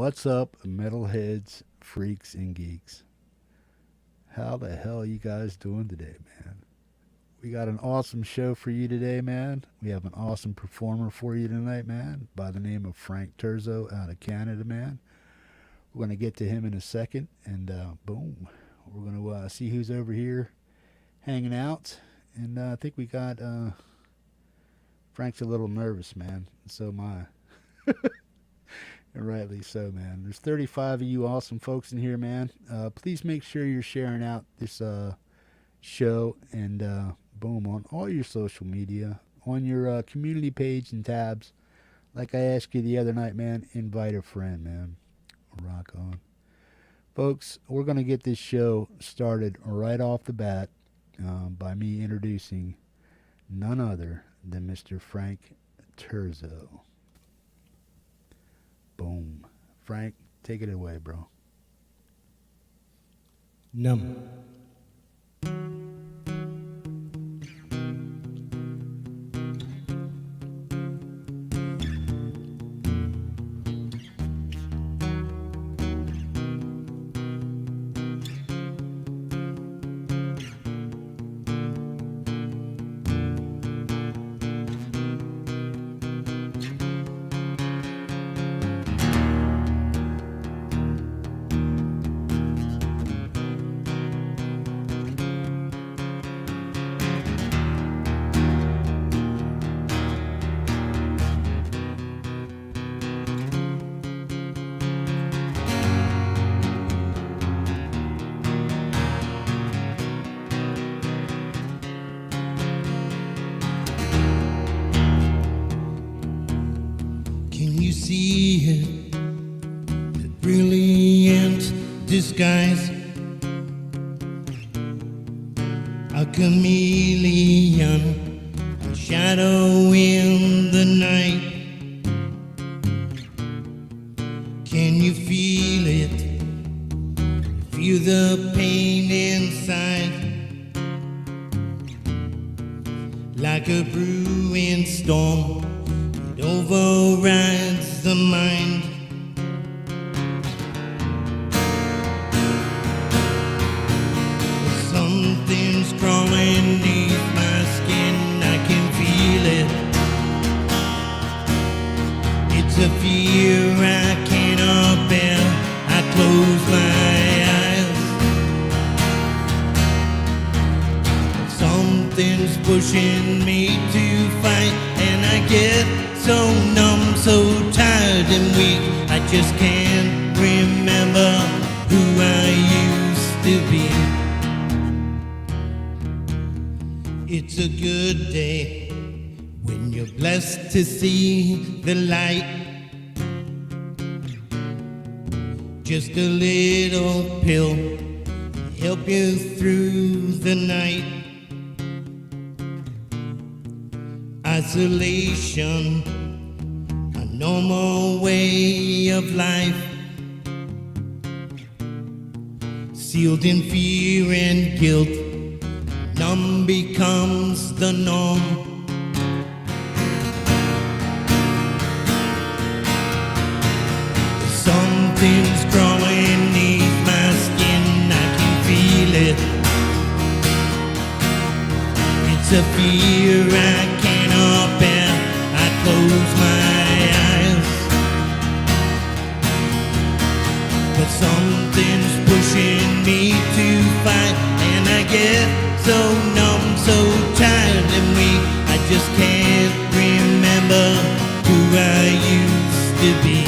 What's up, metalheads, freaks, and geeks? How the hell are you guys doing today, man? We got an awesome show for you today, man. We have an awesome performer for you tonight, man, by the name of Frank Terzo out of Canada, man. We're going to get to him in a second, and boom, we're going to see who's over here hanging out. And I think we got Frank's a little nervous, man. So am I. And rightly so, man. There's 35 of you awesome folks in here, man. Please make sure you're sharing out this show and boom, on all your social media, on your community page and tabs. Like I asked you the other night, man, invite a friend, man. Rock on. Folks, we're going to get this show started right off the bat by me introducing none other than Mr. Frank Terzo. Boom. Frank, take it away, bro. Numb. Disguise, a chameleon, a shadow in the night. Can you feel it? Feel the pain inside, like a brewing storm. It overrides the mind. Crawling beneath my skin, I can feel it. It's a fear I cannot bear. I close my eyes. Something's pushing me to fight, and I get so numb, so tired and weak. I just can't remember who I used to be. It's a good day when you're blessed to see the light. Just a little pill to help you through the night. Isolation, a normal way of life, sealed in fear and guilt. Numb becomes the norm. Something's crawling beneath my skin, I can feel it. It's a fear I cannot bear. I close my eyes, but something's pushing me to fight, and I get so numb, so tired and weak. I just can't remember who I used to be.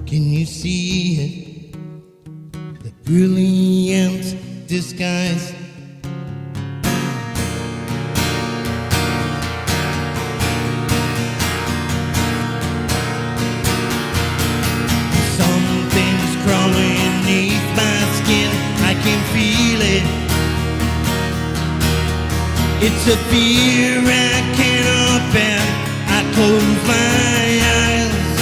Can you see it? The brilliant disguise. It's a fear I cannot bear. I close my eyes,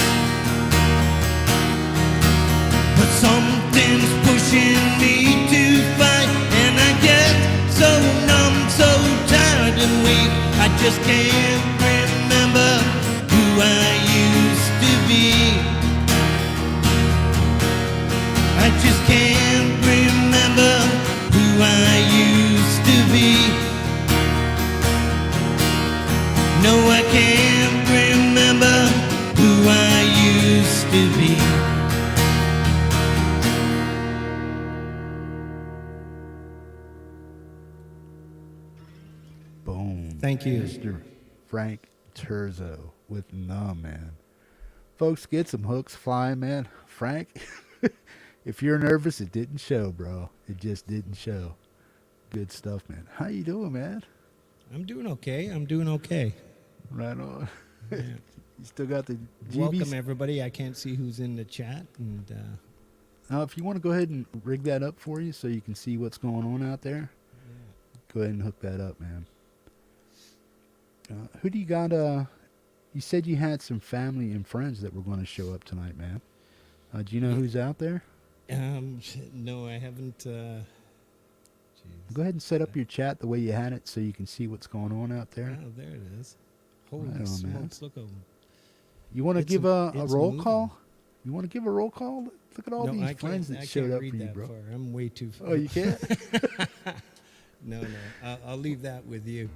but something's pushing me to fight, and I get so numb, so tired and weak. I just can't remember who I used to be. I just can't remember who I used to be. No, I can't remember who I used to be. Boom. Thank you. Mr. Frank Terzo with Numb, man. Folks, get some hooks flying, man. Frank, if you're nervous, it didn't show, bro. It just didn't show. Good stuff, man. How you doing, man? I'm doing okay. I'm doing okay. Right on. Yeah. You still got the GBs? Welcome, everybody. I can't see who's in the chat. And If you want to go ahead and rig that up for you so you can see what's going on out there, go ahead and hook that up, man. Who do you got? You said you had some family and friends that were going to show up tonight, man. Do you know who's out there? no, I haven't. Go ahead and set up your chat the way you had it so you can see what's going on out there. Oh, there it is. Holy Right on, smokes, look at You want to It's give a it's roll moving. call? You want to give a roll call? Look at all No, these I friends can't, that I showed can't up read for you, that bro. far. I'm way too far. Oh, you can't? No. I'll leave that with you.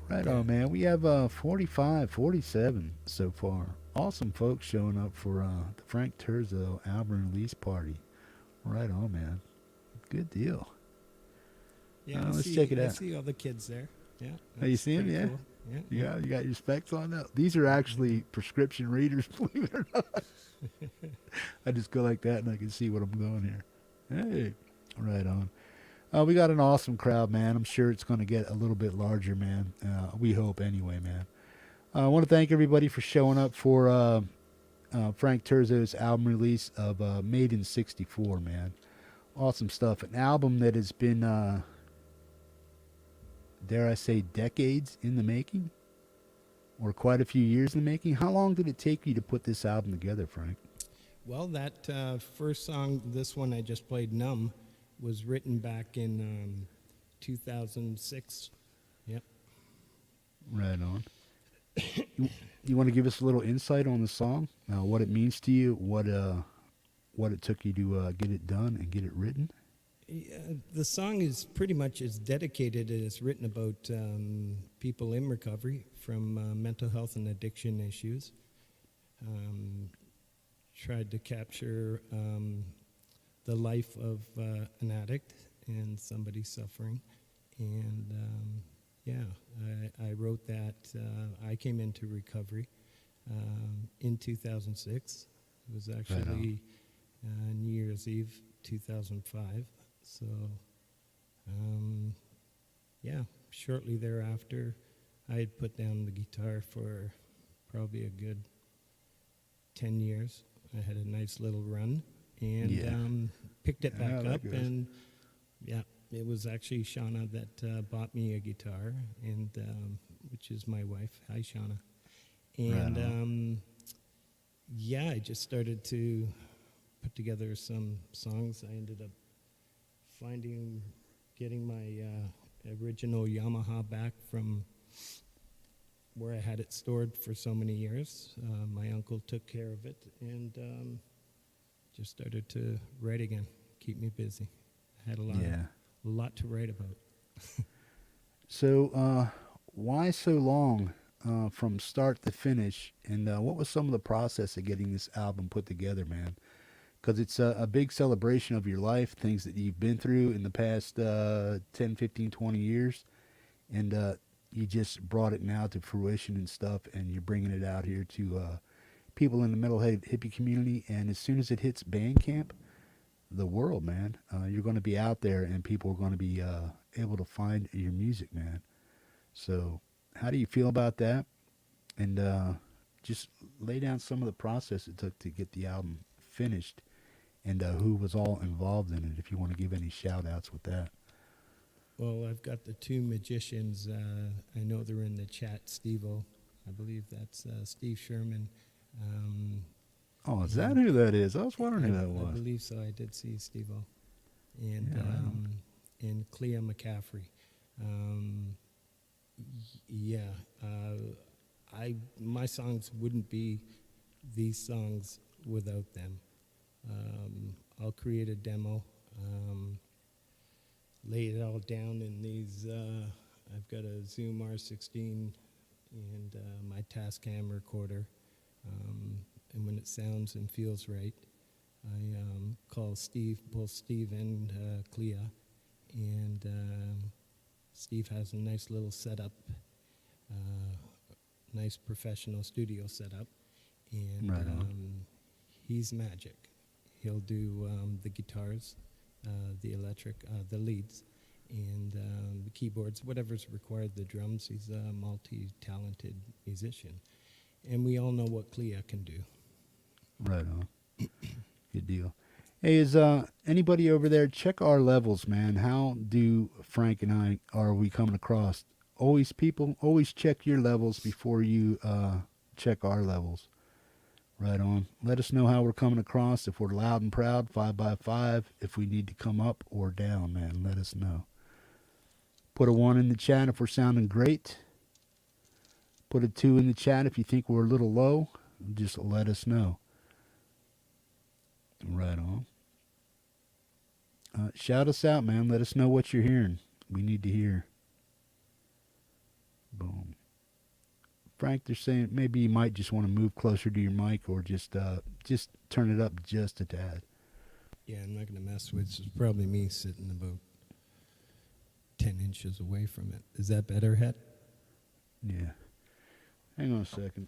Right on, man. We have 45, 47 so far. Awesome folks showing up for the Frank Terzo album release party. Right on, man. Good deal. Yeah, let's check it I out. see all the kids there. Yeah. Oh, you that's see 'em? pretty Yeah? cool. Yeah. You got your specs on now. These are actually prescription readers, believe it or not. I just go like that and I can see what I'm going here. Hey, right on. We got an awesome crowd, man. I'm sure it's going to get a little bit larger, man. We hope anyway, man. I want to thank everybody for showing up for Frank Terzo's album release of Made in 64, man. Awesome stuff. An album that has been, dare I say, decades in the making? Or quite a few years in the making? How long did it take you to put this album together, Frank? Well, that first song, this one I just played, Numb, was written back in 2006. Yep. Right on. You want to give us a little insight on the song? What it means to you? What it took you to get it done and get it written? Yeah, the song is pretty much is dedicated and it's written about people in recovery from mental health and addiction issues. Tried to capture the life of an addict and somebody suffering. And I wrote that. I came into recovery in 2006. It was actually New Year's Eve 2005. So, shortly thereafter, I had put down the guitar for probably a good 10 years. I had a nice little run and picked it back up. And, it was actually Shauna that bought me a guitar, and which is my wife. Hi, Shauna. And, I just started to put together some songs. I ended up getting my original Yamaha back from where I had it stored for so many years. My uncle took care of it and just started to write again, keep me busy. I had a lot to write about. So, why so long from start to finish? And what was some of the process of getting this album put together, man? Because it's a big celebration of your life, things that you've been through in the past 10, 15, 20 years. And you just brought it now to fruition and stuff, and you're bringing it out here to people in the metalhead hippie community. And as soon as it hits Bandcamp, the world, man, you're going to be out there, and people are going to be able to find your music, man. So how do you feel about that? And just lay down some of the process it took to get the album finished, and who was all involved in it, if you want to give any shout outs with that. Well, I've got the two magicians. I know they're in the chat. Steve-O, I believe that's Steve Sherman. Oh, is that who that is? I was wondering who that I was. believe so. I did see Steve-O. And, Yeah, right on. and Clea McCaffrey. My songs wouldn't be these songs without them. I'll create a demo, lay it all down in these. I've got a Zoom R16 and my Tascam recorder, and when it sounds and feels right, I call both Steve and Clea, and Steve has a nice little setup, nice professional studio setup, and Right on. he's magic. He'll do the guitars, the electric, the leads, and the keyboards, whatever's required, the drums. He's a multi-talented musician. And we all know what Clea can do. Right on. Good deal. Hey, is anybody over there, check our levels, man. How do Frank and I, are we coming across? Always check your levels before you check our levels. Right on. Let us know how we're coming across. If we're loud and proud, 5x5. If we need to come up or down, man, let us know. Put a 1 in the chat if we're sounding great. Put a 2 in the chat if you think we're a little low. Just let us know. Right on. Shout us out, man. Let us know what you're hearing. We need to hear. Boom. Frank, they're saying maybe you might just want to move closer to your mic or just turn it up just a tad. Yeah, I'm not going to mess with it. It's probably me sitting about 10 inches away from it. Is that better, Het? Yeah. Hang on a second.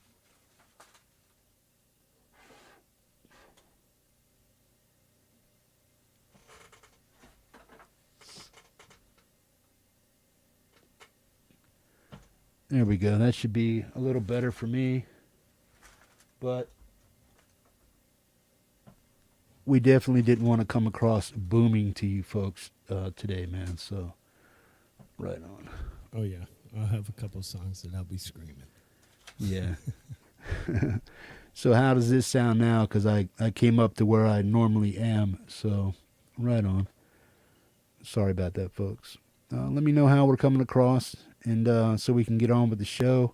There we go. That should be a little better for me. But we definitely didn't want to come across booming to you folks today, man. So, right on. Oh, yeah. I'll have a couple songs that I'll be screaming. Yeah. So how does this sound now? Because I came up to where I normally am. So, right on. Sorry about that, folks. Let me know how we're coming across, and so we can get on with the show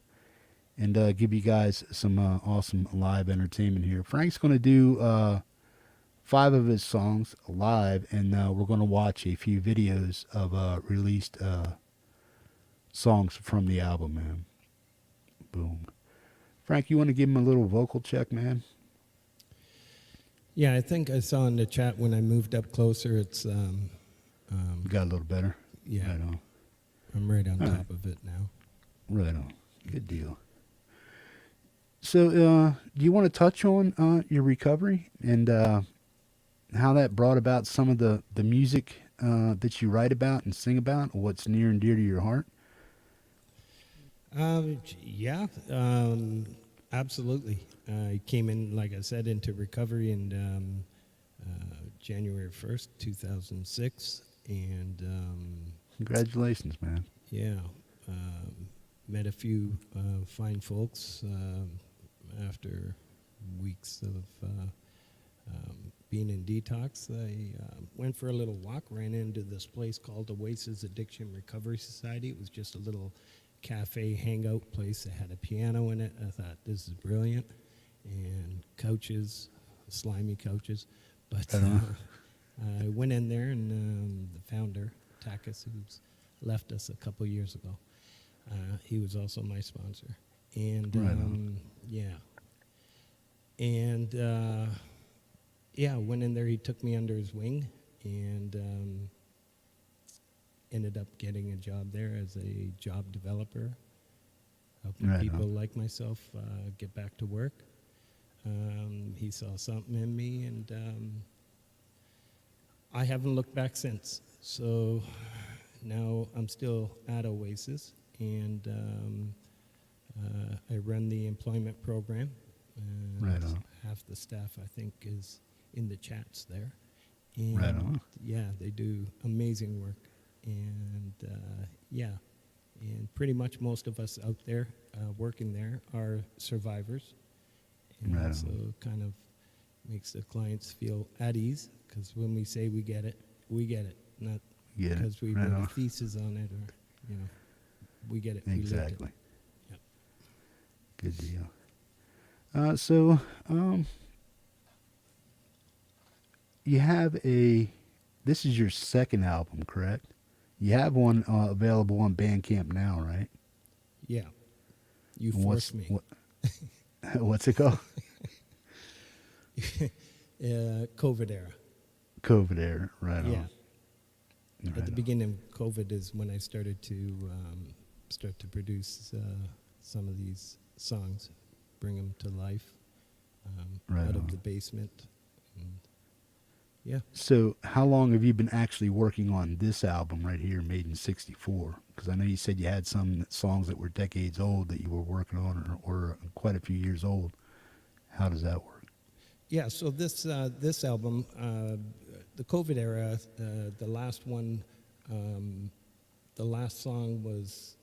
and give you guys some awesome live entertainment here. Frank's going to do 5 of his songs live, and we're going to watch a few videos of released songs from the album, man. Boom. Frank, you want to give him a little vocal check, man? Yeah, I think I saw in the chat when I moved up closer, it's... Got a little better? Yeah. Right on. I'm right on All top right. of it now. Right on. Good deal. So, do you want to touch on your recovery and how that brought about some of the music that you write about and sing about, what's near and dear to your heart? Yeah, absolutely. I came in, like I said, into recovery in January 1st, 2006. And Congratulations, man. yeah, met a few fine folks after weeks of being in detox. I went for a little walk, ran into this place called Oasis Addiction Recovery Society. It was just a little cafe hangout place that had a piano in it. I thought, this is brilliant. And couches, slimy couches. But I went in there, and the founder, Takis, who's left us a couple years ago, he was also my sponsor. And went in there. He took me under his wing and ended up getting a job there as a job developer, helping people like myself get back to work. He saw something in me, and I haven't looked back since. So now I'm still at Oasis, and I run the employment program. Right on. Half the staff, I think, is in the chats there. And Right on. yeah, they do amazing work. And yeah, and pretty much most of us out there working there are survivors. And Right on. so it kind of makes the clients feel at ease, because when we say we get it, not Get it. because we Right wrote on. a thesis on it, or, you know, we get it. Exactly. We lived it. Good deal. So, you have this is your second album, correct? You have one available on Bandcamp now, right? Yeah. You And forced me. What's it called? COVID era. COVID era, right Yeah. on. Right At the on. beginning of COVID is when I started to produce some of these songs, bring them to life Right out on. of the basement. And yeah. So, how long have you been actually working on this album right here, Made in '64? Because I know you said you had some songs that were decades old that you were working on, or quite a few years old. How does that work? Yeah, so this album, the COVID era, the last one, the last song was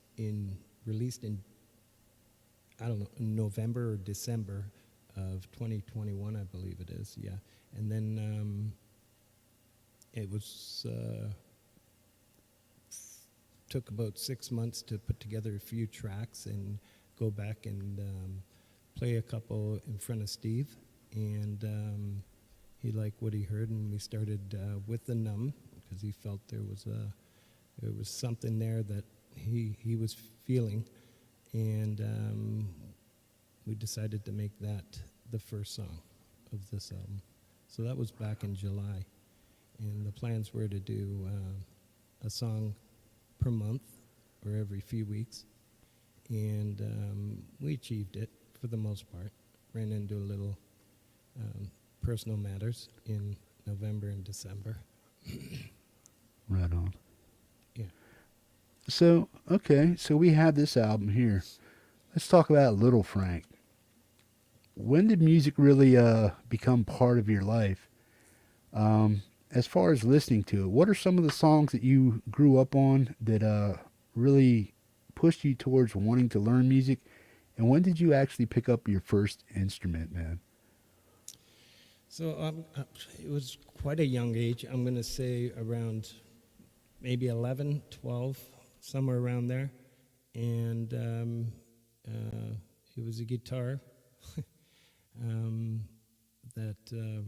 released in, I don't know, in November or December of 2021, I believe it is. Yeah, and then it was took about 6 months to put together a few tracks and go back and play a couple in front of Steve. And he liked what he heard, and we started with the Numb, because he felt there was something there that he was feeling, and we decided to make that the first song of this album. So that was back in July, and the plans were to do a song per month or every few weeks, and we achieved it for the most part. Ran into a little personal matters in November and December. Right on. Yeah. So, okay, so we have this album here. Let's talk about Little Frank. When did music really become part of your life? As far as listening to it, what are some of the songs that you grew up on that really pushed you towards wanting to learn music? And when did you actually pick up your first instrument, man? So it was quite a young age. I'm going to say around maybe 11, 12, somewhere around there. And it was a guitar that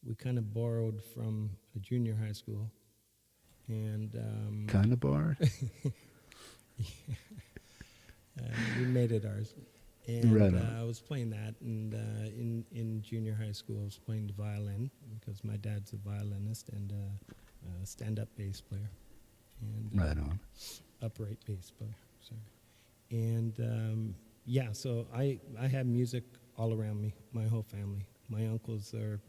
we kind of borrowed from a junior high school. And Kind of barred? we made it ours. And Right on. I was playing that, and in junior high school I was playing the violin, because my dad's a violinist and a stand-up bass player. And Right on. upright bass player, sorry. And yeah, so I had music all around me, my whole family. My uncles are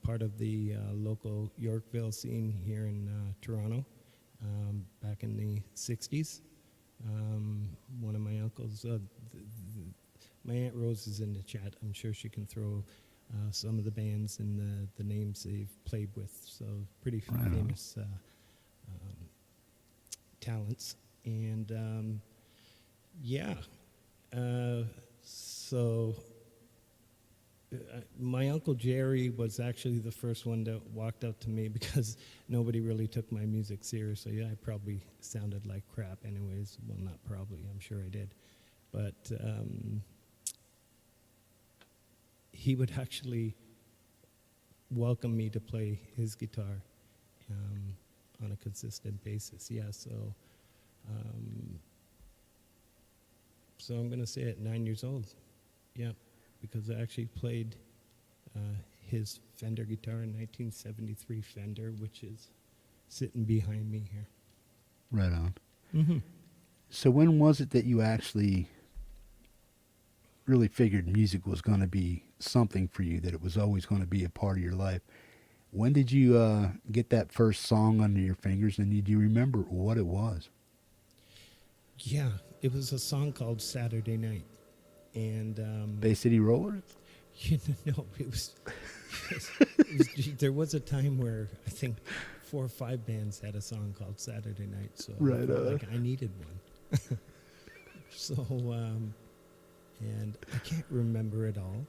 part of the local Yorkville scene here in Toronto back in the 60s. One of my uncles, my Aunt Rose is in the chat. I'm sure she can throw some of the bands and the names they've played with. So pretty Right famous talents. And yeah, so my Uncle Jerry was actually the first one that walked up to me, because nobody really took my music seriously. I probably sounded like crap anyways. Well, not probably, I'm sure I did. But he would actually welcome me to play his guitar on a consistent basis. Yeah, so I'm going to say at 9 years old. Yeah. Because I actually played his Fender guitar, in 1973 Fender, which is sitting behind me here. Right on. Mm-hmm. So when was it that you actually really figured music was going to be something for you, that it was always going to be a part of your life? When did you get that first song under your fingers, and did you remember what it was? Yeah, it was a song called Saturday Night. And Bay City Rollers? no, it was there was a time where I think 4 or 5 bands had a song called Saturday Night, so Right, I felt like I needed one. So, and I can't remember it all,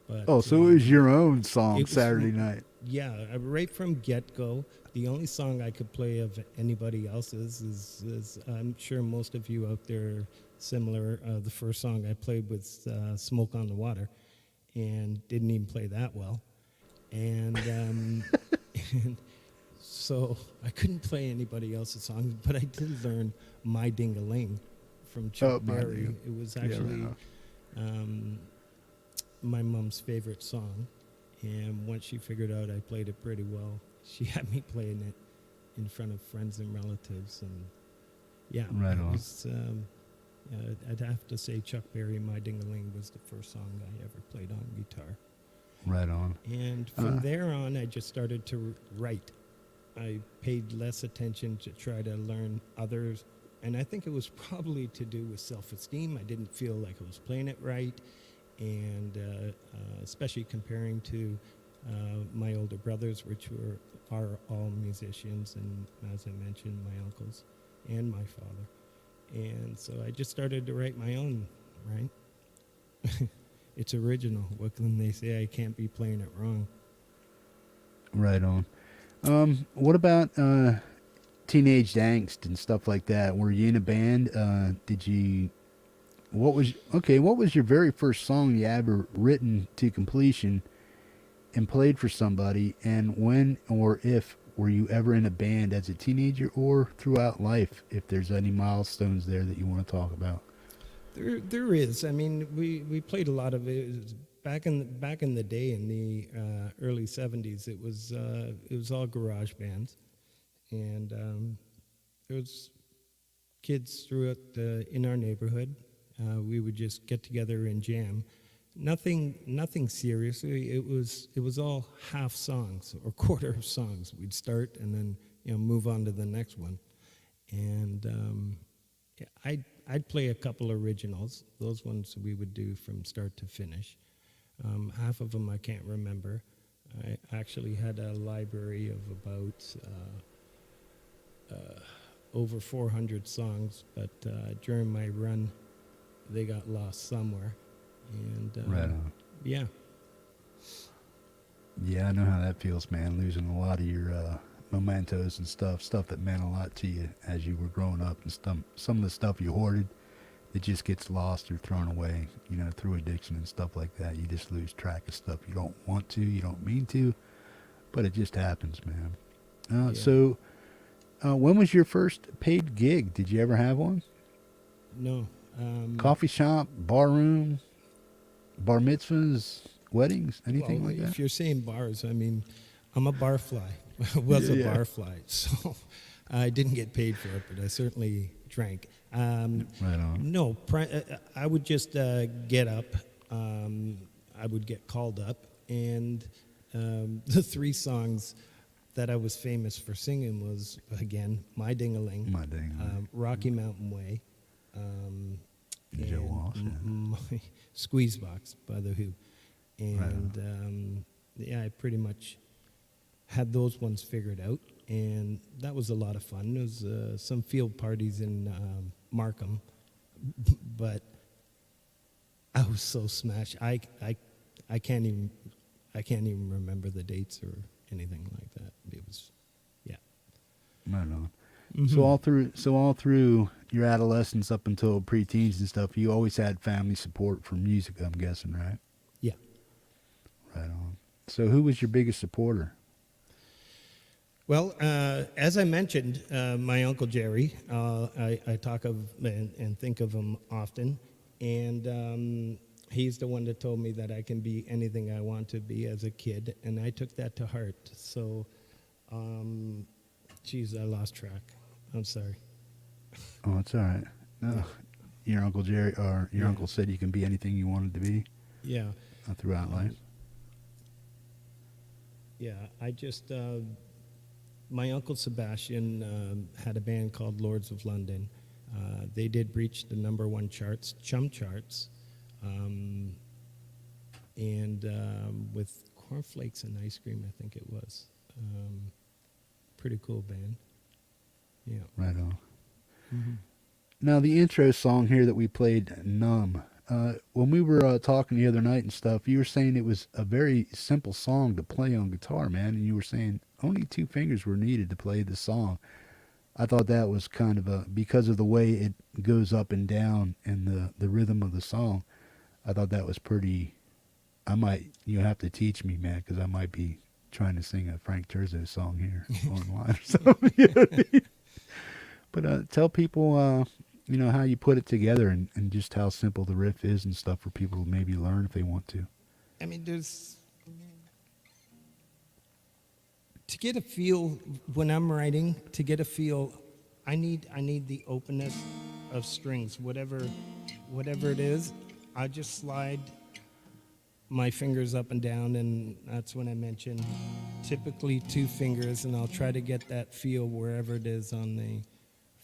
but Oh, so it was your own it song, was Saturday from- Night. yeah, right from get-go. The only song I could play of anybody else's is I'm sure most of you out there similar. The first song I played was "Smoke on the Water," and didn't even play that well. And, and so I couldn't play anybody else's songs, but I did learn "My Ding-a-Ling" from Chuck My Berry. Ding- It was Yeah, actually right. my mom's favorite song, and once she figured out I played it pretty well, she had me playing it in front of friends and relatives, and yeah, Right it on. was, I'd have to say Chuck Berry, "My Ding-a-Ling" was the first song I ever played on guitar. Right on. And from there on, I just started to write. I paid less attention to try to learn others, and I think it was probably to do with self-esteem. I didn't feel like I was playing it right, and especially comparing to my older brothers, which are all musicians, and as I mentioned, my uncles and my father. And so I just started to write my own, right? It's original. What can they say? I can't be playing it wrong. Right on. What about teenage angst and stuff like that? Were you in a band? What was your very first song you ever written to completion and played for somebody? And when or if were you ever in a band as a teenager or throughout life? If there's any milestones there that you want to talk about. There is. I mean, we played a lot of it. Back in the day, in the early '70s, it was all garage bands, and there was kids throughout in our neighborhood. We would just get together and jam. Nothing serious. It was all half songs or quarter of songs. We'd start and then move on to the next one, and I'd play a couple originals. Those ones we would do from start to finish. Half of them I can't remember. I actually had a library of about over 400 songs, but during my run, they got lost somewhere. And Right on. yeah, Yeah, I know how that feels, man. Losing a lot of your mementos and stuff that meant a lot to you as you were growing up, and some of the stuff you hoarded, it just gets lost or thrown away, through addiction and stuff like that. You just lose track of stuff you don't want to, you don't mean to, but it just happens, man. Yeah. So, when was your first paid gig? Did you ever have one? no. Coffee shop, bar room, bar mitzvahs, weddings, anything Well, like that? if you're saying bars, I mean, I'm a bar fly. Was a Yeah. bar fly, so I didn't get paid for it, but I certainly drank. Right on. No, I would just get up. I would get called up, and the 3 songs that I was famous for singing was, again, "My Ding-a-Ling," My Ding-a-Ling. "Rocky Mountain Way," Joe and Walsh, yeah. my "Squeeze Box" by The Who. And yeah, I pretty much had those ones figured out, and that was a lot of fun. There was some field parties in Markham, but I was so smashed. I can't even remember the dates or anything like that. It was, yeah. Right on. Mhm. So all through your adolescence up until preteens and stuff, you always had family support for music, I'm guessing, right? Yeah. Right on. So who was your biggest supporter? Well, as I mentioned, my Uncle Jerry, I talk of and think of him often, and he's the one that told me that I can be anything I want to be as a kid, and I took that to heart. So, geez, I lost track. I'm sorry. Oh, it's all right. No, your Uncle Jerry or your Yeah. uncle said you can be anything you wanted to be Yeah, throughout life. yeah. I just my uncle Sebastian had a band called Lords of London. They did reach the #1 charts, Chum charts, and with cornflakes and ice cream, I think it was. pretty cool band. Yeah. Right on. Mm-hmm. Now, the intro song here that we played, Numb, when we were talking the other night and stuff, you were saying it was a very simple song to play on guitar, man, and you were saying only 2 fingers were needed to play the song. I thought that was kind of because of the way it goes up and down and the rhythm of the song, I thought that was pretty, you have to teach me, man, because I might be trying to sing a Frank Terzo song here online or something. You know what I mean? But tell people, how you put it together and just how simple the riff is and stuff for people to maybe learn if they want to. I mean, to get a feel when I'm writing, I need the openness of strings, whatever it is. I just slide my fingers up and down, and that's when I mentioned typically 2 fingers, and I'll try to get that feel wherever it is on the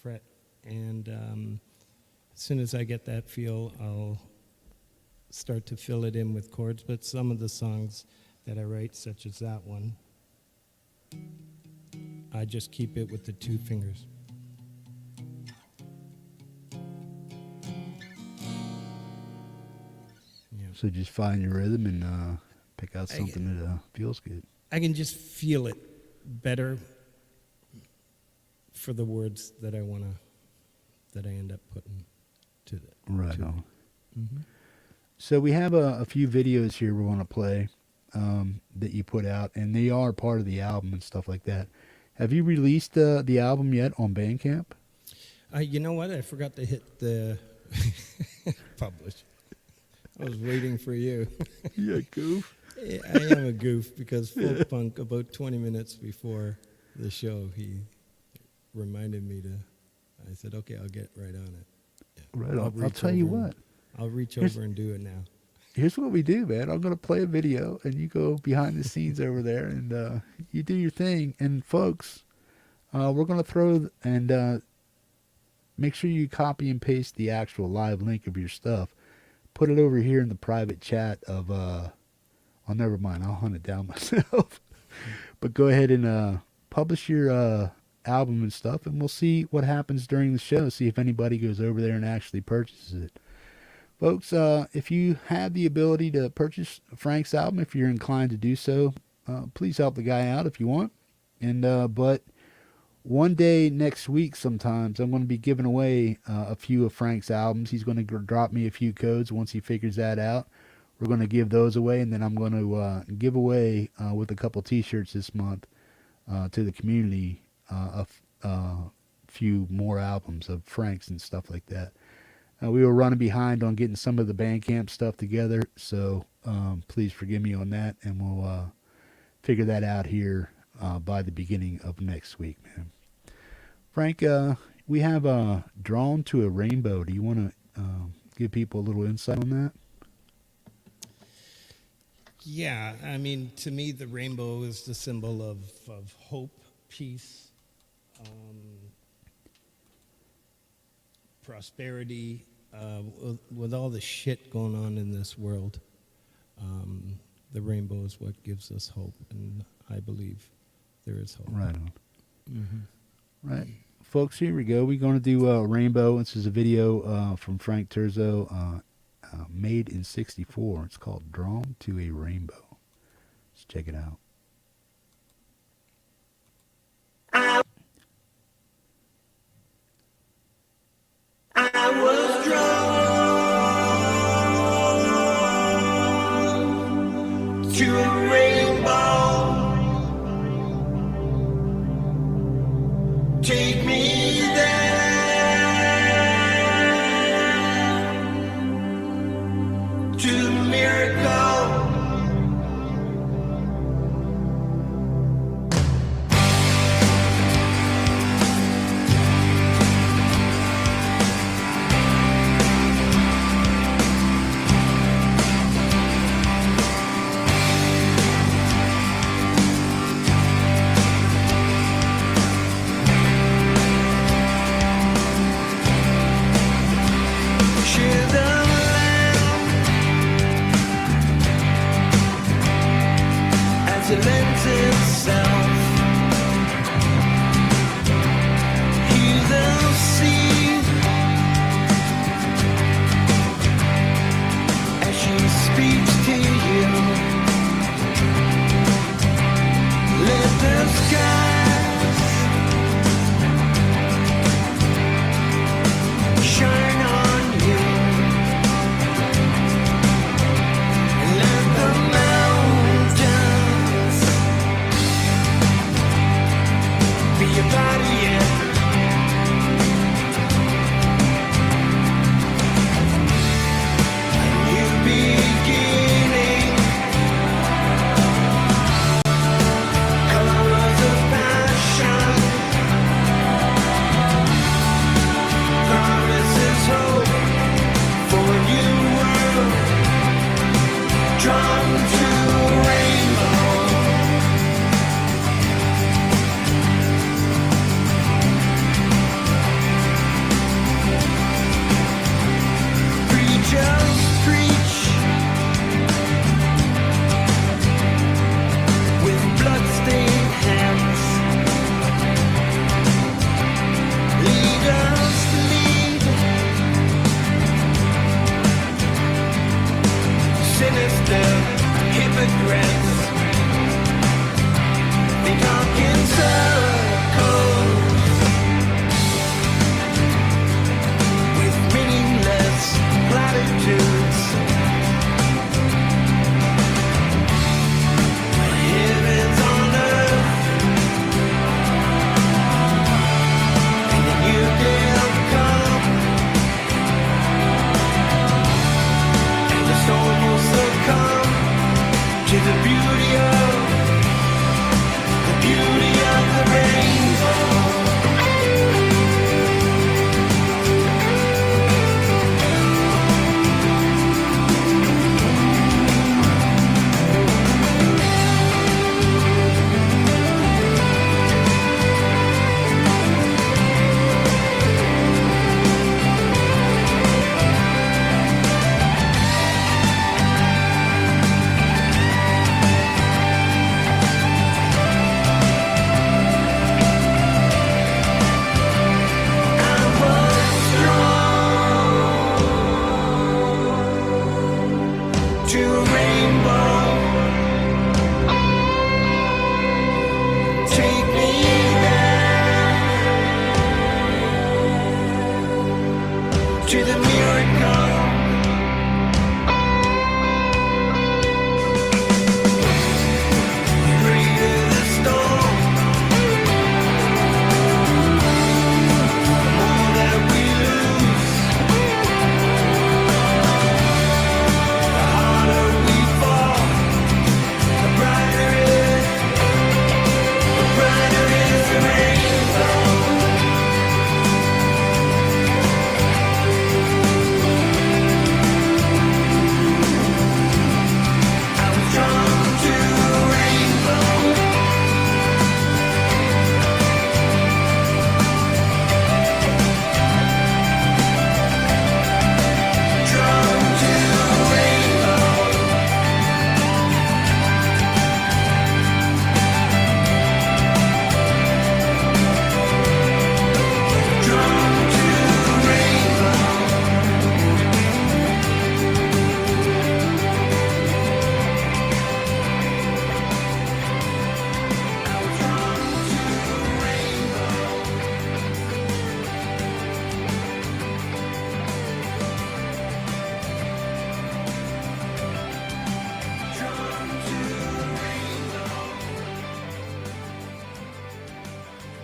fret. And as soon as I get that feel, I'll start to fill it in with chords. But some of the songs that I write, such as that one, I just keep it with the 2 fingers. Yeah. So just find your rhythm and pick out something that feels good. I can just feel it better for the words that I end up putting to it. Right to on. Mm-hmm. So we have a few videos here we want to play that you put out, and they are part of the album and stuff like that. Have you released the album yet on Bandcamp? You know what? I forgot to hit the publish. I was waiting for you. Yeah, goof. I am a goof because Folk Punk, about 20 minutes before the show, he reminded me to. I said, okay, I'll get right on it. Yeah. Right on. I'll tell you what. I'll reach over and do it now. Here's what we do, man. I'm going to play a video, and you go behind the scenes over there, and you do your thing. And, folks, we're going to throw and make sure you copy and paste the actual live link of your stuff. Put it over here in the private chat of, never mind. I'll hunt it down myself. But go ahead and publish your album and stuff, and we'll see what happens during the show. See if anybody goes over there and actually purchases it. Folks, if you have the ability to purchase Frank's album, if you're inclined to do so, please help the guy out if you want. And but one day next week sometimes, I'm going to be giving away a few of Frank's albums. He's going to drop me a few codes once he figures that out. We're going to give those away, and then I'm going to give away with a couple T-shirts this month to the community a few more albums of Frank's and stuff like that. We were running behind on getting some of the Bandcamp stuff together, so please forgive me on that, and we'll figure that out here by the beginning of next week, man. Frank, we have Drawn to a Rainbow. Do you want to give people a little insight on that? Yeah, I mean, to me, the rainbow is the symbol of hope, peace, prosperity. With all the shit going on in this world, the rainbow is what gives us hope, and I believe there is hope. Right on. Mm-hmm. Right. Folks, here we go. We're going to do Rainbow. This is a video from Frank Terzo, made in '64. It's called Drawn to a Rainbow. Let's check it out. I was drawn to a rainbow. Take me there to the miracle.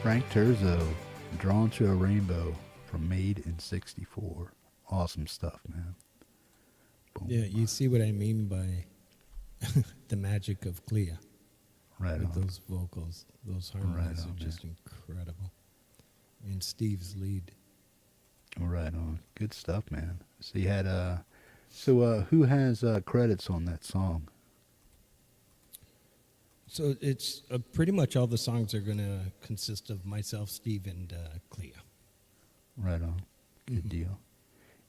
Frank Terzo, Drawn to a Rainbow from Made in '64. Awesome stuff, man. Boom. Yeah, you see what I mean by the magic of Clea Right with on. those vocals. Those harmonies on, are just incredible. And Steve's lead. Right on. Good stuff, man. So you had who has credits on that song? So it's pretty much all the songs are going to consist of myself, Steve, and Clea. Right on. Good Mhm. deal.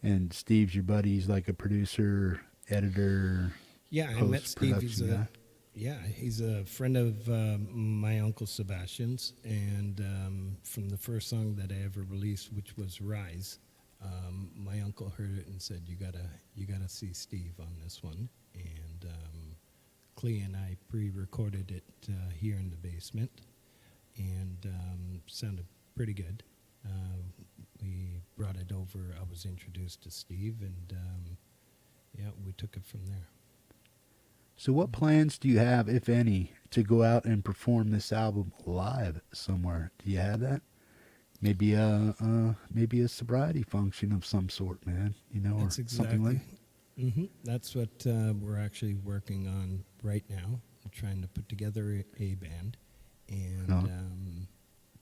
And Steve's your buddy. He's like a producer, editor, Yeah, I met Steve. post-production guy. He's a friend of my uncle Sebastian's, and from the first song that I ever released, which was "Rise," my uncle heard it and said, "You gotta see Steve on this one." And Clea and I pre-recorded it here in the basement, and sounded pretty good. We brought it over. I was introduced to Steve, and we took it from there. So what plans do you have, if any, to go out and perform this album live somewhere? Do you have that? Maybe a sobriety function of some sort, man. You know, That's or exactly. something like. That's what we're actually working on right now. We're trying to put together a band and No.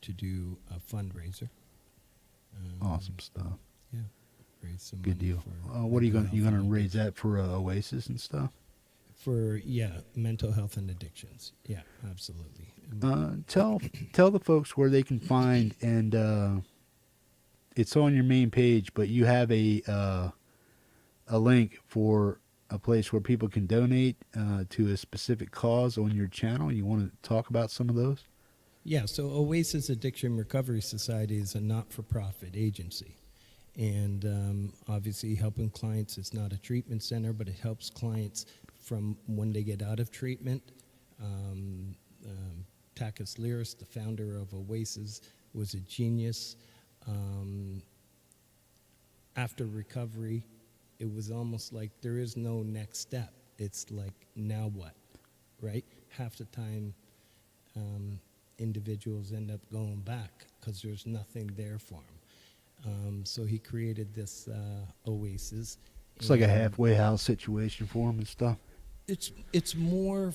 To do a fundraiser. Awesome stuff. Yeah, raise some Good money deal. for What are you mental gonna health and raise addiction. that for Oasis and stuff? For mental health and addictions. Yeah, absolutely. Tell the folks where they can find, and it's on your main page, but you have a link for a place where people can donate to a specific cause on your channel. You want to talk about some of those? Yeah, so Oasis Addiction Recovery Society is a not-for-profit agency. And obviously helping clients, it's not a treatment center, but it helps clients from when they get out of treatment. Takis Liris, the founder of Oasis, was a genius. After recovery, it was almost like there is no next step. It's like, now what, right? Half the time, individuals end up going back because there's nothing there for them. So he created this Oasis. It's like a and halfway house situation for them and stuff. It's more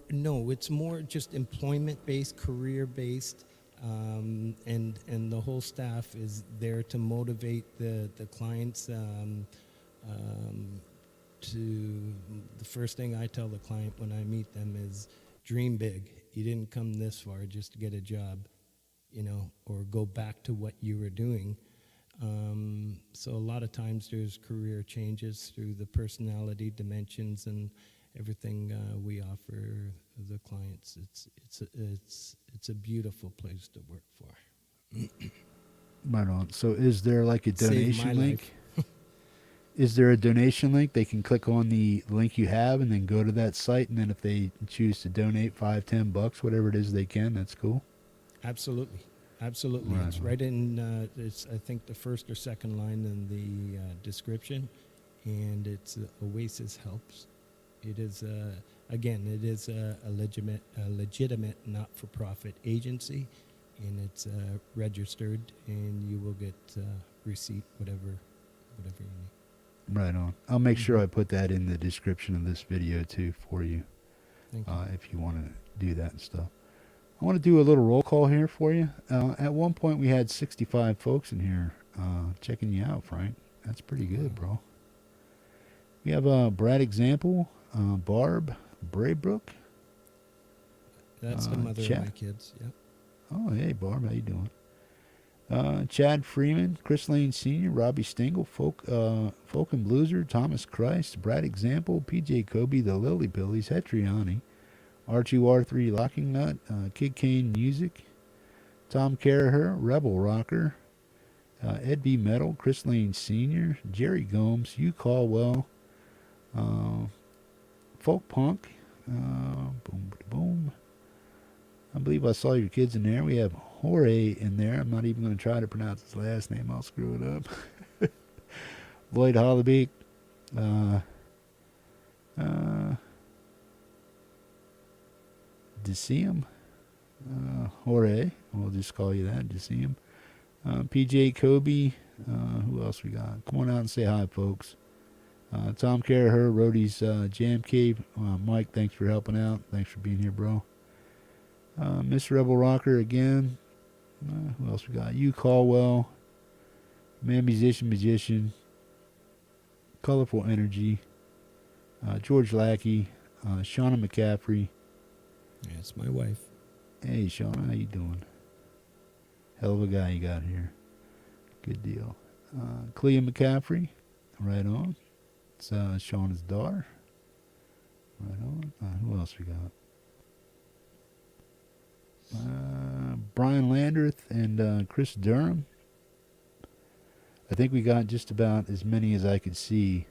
it's more just employment based, career based, and the whole staff is there to motivate the clients. To the first thing I tell the client when I meet them is dream big. You didn't come this far just to get a job, or go back to what you were doing. So a lot of times there's career changes through the personality dimensions and everything we offer the clients. It's a beautiful place to work for. Right on. So is there like a Saved my donation link? life. Is there a donation link? They can click on the link you have and then go to that site, and then if they choose to donate $5-10, whatever it is they can, that's cool. Absolutely. It's Right. right in, it's I think the first or second line in the description, and it's Oasis Helps. It is, it is a legitimate not-for-profit agency, and it's registered, and you will get receipt, whatever you need. Right on. I'll make sure I put that in the description of this video too for you, Thank you. if you want to do that and stuff. I want to do a little roll call here for you. At one point we had 65 folks in here checking you out, Frank. That's pretty good, bro. We have Brad Example, Barb, Braybrook. That's the mother Chad. of my kids. Yep. Oh, hey, Barb, how you doing? Chad Freeman, Chris Lane Sr., Robbie Stengel, Folk and Blueser, Thomas Christ, Brad Example, PJ Kobe, The Lily Billies, Hetriani, R2R3 Locking Nut, Kid Kane Music, Tom Caraher, Rebel Rocker, Ed B. Metal, Chris Lane Sr., Jerry Gomes, Hugh Caldwell, Folk Punk, boom, boom. I believe I saw your kids in there. We have Jorge in there. I'm not even going to try to pronounce his last name. I'll screw it up. Lloyd Hollebeek. Decium. Jorge. We'll just call you that. Just see him. PJ Kobe. Who else we got? Come on out and say hi, folks. Tom Caraher, Rody's Jam Cave. Mike, thanks for helping out. Thanks for being here, bro. Miss Rebel Rocker again. Who else we got? You Caldwell. Man Magician. Colorful Energy. George Lackey. Shauna McCaffrey. That's my wife. Hey, Shauna, how you doing? Hell of a guy you got here. Good deal. Clea McCaffrey. Right on. It's Shauna's daughter. Right on. Who else we got? Brian Landreth and Chris Durham. I think we got just about as many as I could see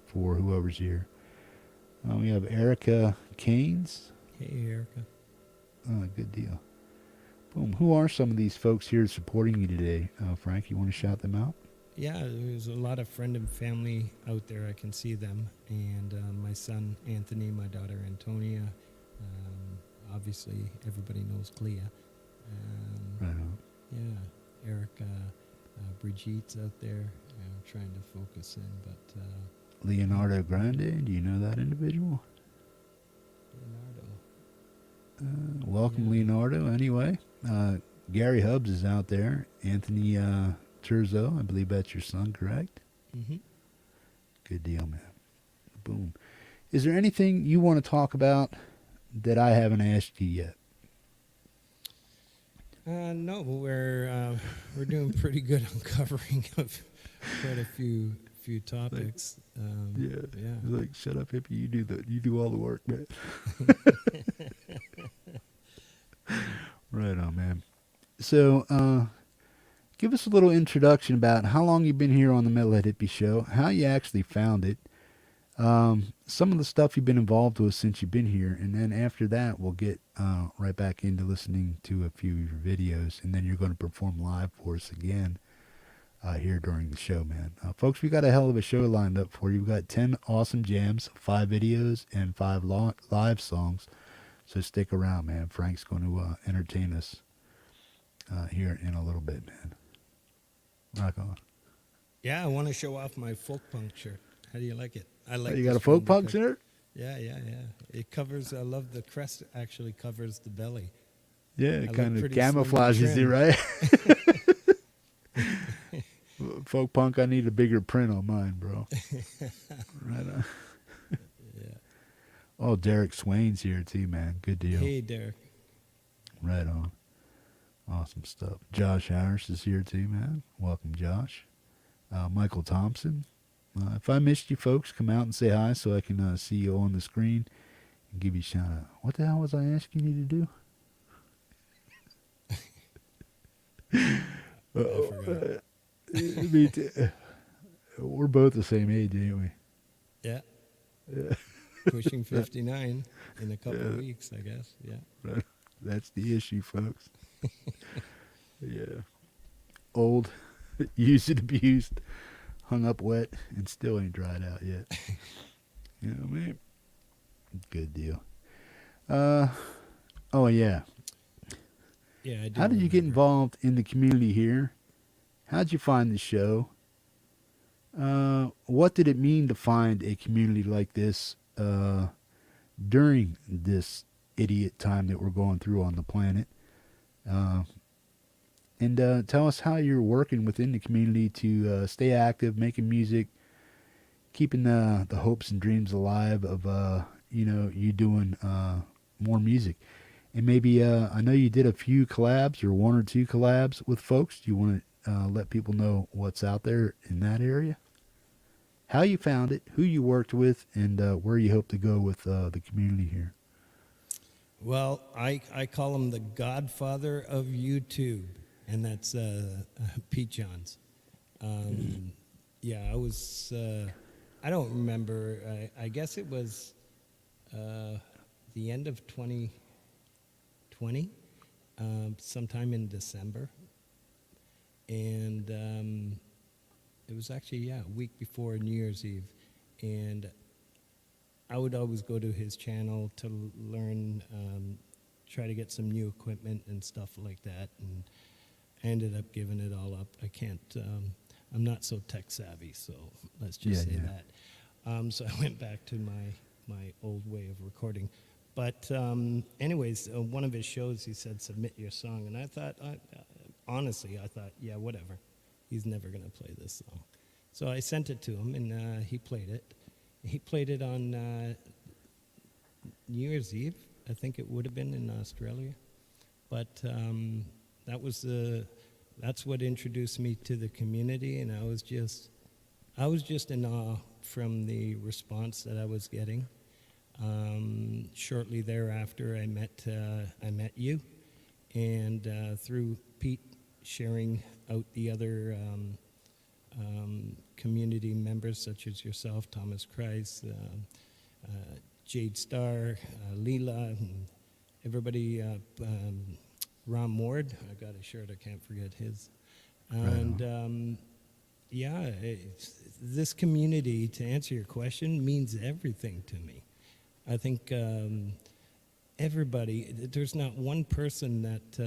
for whoever's here. We have Erica Keynes. Hey, Erica. Good deal. Boom. Who are some of these folks here supporting you today? Frank, you want to shout them out? Yeah, there's a lot of friend and family out there. I can see them. And my son, Anthony, my daughter, Antonia. Obviously, everybody knows Clea. Right on. Yeah, Erica, Brigitte's out there. I'm trying to focus in, but... Leonardo Grande, do you know that individual? Leonardo. Welcome, Yeah. Leonardo. Anyway, Gary Hubbs is out there. Anthony Terzo, I believe that's your son, correct? Mm-hmm. Good deal, man. Boom. Is there anything you want to talk about that I haven't asked you yet? No, but we're doing pretty good on covering of quite a few topics. Yeah. Yeah. Like, shut up, hippie. You do all the work, man. Right on, man. So, give us a little introduction about how long you've been here on the Metalhead Hippie Show, how you actually found it, some of the stuff you've been involved with since you've been here, and then after that, we'll get right back into listening to a few of your videos, and then you're going to perform live for us again here during the show, man. Folks, we got a hell of a show lined up for you. We've got 10 awesome jams, 5 videos, and 5 live songs. So stick around, man. Frank's going to entertain us here in a little bit, man. Rock on. Yeah, I want to show off my folk punk shirt. How do you like it? I like. You got a this folk one punk because- shirt? Yeah. It covers. I love the crest. Actually, covers the belly. Yeah, I it look kind of pretty slim and camouflages you, trim. right? Folk punk, I need a bigger print on mine, bro. Right on. Yeah. Oh, Derek Swain's here too, man. Good deal. Hey, Derek. Right on. Awesome stuff. Josh Harris is here too, man. Welcome, Josh. Michael Thompson. If I missed you folks, come out and say hi so I can see you on the screen and give you a shout out. What the hell was I asking you to do? I forgot. Me too. We're both the same age, ain't we? Yeah. Yeah. Pushing 59 in a couple of weeks, I guess. Yeah. Right. That's the issue, folks. Yeah. Old, used and abused, hung up wet, and still ain't dried out yet. You know what I mean? Good deal. Oh, yeah. Yeah, I do. How did you get remember. involved in the community here? How'd you find the show? What did it mean to find a community like this during this idiot time that we're going through on the planet? And tell us how you're working within the community to stay active, making music, keeping the hopes and dreams alive of you doing more music. And maybe I know you did a few collabs or 1 or 2 collabs with folks. Do you want to let people know what's out there in that area? How you found it, who you worked with, and where you hope to go with the community here. Well, I call him the godfather of YouTube, and that's Pete Johns. Yeah, I was, I don't remember, I guess it was the end of 2020, sometime in December. And it was actually, a week before New Year's Eve. And I would always go to his channel to learn try to get some new equipment and stuff like that, and I ended up giving it all up. I can't. I'm not so tech savvy, so let's just say that. So I went back to my old way of recording. But anyways, one of his shows, he said, submit your song. And I thought, honestly, yeah, whatever. He's never going to play this song. So I sent it to him, and he played it. He played it on New Year's Eve. I think it would have been in Australia. But that's what introduced me to the community, and I was just in awe from the response that I was getting. Shortly thereafter, I met you, and through Pete sharing out the other community members such as yourself, Thomas Kreis, Jade Starr, Leela, and everybody, Ron Ward, I got a shirt, I can't forget his. And this community, to answer your question, means everything to me. I think everybody, there's not one person that,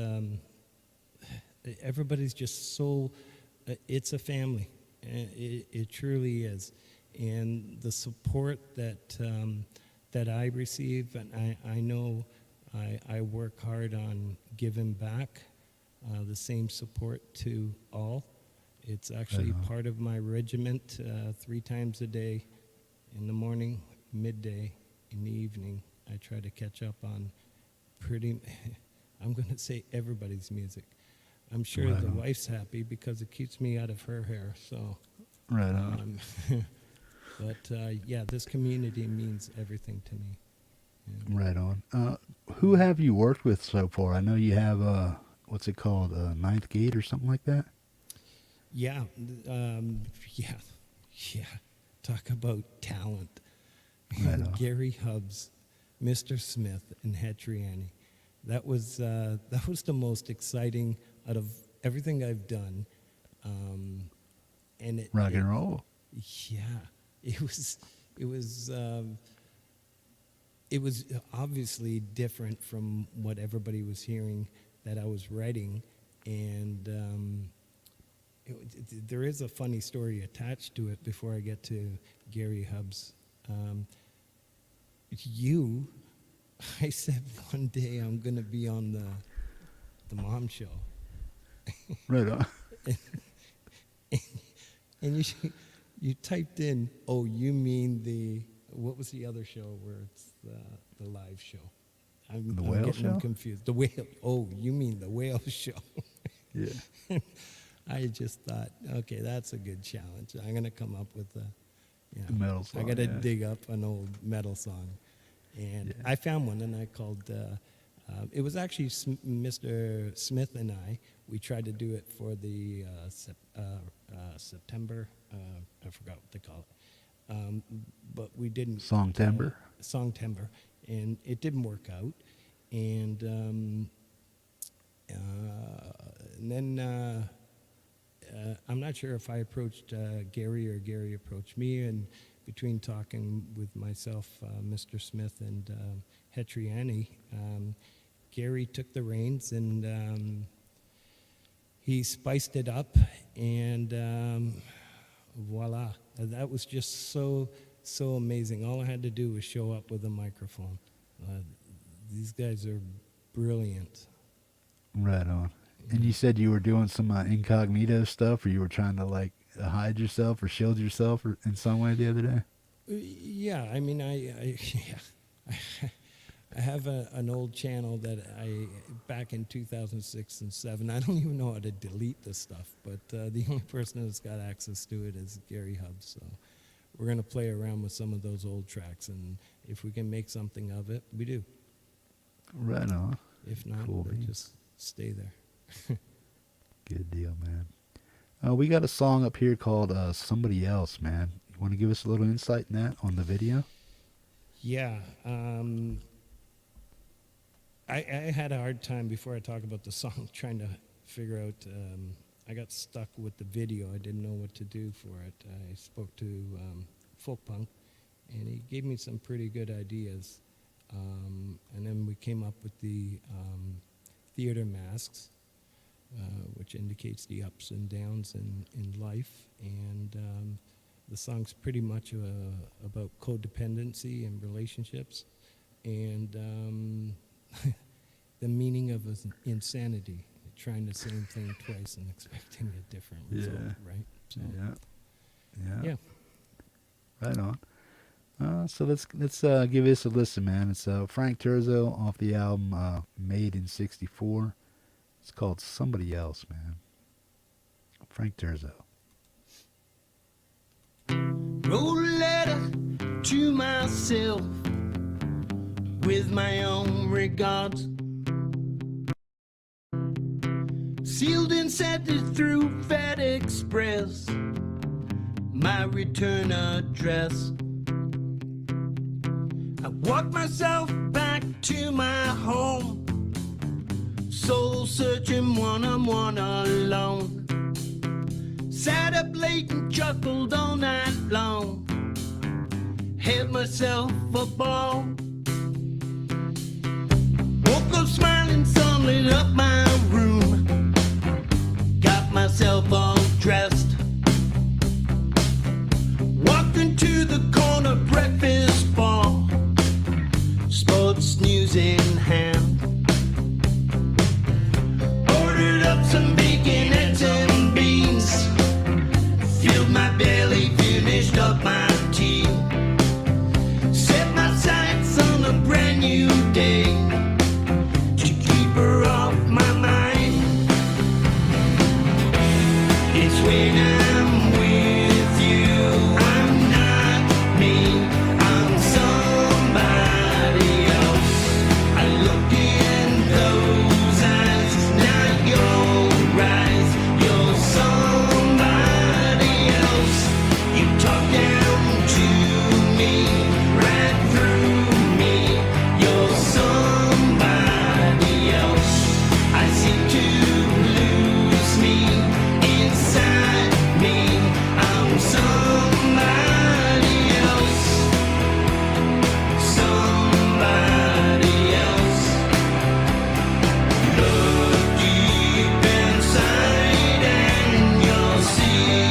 everybody's just so, it's a family. It truly is. And the support that I receive, and I know I work hard on giving back the same support to all. It's actually part of my regiment 3 times a day, in the morning, midday, in the evening. I try to catch up on I'm going to say everybody's music. I'm sure the wife's happy because it keeps me out of her hair. So, right on. But yeah, this community means everything to me. Yeah. Right on. Who have you worked with so far? I know you have what's it called, Ninth Gate or something like that. Yeah, Talk about talent. Right on. Gary Hubbs, Mr. Smith, and Hetriani. That was the most exciting out of everything I've done. And rock and roll. Yeah, it was obviously different from what everybody was hearing that I was writing, and there is a funny story attached to it before I get to Gary Hubbs. I said one day I'm going to be on the Mom Show. Right on. And you typed in, oh, you mean what was the other show where it's the live show? I'm Whale getting Show? them confused. The Whale. Oh, you mean the Whale Show? Yeah. I just thought, okay, that's a good challenge. I'm going to come up with a metal song. I got to dig up an old metal song. And I found one, and I called, it was actually Mr. Smith and we tried to do it for the September, I forgot what they call it. But we didn't. Songtember? Songtember. And it didn't work out. And then I'm not sure if I approached Gary or Gary approached me, and between talking with myself, Mr. Smith, and Hetriani, Gary took the reins, and he spiced it up, and voila. That was just so amazing. All I had to do was show up with a microphone. These guys are brilliant. Right on. And you said you were doing some incognito stuff, or you were trying to like hide yourself or shield yourself or in some way the other day? Yeah, I mean, I have an old channel that back in 2006 and 2007, I don't even know how to delete this stuff, but the only person that's got access to it is Gary Hubbs. So we're going to play around with some of those old tracks, and if we can make something of it, we do. Right on. If not, Cool, they'll man. just stay there. Good deal, man. We got a song up here called Somebody Else, man. You want to give us a little insight in that on the video? Yeah. I had a hard time before I talk about the song trying to figure out. I got stuck with the video. I didn't know what to do for it. I spoke to Folk Punk, and he gave me some pretty good ideas. And then we came up with the theater masks, which indicates the ups and downs in life. And the song's pretty much about codependency and relationships, and the meaning of insanity, trying the same thing twice and expecting a different result, right? So, yeah. Right on. So let's give this a listen, man. It's Frank Terzo off the album Made in '64. It's called Somebody Else, man. Frank Terzo. Wrote a letter to myself with my own regards, sealed and sent it through FedEx Express, my return address. I walked myself back to my home, soul searching one-on-one alone. Sat up late and chuckled all night long, had myself a ball. Woke up smiling, sun lit up my room, got myself all dressed, walked into the corner breakfast bar, sports news in hand, ordered up some bacon, eggs and beans, filled my belly, finished up my tea, set my sights on a brand new day to keep her off my mind. It's when I'm with you, I'm not me, I'm somebody else. I look in those eyes, not your eyes, you're somebody else. You talk down to me, right through me, you're somebody else. I seem to lose me inside me, I'm somebody else, somebody else. Look deep inside and you'll see.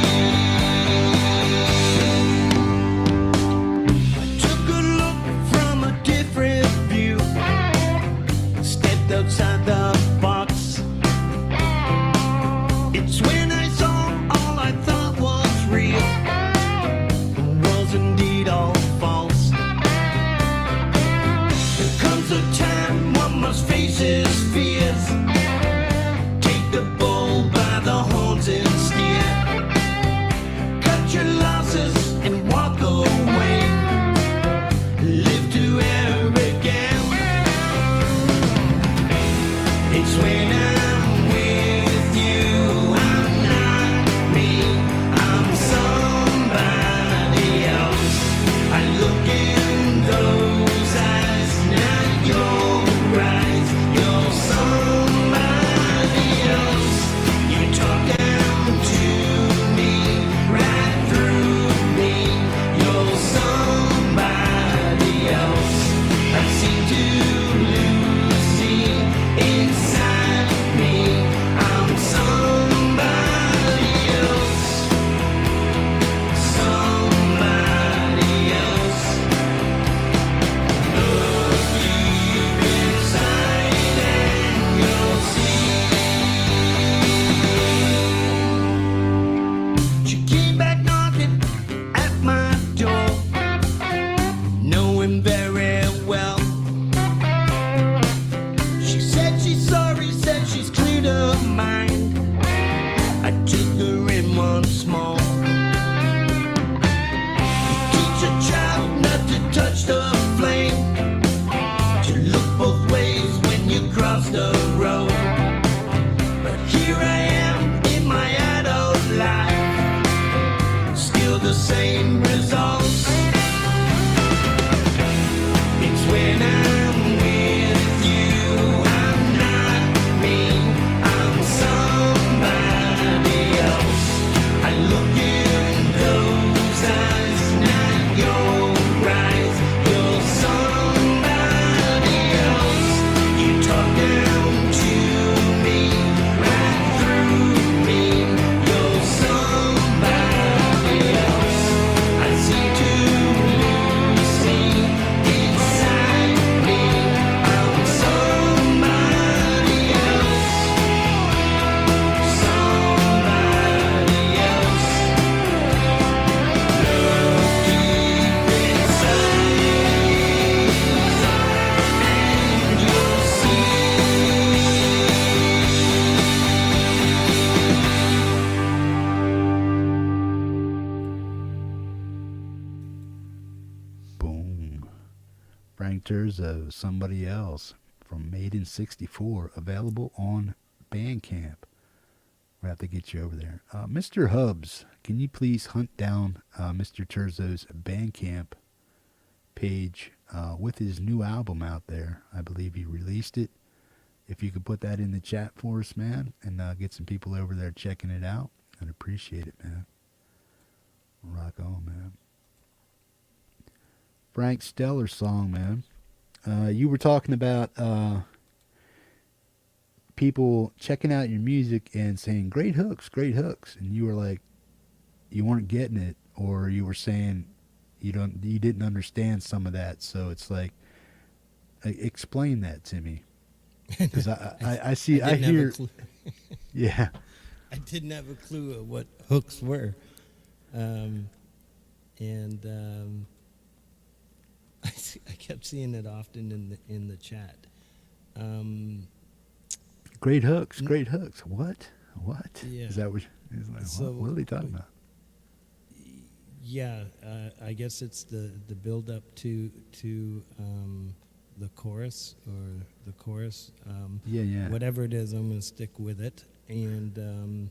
I took a look from a different view, stepped outside the box. It's when I saw all I thought was real was indeed all false. There comes a time one must face his fears, take the bull by the horns and steer, cut your losses and walk away, live to air again. It's when I'm with you, I'm not me, I'm somebody else. I look in those eyes, not your eyes, you're somebody else. You talk down to me, right through me, you're somebody else. I seem to lose me inside me, I'm somebody else, somebody else. Look deep inside and you'll see. She came back knocking at my door, knowing very well. She said she's sorry, said she's cleared her mind. I took her in once more. Teach a child not to touch the flame, to look both ways when you cross the road. But here I am in my adult life, still the same results. It's when I'm with you, I'm not me, I'm somebody else. I look in those eyes, not your eyes, you're somebody featuring Terzo, Somebody Else from Maiden 64, available on Bandcamp. We'll have to get you over there. Mr. Hubs, can you please hunt down Mr. Terzo's Bandcamp page with his new album out there? I believe he released it. If you could put that in the chat for us, man, and get some people over there checking it out, I'd appreciate it, man. Rock on, man. Frank, stellar song, man. You were talking about people checking out your music and saying great hooks, and you were like, you weren't getting it, or you were saying you didn't understand some of that. So it's like, explain that to me, because I hear, yeah. I didn't have a clue of what hooks were, and I kept seeing it often in the chat. Great hooks. What? Yeah. Is that what? Like, So, what are they talking about? Yeah, I guess it's the build up to the chorus or the chorus. Yeah. Whatever it is, I'm gonna stick with it. And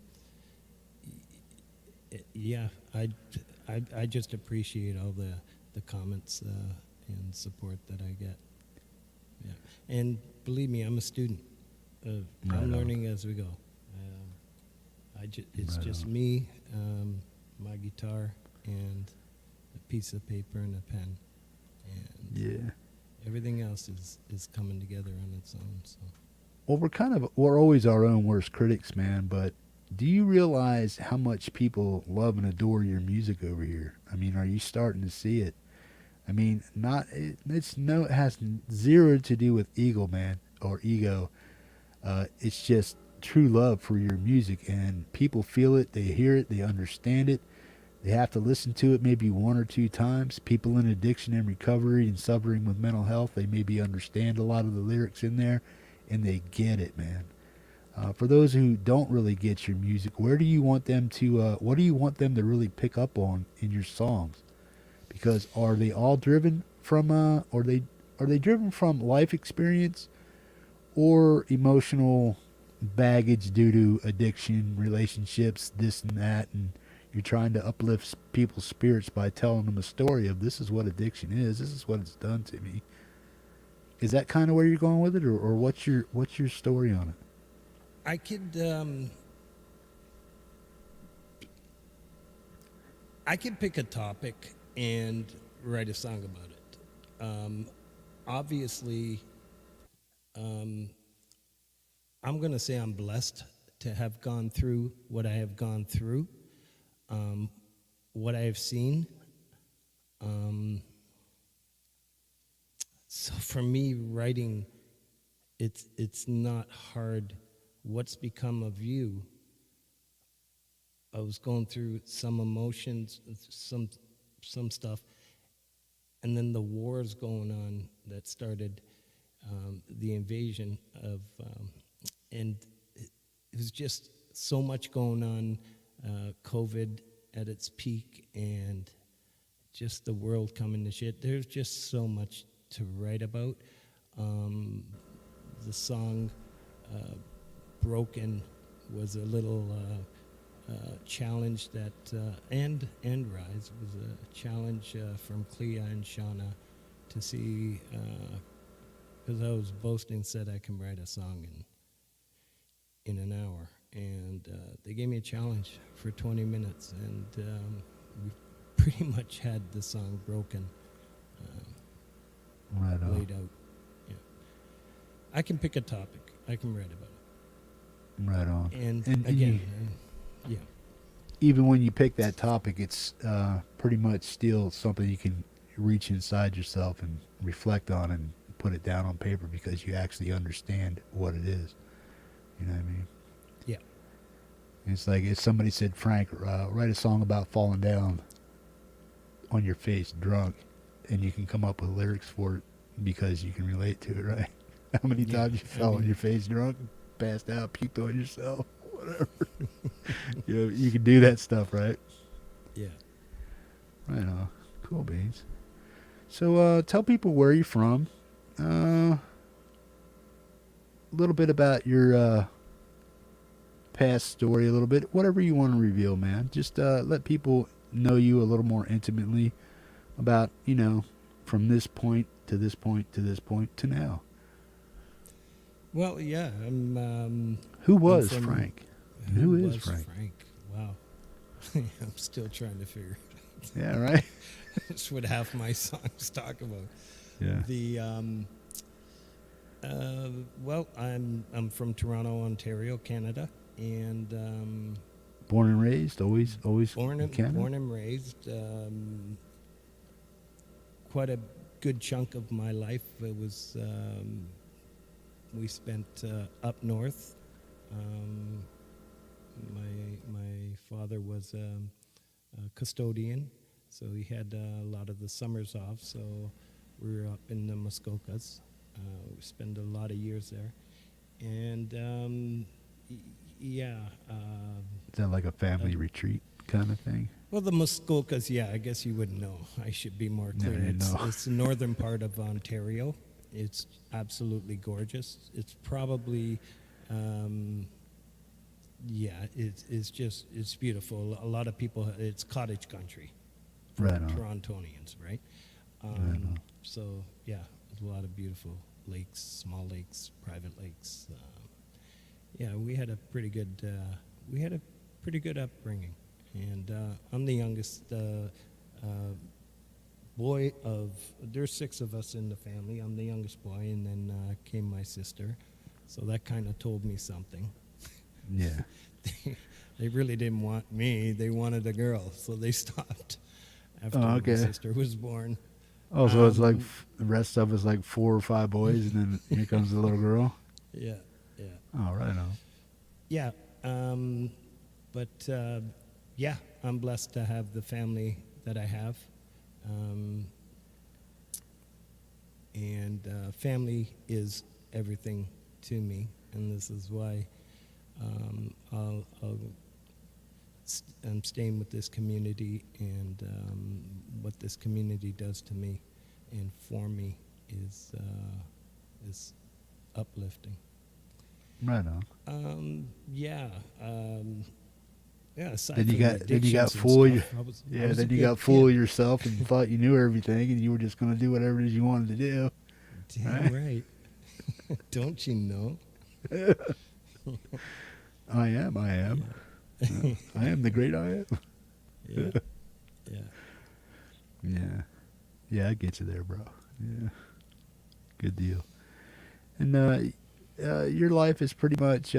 yeah, I just appreciate all the comments and support that I get. Yeah, and believe me, I'm a student. I'm learning as we go. It's Right just on. me, my guitar, and a piece of paper and a pen, and Yeah. everything else is coming together on its own. So Well, we're always our own worst critics, man. But do you realize how much people love and adore your music over here? I mean, are you starting to see it? I mean, it has zero to do with ego, man, or ego. It's just true love for your music, and people feel it, they hear it, they understand it. They have to listen to it maybe one or two times. People in addiction and recovery and suffering with mental health, they maybe understand a lot of the lyrics in there, and they get it, man. For those who don't really get your music, what do you want them to really pick up on in your songs? Because are they all driven from are they driven from life experience or emotional baggage due to addiction, relationships, this and that, and you're trying to uplift people's spirits by telling them a story of this is what addiction is, this is what it's done to me. Is that kind of where you're going with it, or what's your story on it? I could pick a topic and write a song about it. Obviously, I'm going to say I'm blessed to have gone through what I have gone through, what I have seen. So for me, writing, it's not hard. What's become of you? I was going through some emotions, some stuff, and then the wars going on that started the invasion of, and it was just so much going on. COVID at its peak, and just the world coming to shit. There's just so much to write about. The song "Broken" was a little challenge that, and "Rise" was a challenge from Clea and Shauna to see, because I was boasting, said I can write a song in an hour, and they gave me a challenge for 20 minutes, and we pretty much had the song "Broken" Right on. laid out. Yeah, I can pick a topic. I can write about it. Right on. And you, again, yeah. even when you pick that topic, it's pretty much still something you can reach inside yourself and reflect on and put it down on paper because you actually understand what it is. You know what I mean? Yeah. It's like if somebody said, Frank, write a song about falling down on your face drunk, and you can come up with lyrics for it because you can relate to it, right? How many times you fell on your face drunk, passed out, puked on yourself, whatever. You can do that stuff, right? Yeah. Right on. Cool beans. So tell people where you're from a little bit about your past story, a little bit, whatever you want to reveal, man. Just let people know you a little more intimately about, from this point to this point to this point to now. Well, yeah, Who I'm was from. Frank? Who Who is was Frank? Wow, I'm still trying to figure it Yeah, right? out. That's what half my songs talk about. Yeah. The well, I'm from Toronto, Ontario, Canada, and Born and raised, always born in Canada? born and raised. Quite a good chunk of my life it was we spent up north. Um, my father was a custodian, so he had a lot of the summers off. So we were up in the Muskokas. We spent a lot of years there, and yeah. Is that like a family retreat kind of thing? Well, the Muskokas, yeah, I guess you wouldn't know. I should be more clear. No, you know. It's the northern part of Ontario. It's absolutely gorgeous. It's probably, yeah, it's beautiful. A lot of people, it's cottage country for Right on. Torontonians, right? Right on. So, yeah, there's a lot of beautiful lakes, small lakes, private lakes. Yeah, we had a pretty good upbringing. And I'm the youngest boy of, there's 6 of us in the family. I'm the youngest boy, and then came my sister. So that kind of told me something. Yeah. They really didn't want me. They wanted a girl, so they stopped after okay. my sister was born. Oh, so it's like the rest of us like 4 or 5 boys, and then here comes the little girl? Yeah. Oh, right on. Yeah, but yeah, I'm blessed to have the family that I have, and family is everything to me, and this is why I'm staying with this community, and what this community does to me and for me is uplifting. Right on. Yeah. Yeah. Aside Then you from got addictions and full. stuff, I was a Then you good got full of kid. yourself and thought you knew everything, and you were just gonna do whatever it is you wanted to do. Damn right. Don't you know? I am. Yeah. I am the great I am. Yeah. Yeah. Yeah. Yeah, I get you there, bro. Yeah. Good deal. And your life is pretty much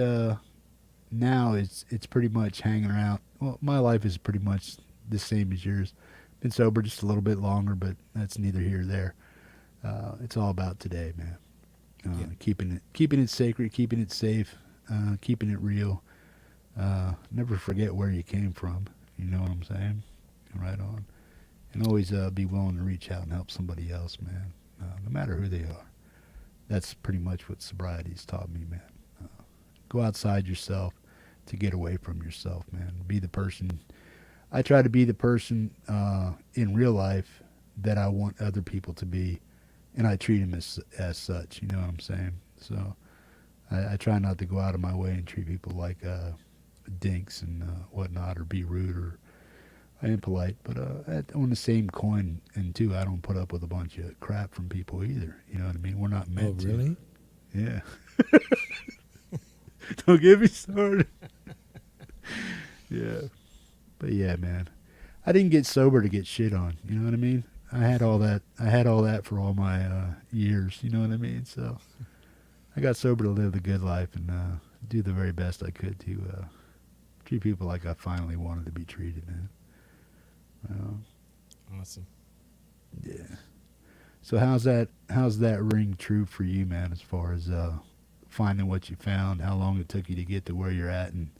now it's pretty much hanging around. Well, my life is pretty much the same as yours. Been sober just a little bit longer, but that's neither here nor there. It's all about today, man. Yeah. Keeping it sacred, keeping it safe, keeping it real. Never forget where you came from. You know what I'm saying? Right on. And always be willing to reach out and help somebody else, man. No matter who they are. That's pretty much what sobriety's taught me, man. Go outside yourself to get away from yourself, man. Be the person. I try to be the person in real life that I want other people to be, and I treat them as such. You know what I'm saying? So I try not to go out of my way and treat people like dinks and whatnot, or be rude or impolite. But on the same coin, and too, I don't put up with a bunch of crap from people either. You know what I mean? We're not meant to. Oh, really? Yeah. Don't get me started. Yeah. But yeah, man. I didn't get sober to get shit on. You know what I mean? I had all that for all my years. You know what I mean? So I got sober to live the good life and do the very best I could to treat people like I finally wanted to be treated, man. Awesome. Yeah. So how's that ring true for you, man, as far as finding what you found, how long it took you to get to where you're at, and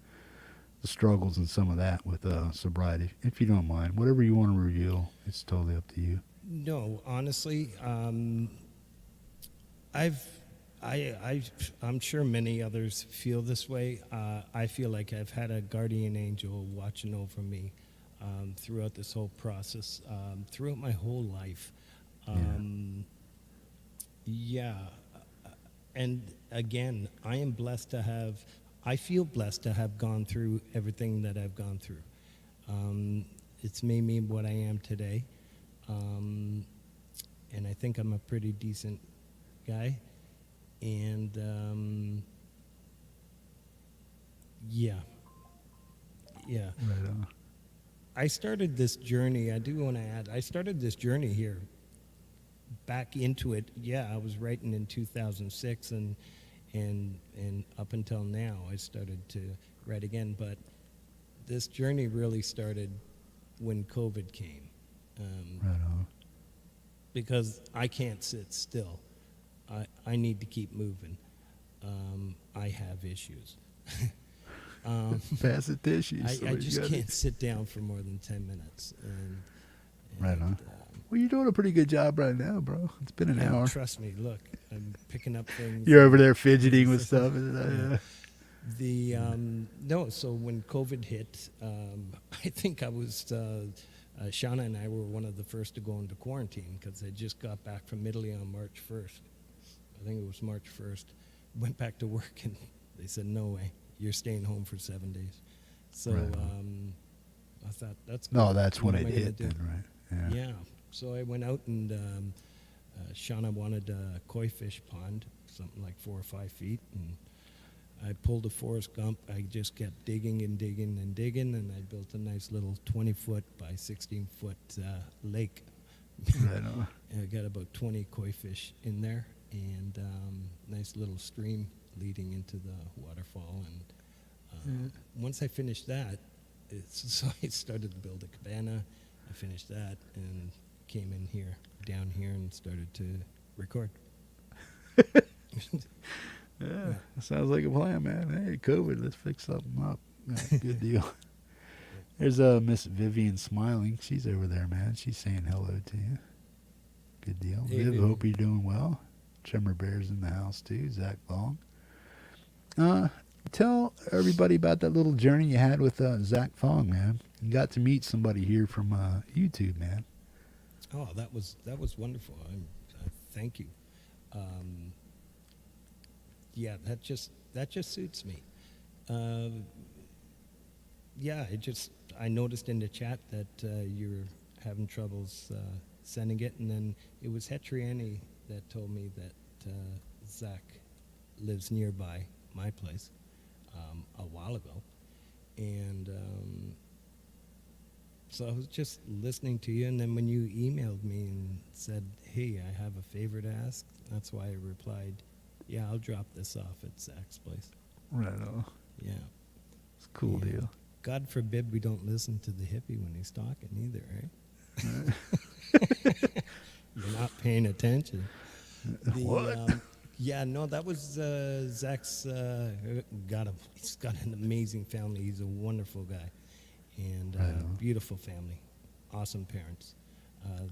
the struggles and some of that with sobriety, if you don't mind. Whatever you want to reveal, it's totally up to you. No, honestly, I'm sure many others feel this way. I feel like I've had a guardian angel watching over me throughout this whole process, throughout my whole life. Yeah. And again, I feel blessed to have gone through everything that I've gone through. It's made me what I am today. And I think I'm a pretty decent guy. And yeah. Right on. I started this journey, I do want to add, I started this journey here back into it. Yeah, I was writing in 2006 and up until now I started to write again, but this journey really started when COVID came. Right on. Because I can't sit still. I need to keep moving. I have issues. Pass the tissues. I just can't sit down for more than 10 minutes. And Right on. Well, you're doing a pretty good job right now, bro. It's been an hour. Trust me, look, I'm picking up things. You're over there fidgeting with stuff. No, so when COVID hit, I think I was, Shauna and I were one of the first to go into quarantine because I just got back from Italy on March 1st. I think it was March 1st. Went back to work and they said, no way, you're staying home for 7 days. So Right. I thought, that's No, good. that's What when am it I gonna hit do? then, right? Yeah. So I went out and Shauna wanted a koi fish pond, something like 4 or 5 feet, and I pulled a Forrest Gump. I just kept digging and digging and digging, and I built a nice little 20-foot by 16-foot lake. Right on. And I got about 20 koi fish in there, and nice little stream leading into the waterfall. And once I finished that, so I started to build a cabana. I finished that and came in here, down here, and started to record. Yeah, sounds like a plan, man. Hey, COVID, let's fix something up. Yeah, good deal. There's Miss Vivian smiling. She's over there, man. She's saying hello to you. Good deal. Hey, Viv, Vivian. hope you're doing well. Trimmer Bear's in the house, too. Zach Long. Tell everybody about that little journey you had with Zach Fong, man. You got to meet somebody here from YouTube, man. Oh, that was wonderful. Thank you. Yeah, that just suits me. Yeah, I noticed in the chat that you're having troubles sending it, and then it was Hetriani that told me that Zach lives nearby my place a while ago, and so I was just listening to you, and then when you emailed me and said, hey, I have a favor to ask, that's why I replied, yeah, I'll drop this off at Zach's place. Right on. Yeah. It's a cool Yeah. deal. God forbid we don't listen to the hippie when he's talking either, right? You're not paying attention. What? Yeah, no, that was Zach's. He's got an amazing family. He's a wonderful guy, and Right on. beautiful family, awesome parents.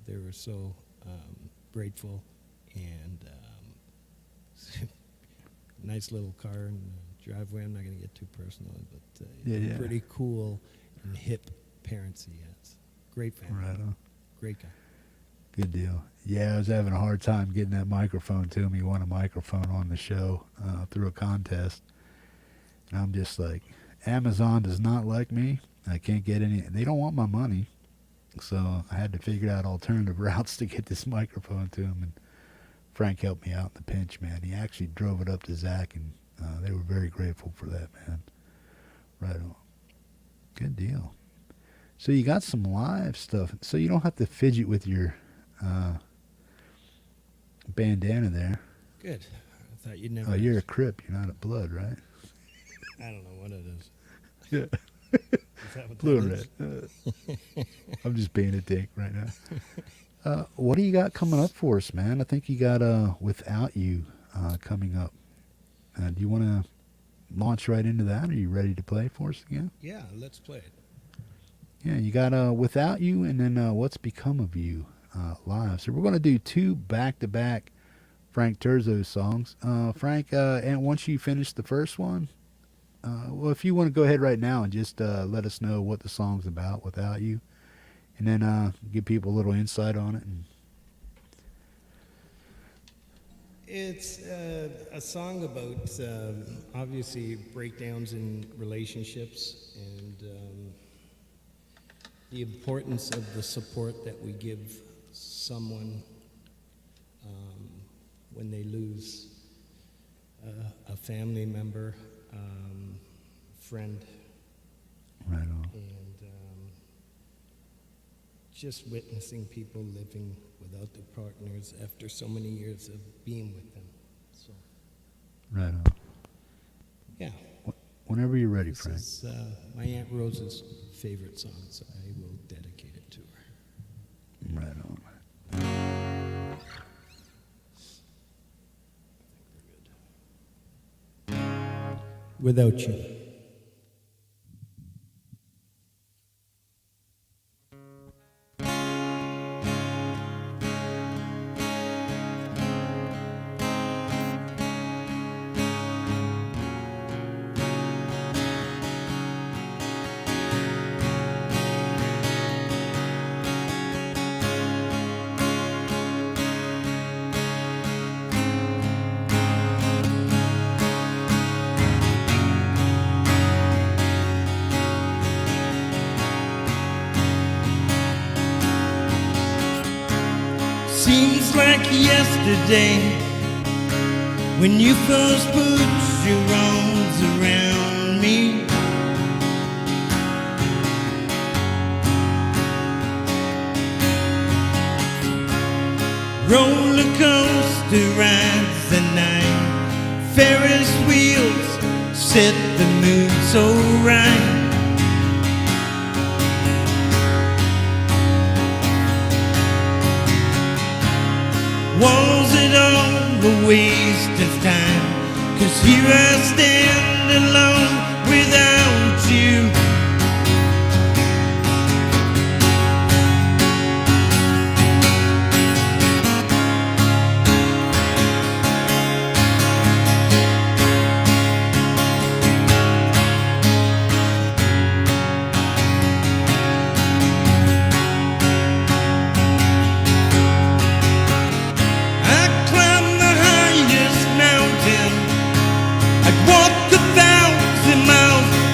They were so grateful, and nice little car and driveway. I'm not going to get too personal, but Yeah. pretty cool and hip parents he has. Great family, Right on. great guy. Good deal. Yeah, I was having a hard time getting that microphone to him. He won a microphone on the show through a contest. And I'm just like, Amazon does not like me. I can't get any. They don't want my money. So I had to figure out alternative routes to get this microphone to him. And Frank helped me out in the pinch, man. He actually drove it up to Zach, and they were very grateful for that, man. Right on. Good deal. So you got some live stuff. So you don't have to fidget with your bandana there. Good. I thought you'd never. Oh, you're a Crip. You're not a Blood, right? I don't know what it is. Yeah. Is that what Blue that and is? red. I'm just being a dick right now. What do you got coming up for us, man? I think you got Without You coming up. Do you want to launch right into that? Are you ready to play for us again? Yeah, let's play it. Yeah, you got Without You and then What's Become of You live. So we're going to do 2 back-to-back Frank Terzo songs. Frank, and once you finish the first one, well, if you want to go ahead right now and just let us know what the song's about, Without You, and then give people a little insight on it. And It's a song about obviously breakdowns in relationships and the importance of the support that we give someone when they lose a family member, friend, Right on. and just witnessing people living without their partners after so many years of being with them. So, Right on. yeah. Whenever you're ready, This Frank. is my Aunt Rose's favorite song, so I will dedicate it to her. Right on. Without you. Seems like yesterday when you first put your arms around me. Roller coaster rides the night, Ferris wheels set the mood so right. Was it all a waste of time? 'Cause here I stand alone without you.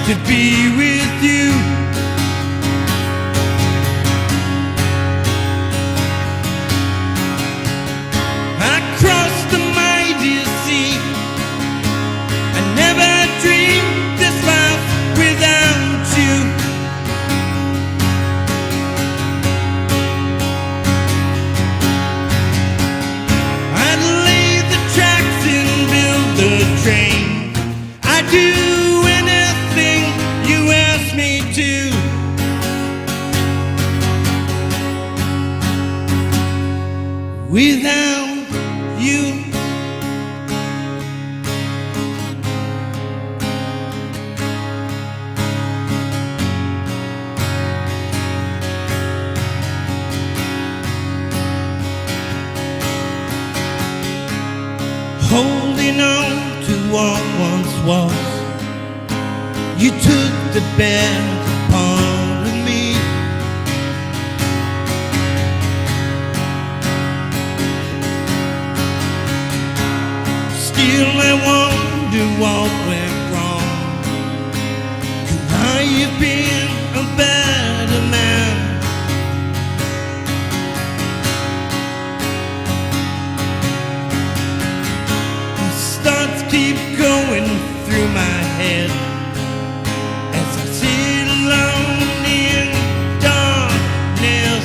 To be with you. I crossed the mighty sea. I never dreamed this life without you. I'd lay the tracks and build the train. I'd do you asked me to. Without you, holding on to what once was. You took the best part of me. Still I wonder what went wrong. Could I have been a better man? Thoughts keep going through my head as I sit alone in darkness.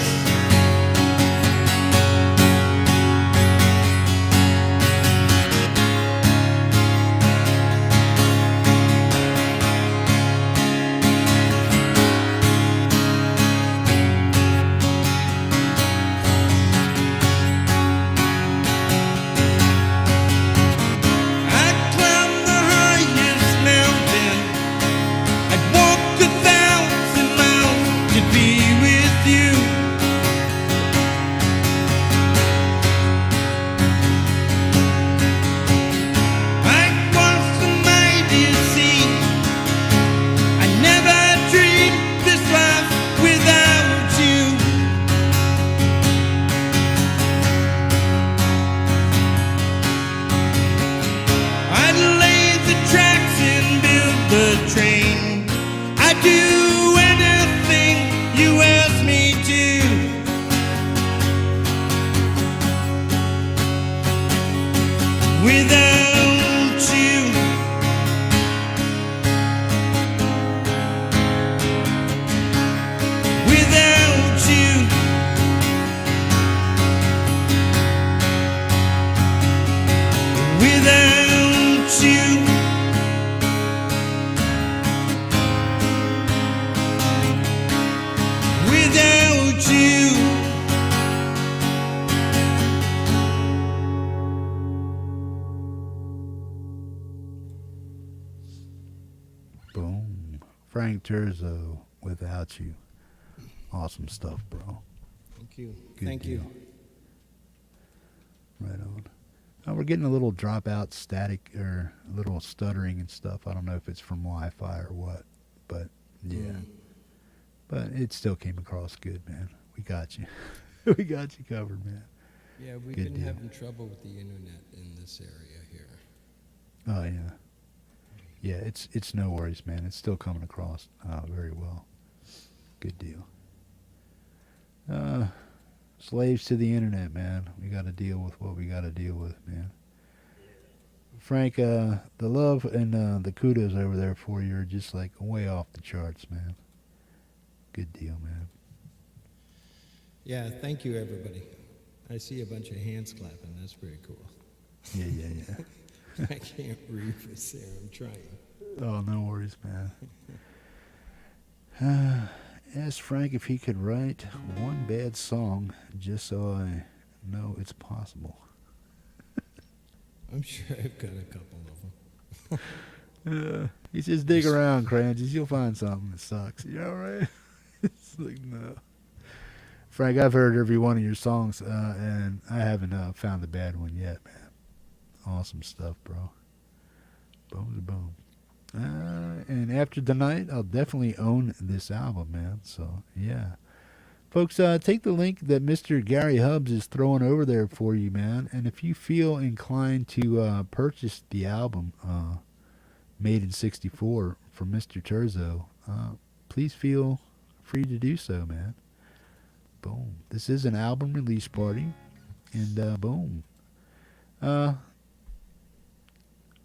Frank Terzo, Without You. Awesome stuff, bro. Thank you. Good Thank deal. you. Right on. We're getting a little dropout static or a little stuttering and stuff. I don't know if it's from Wi-Fi or what, but yeah. Mm. But it still came across good, man. We got you. We got you covered, man. Yeah, we've Good been deal. having trouble with the internet in this area here. Oh yeah. Yeah, it's no worries, man. It's still coming across very well. Good deal. Slaves to the internet, man. We got to deal with what we got to deal with, man. Frank, the love and the kudos over there for you are just like way off the charts, man. Good deal, man. Yeah, thank you, everybody. I see a bunch of hands clapping. That's pretty cool. Yeah, yeah, yeah. I can't read this there. I'm trying. Oh, no worries, man. Ask Frank if he could write one bad song just so I know it's possible. I'm sure I've got a couple of them. He says, dig around, Cranges. You'll find something that sucks. You all right? It's like, no. Frank, I've heard every one of your songs, and I haven't found the bad one yet, man. Awesome stuff, bro. Boom to boom. And after tonight, I'll definitely own this album, man. So, yeah. Folks, take the link that Mr. Gary Hubbs is throwing over there for you, man. And if you feel inclined to purchase the album, Made in 64, from Mr. Terzo, please feel free to do so, man. Boom. This is an album release party. And boom.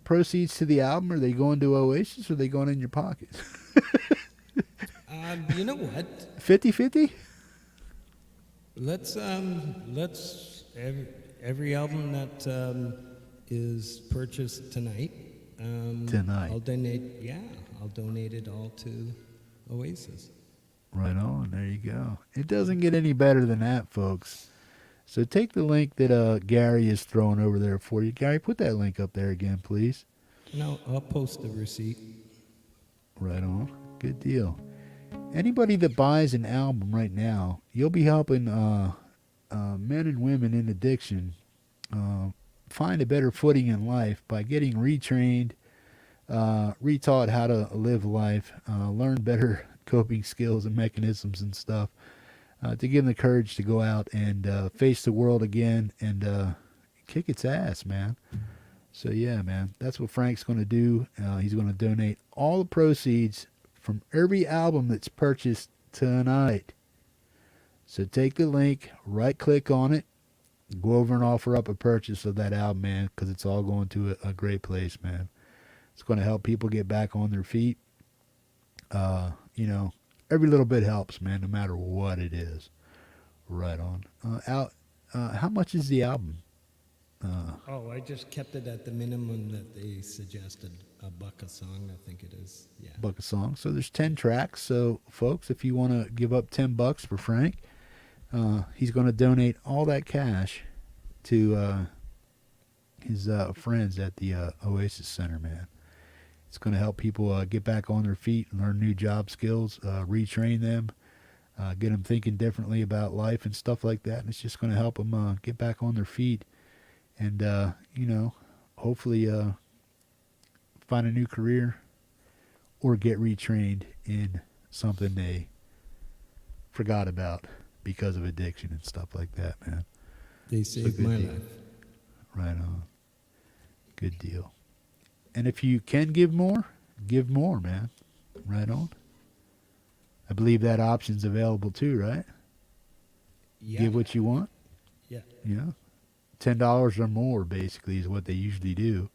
Proceeds to the album, are they going to Oasis or are they going in your pocket? You know what? 50-50? Let's every album that is purchased tonight. Tonight. I'll donate. Yeah, I'll donate it all to Oasis. Right on. There you go. It doesn't get any better than that, folks. So take the link that Gary is throwing over there for you. Gary, put that link up there again, please. No, I'll post the receipt. Right on. Good deal. Anybody that buys an album right now, you'll be helping men and women in addiction find a better footing in life by getting retrained, retaught how to live life, learn better coping skills and mechanisms and stuff, to give them the courage to go out and face the world again and kick its ass, man. So, yeah, man, that's what Frank's going to do. He's going to donate all the proceeds from every album that's purchased tonight. So take the link, right-click on it, go over and offer up a purchase of that album, man, because it's all going to a great place, man. It's going to help people get back on their feet. You know, every little bit helps, man, no matter what it is. Right on. How much is the album? I just kept it at the minimum that they suggested, $1 a song, I think it is. Yeah. $1 a song. So there's 10 tracks. So, folks, if you want to give up $10 for Frank, he's going to donate all that cash to his friends at the Oasis Center, man. It's going to help people get back on their feet, learn new job skills, retrain them, get them thinking differently about life and stuff like that. And it's just going to help them get back on their feet and, you know, hopefully find a new career or get retrained in something they forgot about because of addiction and stuff like that, man. They saved my life. Right on. Good deal. And if you can give more, man. Right on. I believe that option's available too, right? Yeah. Give what you want? Yeah. Yeah. $10 or more, basically, is what they usually do.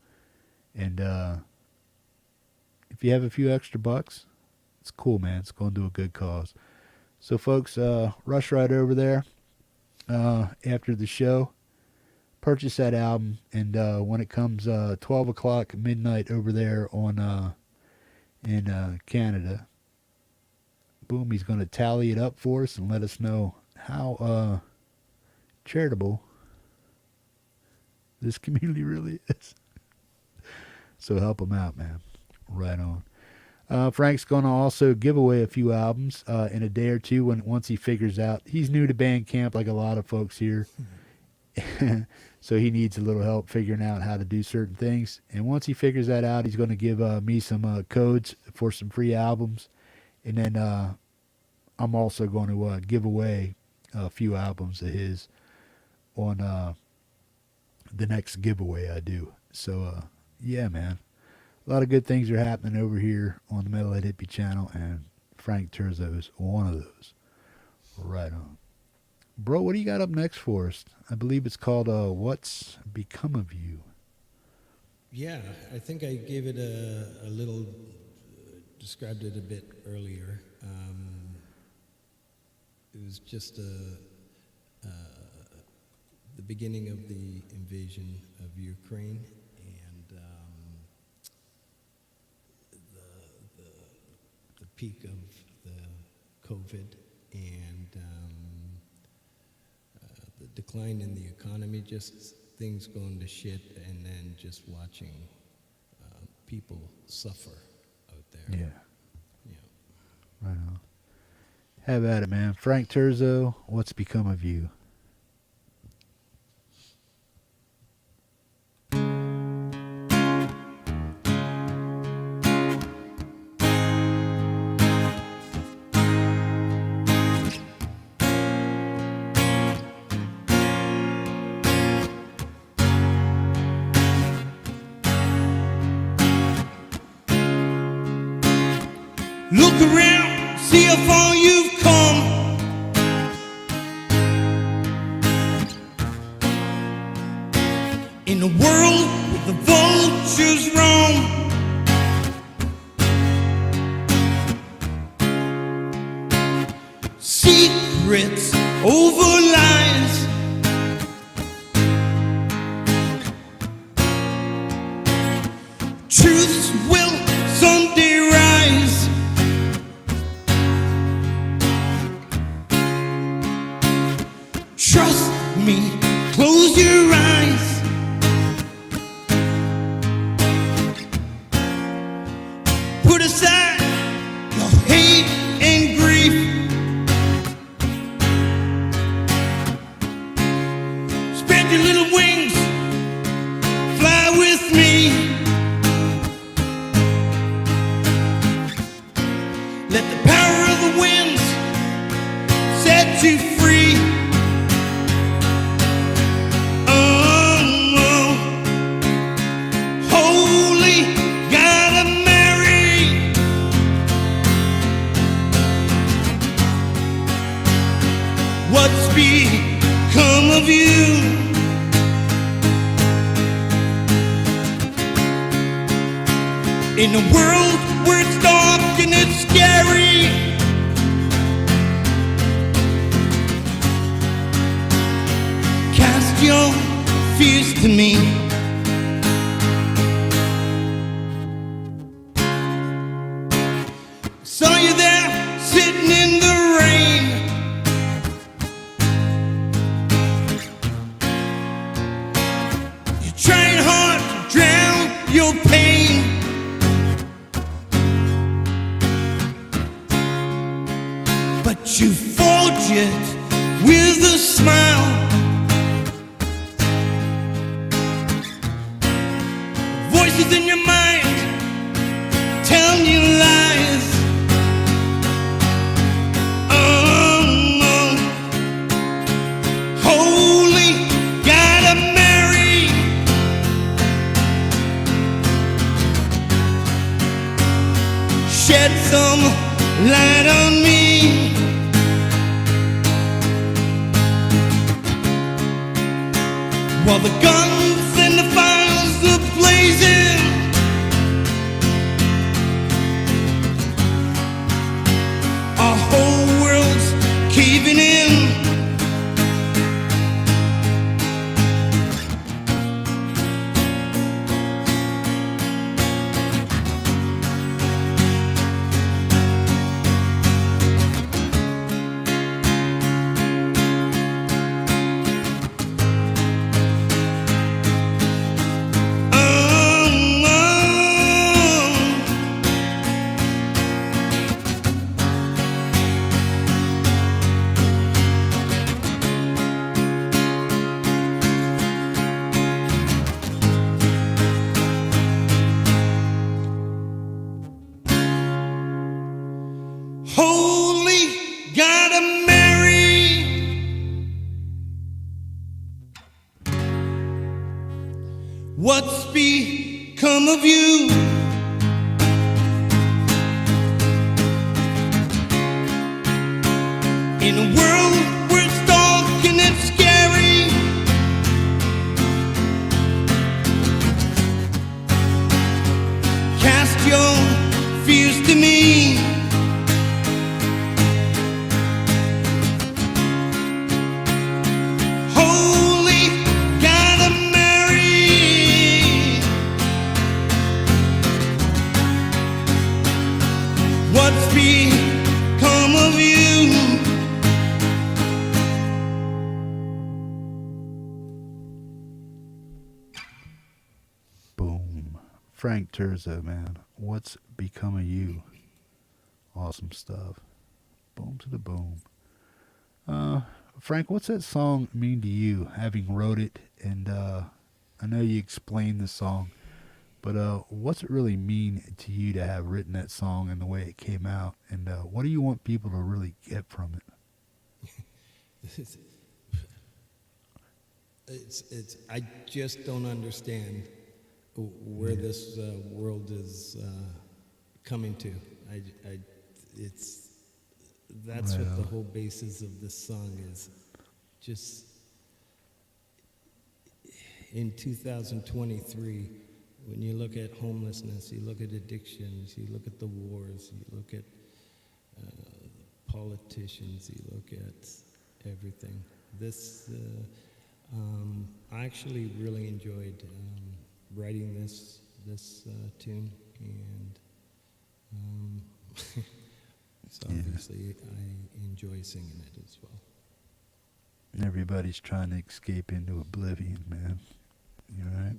And if you have a few extra bucks, it's cool, man. It's going to do a good cause. So, folks, rush right over there after the show. Purchase that album, and when it comes 12 o'clock midnight over there on in Canada, boom, he's going to tally it up for us and let us know how charitable this community really is. So help him out, man. Right on. Frank's going to also give away a few albums in a day or two once he figures out. He's new to Bandcamp like a lot of folks here. So he needs a little help figuring out how to do certain things. And once he figures that out, he's going to give me some codes for some free albums. And then I'm also going to give away a few albums of his on the next giveaway I do. So, yeah, man. A lot of good things are happening over here on the Metalhead Hippie channel, and Frank Terzo is one of those. Right on. Bro, what do you got up next for us? I believe it's called What's Become of You. Yeah, I think I gave it a little, described it a bit earlier. It was just the beginning of the invasion of Ukraine, and the peak of the COVID, and the decline in the economy, just things going to shit, and then just watching people suffer out there. Yeah. Yeah. Right on. Have at it, man. Frank Terzo, What's Become of You? Look around, see how far you've come. In a world where the vultures roam, secrets over lies, truths will someday rise. Trust me, close your eyes. Put aside your hate and grief. Spread your little wings, fly with me. Let the power of the winds set you free. What's become of you? In a world where it's dark and it's scary, cast your fears to me. Saw you there sitting in the rain. Trying hard to drown your pain, but you forge it with a smile. Voices in your mind telling you lies. Holy gotta marry. Shed some light on me. While the guns and the fires are blazing, our whole world's caving in. What's become of you? In a world where it's dark and it's scary, cast your fears to me. Holy God of Mary, what's become of you? Boom. Frank Terzo, man. What's become of you? Awesome stuff. Boom to the boom. Frank, what's that song mean to you, having wrote it? And I know you explained the song, but what's it really mean to you to have written that song and the way it came out? And what do you want people to really get from it? It's I just don't understand where this world is coming to. That's what the whole basis of this song is. Just in 2023, when you look at homelessness, you look at addictions, you look at the wars, you look at politicians, you look at everything. This, I actually really enjoyed writing this tune, and so obviously I enjoy singing it as well. Everybody's trying to escape into oblivion, man. You know, right?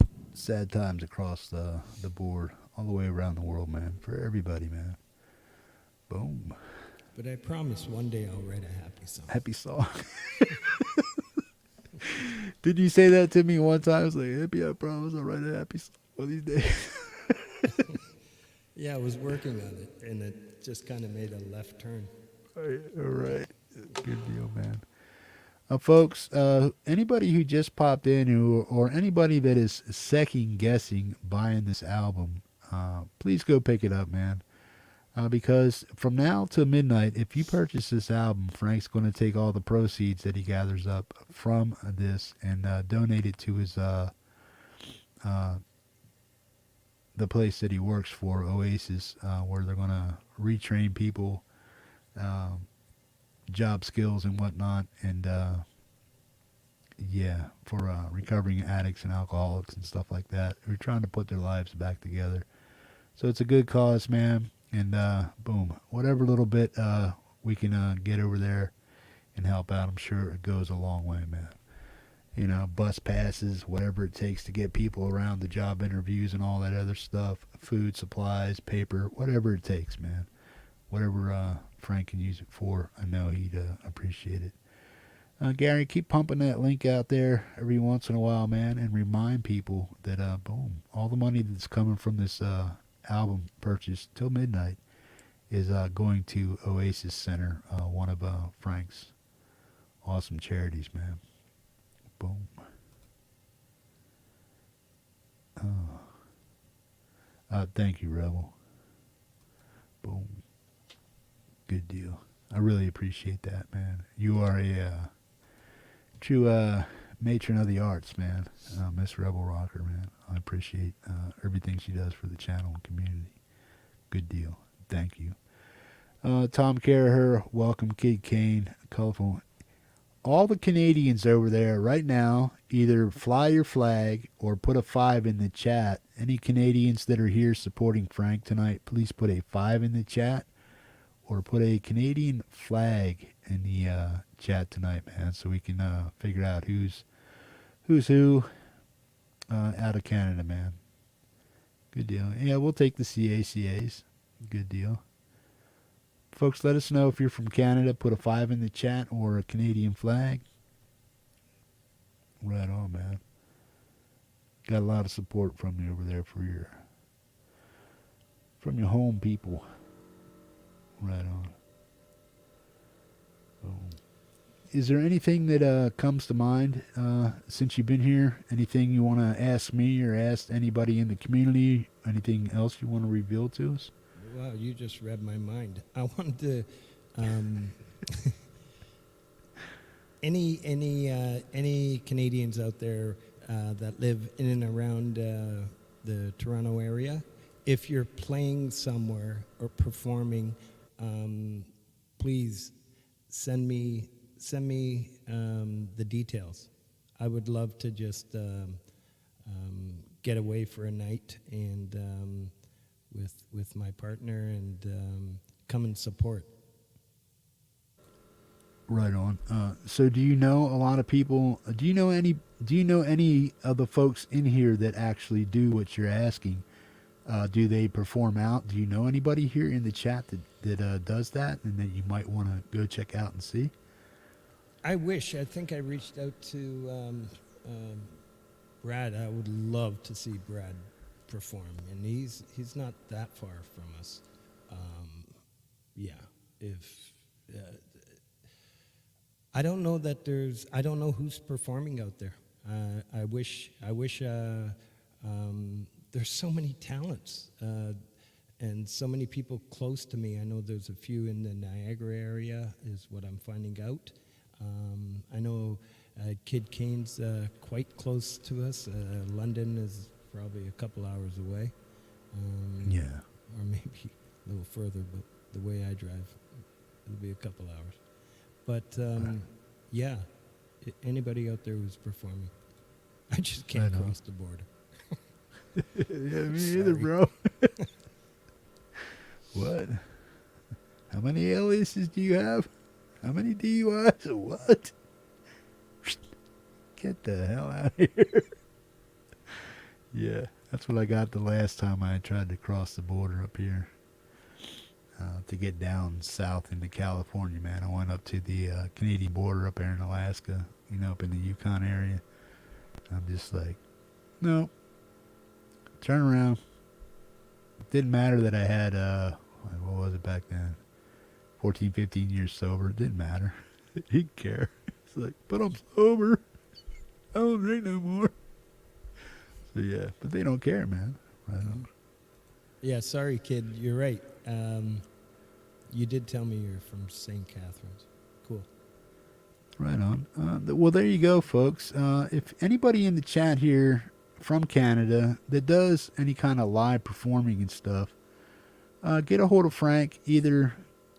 Yeah. Sad times across the board, all the way around the world, man. For everybody, man. Boom. But I promise one day I'll write a happy song. Happy song. Did you say that to me one time? I was like, happy, I promise I'll write a happy song one of these days. Yeah, I was working on it, and it just kind of made a left turn. All right. Good deal, man. Folks, anybody who just popped in or anybody that is second guessing buying this album, please go pick it up, man. Because from now till midnight, if you purchase this album, Frank's going to take all the proceeds that he gathers up from this and donate it to his the place that he works for, Oasis, where they're going to retrain people, job skills and whatnot, and for recovering addicts and alcoholics and stuff like that. We're trying to put their lives back together. So it's a good cause, man. And boom, whatever little bit we can get over there and help out, I'm sure it goes a long way, man. You know, bus passes, whatever it takes to get people around the job interviews and all that other stuff, food, supplies, paper, whatever it takes, man. Whatever Frank can use it for, I know he'd appreciate it. Gary, keep pumping that link out there every once in a while, man, and remind people that, boom, all the money that's coming from this album purchase till midnight is going to Oasis Center, one of Frank's awesome charities, man. Boom. Thank you, Rebel. Boom. Good deal. I really appreciate that, man. You are a true matron of the arts, man. Miss Rebel Rocker, man. I appreciate everything she does for the channel and community. Good deal. Thank you. Tom Caraher, welcome. Kid Kane, colorful. All the Canadians over there right now, either fly your flag or put a 5 in the chat. Any Canadians that are here supporting Frank tonight, please put a 5 in the chat or put a Canadian flag in the chat tonight, man, so we can figure out who's who out of Canada, man. Good deal. Yeah, we'll take the CACAs. Good deal. Folks, let us know if you're from Canada. Put a 5 in the chat or a Canadian flag. Right on, man. Got a lot of support from you over there for from your home people. Right on. Boom. is there anything that comes to mind since you've been here? Anything you want to ask me or ask anybody in the community? Anything else you want to reveal to us? Wow, you just read my mind. I wanted to, um, any Canadians out there that live in and around the Toronto area, if you're playing somewhere or performing, please send me the details. I would love to just get away for a night and with my partner and come and support. Right on. So, do you know a lot of people? Do you know any? Do you know any of the folks in here that actually do what you're asking? Do they perform out? Do you know anybody here in the chat that does that, and that you might want to go check out and see? I wish. I think I reached out to Brad. I would love to see Brad perform, and he's not that far from us. Yeah, if I don't know that I don't know who's performing out there. I wish there's so many talents and so many people close to me. I know there's a few in the Niagara area, is what I'm finding out. I know Kid Kane's quite close to us. London is probably a couple hours away. Yeah. Or maybe a little further, but the way I drive, it'll be a couple hours. But, yeah, anybody out there who's performing, I just can't cross the border. Yeah, me either, bro. What? How many aliases do you have? How many DUIs? What? Get the hell out of here. Yeah, that's what I got the last time I tried to cross the border up here. To get down south into California, man. I went up to the Canadian border up there in Alaska, up in the Yukon area. I'm just like, no. Turn around. Didn't matter that I had, what was it back then? 14, 15 years sober. It didn't matter. He didn't care. It's like, but I'm sober. I don't drink no more. So, yeah. But they don't care, man. Right on. Yeah, sorry, kid. You're right. You did tell me you're from St. Catharines. Cool. Right on. Well, there you go, folks. If anybody in the chat here from Canada that does any kind of live performing and stuff, get a hold of Frank, either,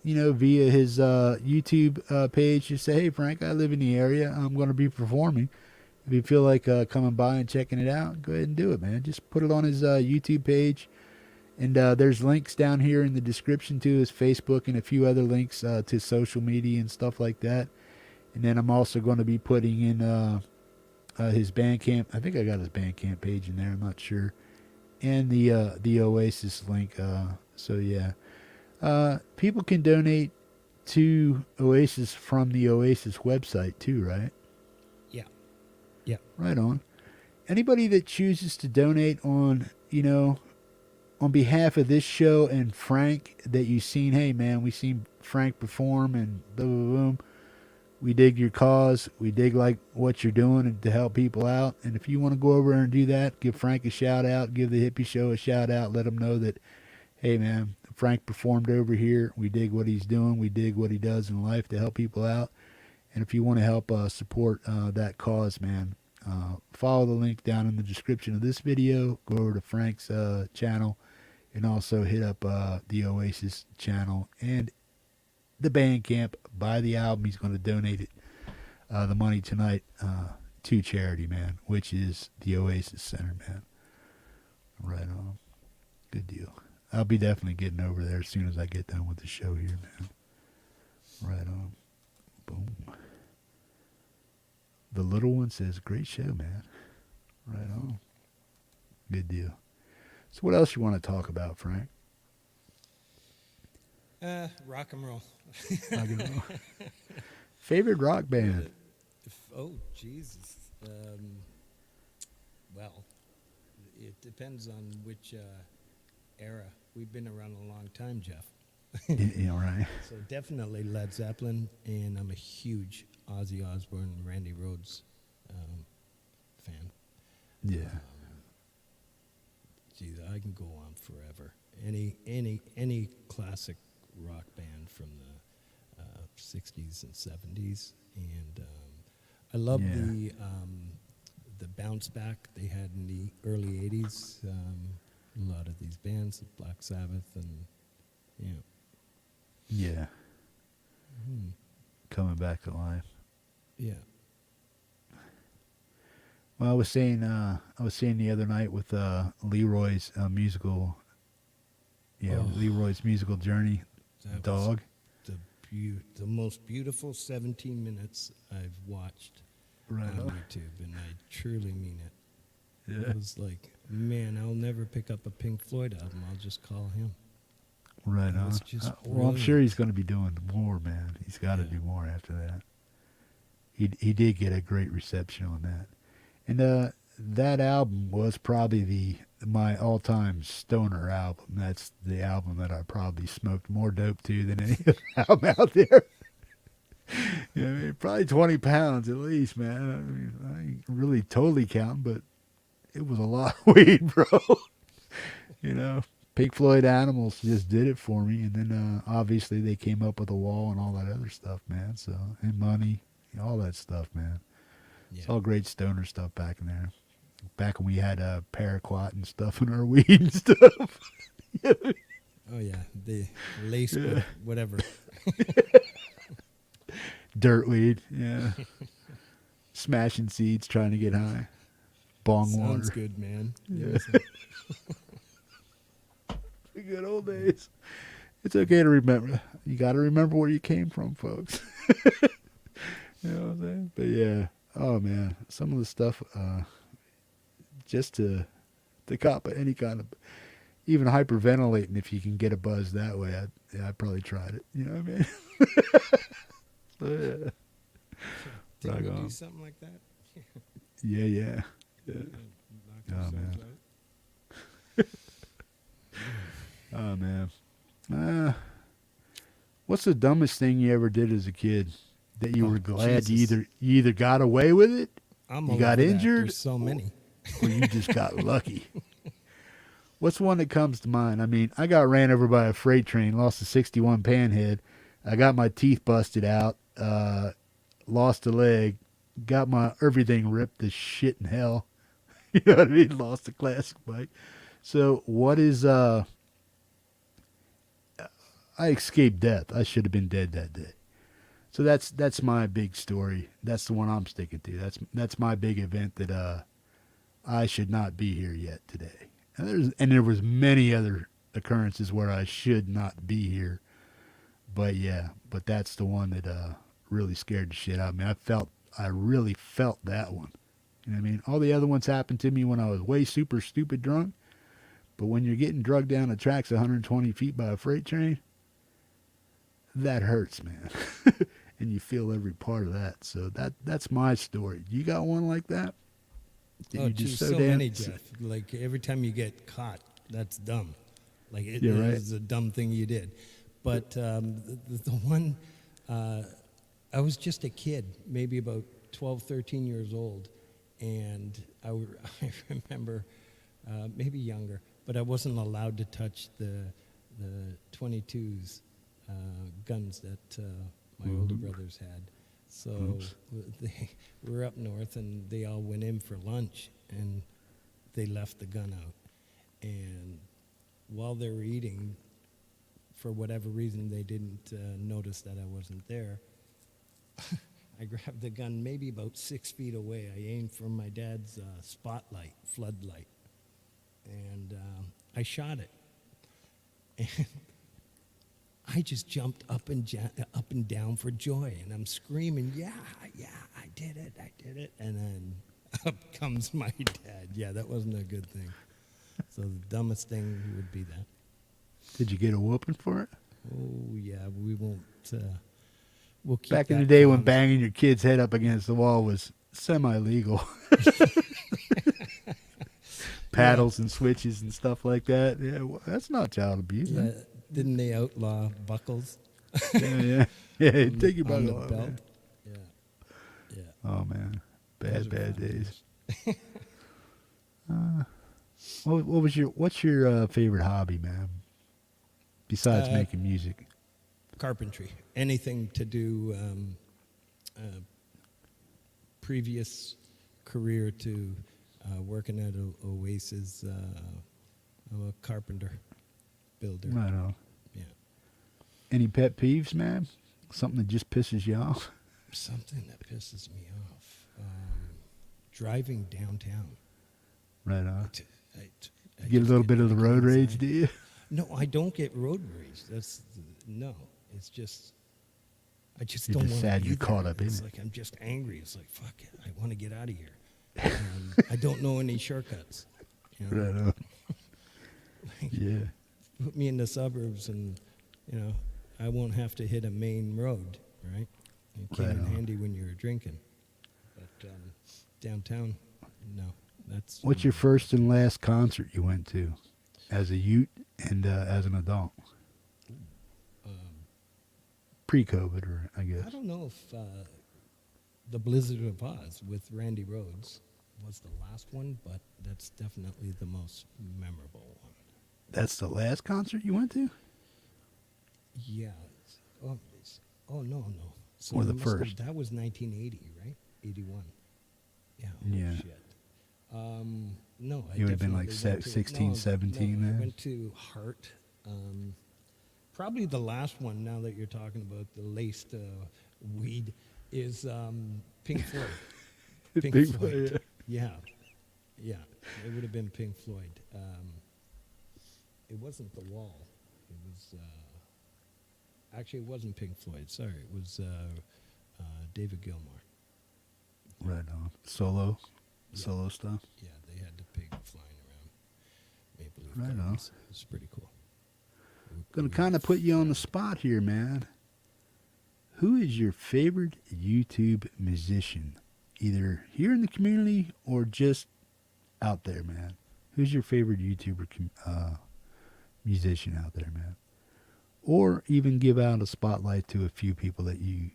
via his YouTube page. Just say, hey, Frank, I live in the area. I'm going to be performing. If you feel like coming by and checking it out, go ahead and do it, man. Just put it on his YouTube page. And there's links down here in the description to his Facebook and a few other links to social media and stuff like that. And then I'm also going to be putting in his Bandcamp. I think I got his Bandcamp page in there. I'm not sure. And the Oasis link. So, yeah. People can donate to Oasis from the Oasis website too, right? Yeah. Yeah. Right on. Anybody that chooses to donate on behalf of this show and Frank that you've seen, hey, man, we seen Frank perform and boom. We dig your cause. We dig like what you're doing to help people out. And if you want to go over and do that, give Frank a shout out, give the Hippie Show a shout out, let him know that, hey, man, Frank performed over here. We dig what he's doing. We dig what he does in life to help people out. And if you want to help support that cause, man, follow the link down in the description of this video. Go over to Frank's channel. And also hit up the Oasis channel and the Bandcamp. Buy the album. He's going to donate it, the money tonight to charity, man, which is the Oasis Center, man. Right on. Good deal. I'll be definitely getting over there as soon as I get done with the show here, man. Right on. Boom. The little one says, great show, man. Right on. Good deal. So what else you want to talk about, Frank? Rock and roll. Rock and roll. Favorite rock band? Oh, Jesus. Well, it depends on which era. We've been around a long time, Jeff. Yeah, right. So definitely Led Zeppelin, and I'm a huge Ozzy Osbourne and Randy Rhoads fan. Yeah. Geez, I can go on forever. Any classic rock band from the 60s and 70s, and I love Yeah. the bounce back they had in the early 80s. A lot of these bands, Black Sabbath, and Yeah. Hmm. Coming back to life. Yeah. Well, I was saying the other night with Leroy's musical, Leroy's musical journey, That dog. was the most beautiful 17 minutes I've watched Right on on. YouTube, and I truly mean it. Yeah. It was like, man, I'll never pick up a Pink Floyd album. I'll just call him. Right It on. was just Well, I'm sure brilliant. he's going to be doing more, man. He's got to Yeah. do more after that. He did get a great reception on that, and that album was probably my all-time stoner album. That's the album that I probably smoked more dope to than any other album out there. I mean, probably 20 pounds at least, man. I mean, I ain't really totally counting, but it was a lot of weed, bro. Pink Floyd Animals just did it for me, and then obviously they came up with a wall and all that other stuff, man. So, and money, all that stuff, man. It's all great stoner stuff back in there. Back when we had paraquat and stuff in our weed and stuff. Oh, yeah. The lace, whatever. Dirt weed, yeah. Smashing seeds, trying to get high. Bong Sounds water. good, man. Yeah. The good old days. It's okay to remember. You got to remember where you came from, folks. You know what I'm saying? But yeah, oh man, some of the stuff, just to cop any kind of, even hyperventilating, if you can get a buzz that way, I'd probably tried it. You know what I mean? So yeah. Didn't Rock we on. do something like that? Yeah. Knock Oh, ourselves man. out? Oh man. What's the dumbest thing you ever did as a kid that you were glad Jesus. you either got away with it, I'm you all got over that. injured, There's so many. or you just got lucky? What's one that comes to mind? I mean, I got ran over by a freight train, lost a 61 panhead. I got my teeth busted out, lost a leg, got my everything ripped to shit in hell. You know what I mean? Lost a classic bike. So what is I escaped death. I should have been dead that day. So that's my big story. That's the one I'm sticking to. That's my big event that I should not be here yet today. And there was many other occurrences where I should not be here. But that's the one that really scared the shit out of me. I really felt that one. You know what I mean? All the other ones happened to me when I was way super stupid drunk. But when you're getting drugged down the tracks 120 feet by a freight train, that hurts, man. And you feel every part of that. So that's my story. You got one like that? That Oh, you geez, just so many, Jeff. Like, every time you get caught, that's dumb. Like, it Yeah, right. is a dumb thing you did. But the one, I was just a kid, maybe about 12, 13 years old. And I remember, maybe younger, but I wasn't allowed to touch the 22s guns that my older brothers had. So they were up north, and they all went in for lunch, and they left the gun out. And while they were eating, for whatever reason, they didn't notice that I wasn't there. I grabbed the gun maybe about 6 feet away. I aimed for my dad's spotlight, floodlight, and I shot it. And I just jumped up and down for joy, and I'm screaming, yeah, I did it. And then up comes my dad. Yeah, that wasn't a good thing. So the dumbest thing would be that. Did you get a whooping for it? Oh, yeah, we won't, we'll keep Back in the that day when calm. banging your kid's head up against the wall was semi-legal. Paddles and switches and stuff like that. Yeah, well, that's not child abuse. Yeah, Man. didn't they outlaw buckles Yeah. on Take your on the buckle off, belt? man. Yeah. Oh man, Those bad are fun days. What's your favorite hobby, man? Besides Uh, making music. Carpentry, anything to do. Previous career to working at Oasis, I'm a carpenter, builder. Right on. Yeah, Any pet peeves, man? Something that just pisses you off? something that pisses me off. Driving downtown. Right on. I You get a just little bit of the road rage, anxiety. do you? No, I don't get road rage. No. It's just I just You're don't just want sad to be you're there. caught up in It's it. like I'm just angry. It's like fuck it. I want to get out of here. I don't know any shortcuts. You know? Right on. Like, Yeah. put me in the suburbs, and I won't have to hit a main road. Right? It came Right in on. handy when you were drinking, but downtown, no. That's What's your first and last concert you went to as a youth and as an adult? Pre-COVID, or I guess. I don't know if the Blizzard of Oz with Randy Rhoads was the last one, but that's definitely the most memorable one. That's the last concert you went to? Yeah. Oh no. So Or the it must have- first? That was 1980, right? 81. Yeah. Yeah. Shit. No, I You would have been like definitely went to- 16, no, 17 no, I then? went to Heart. Probably the last one, now that you're talking about the laced weed, is Pink Floyd. Pink Floyd. Yeah. It would have been Pink Floyd. It wasn't The Wall. It was actually it wasn't Pink Floyd. Sorry, it was David Gilmour. Right on. Solo stuff? Yeah, they had the pig flying around Maple Leaf Right on. Gardens. It's pretty cool. Gonna kind of put you on the spot here, man. Who is your favorite YouTube musician? Either here in the community or just out there, man. Who's your favorite YouTuber musician out there, man? Or even give out a spotlight to a few people that you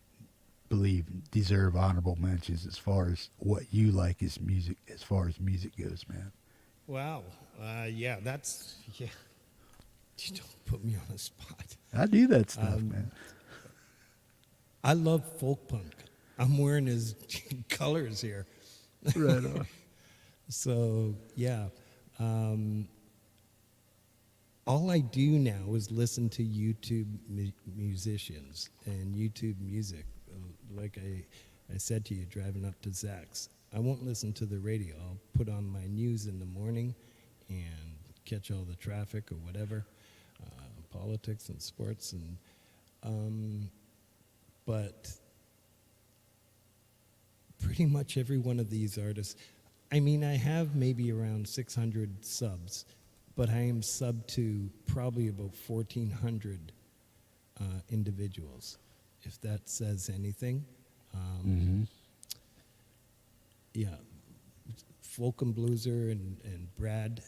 believe deserve honorable mentions as far as what you like is music, as far as music goes, man. Wow. Yeah. You don't put me on the spot. I do that stuff, man. I love folk punk. I'm wearing his colors here. Right on. So, yeah. All I do now is listen to YouTube musicians and YouTube music. Like I said to you, driving up to Zach's, I won't listen to the radio. I'll put on my news in the morning and catch all the traffic or whatever, politics and sports, and but pretty much every one of these artists. I mean, I have maybe around 600 subs, but I am sub to probably about 1,400 individuals, if that says anything. Yeah, Folk and Blueser and Brad.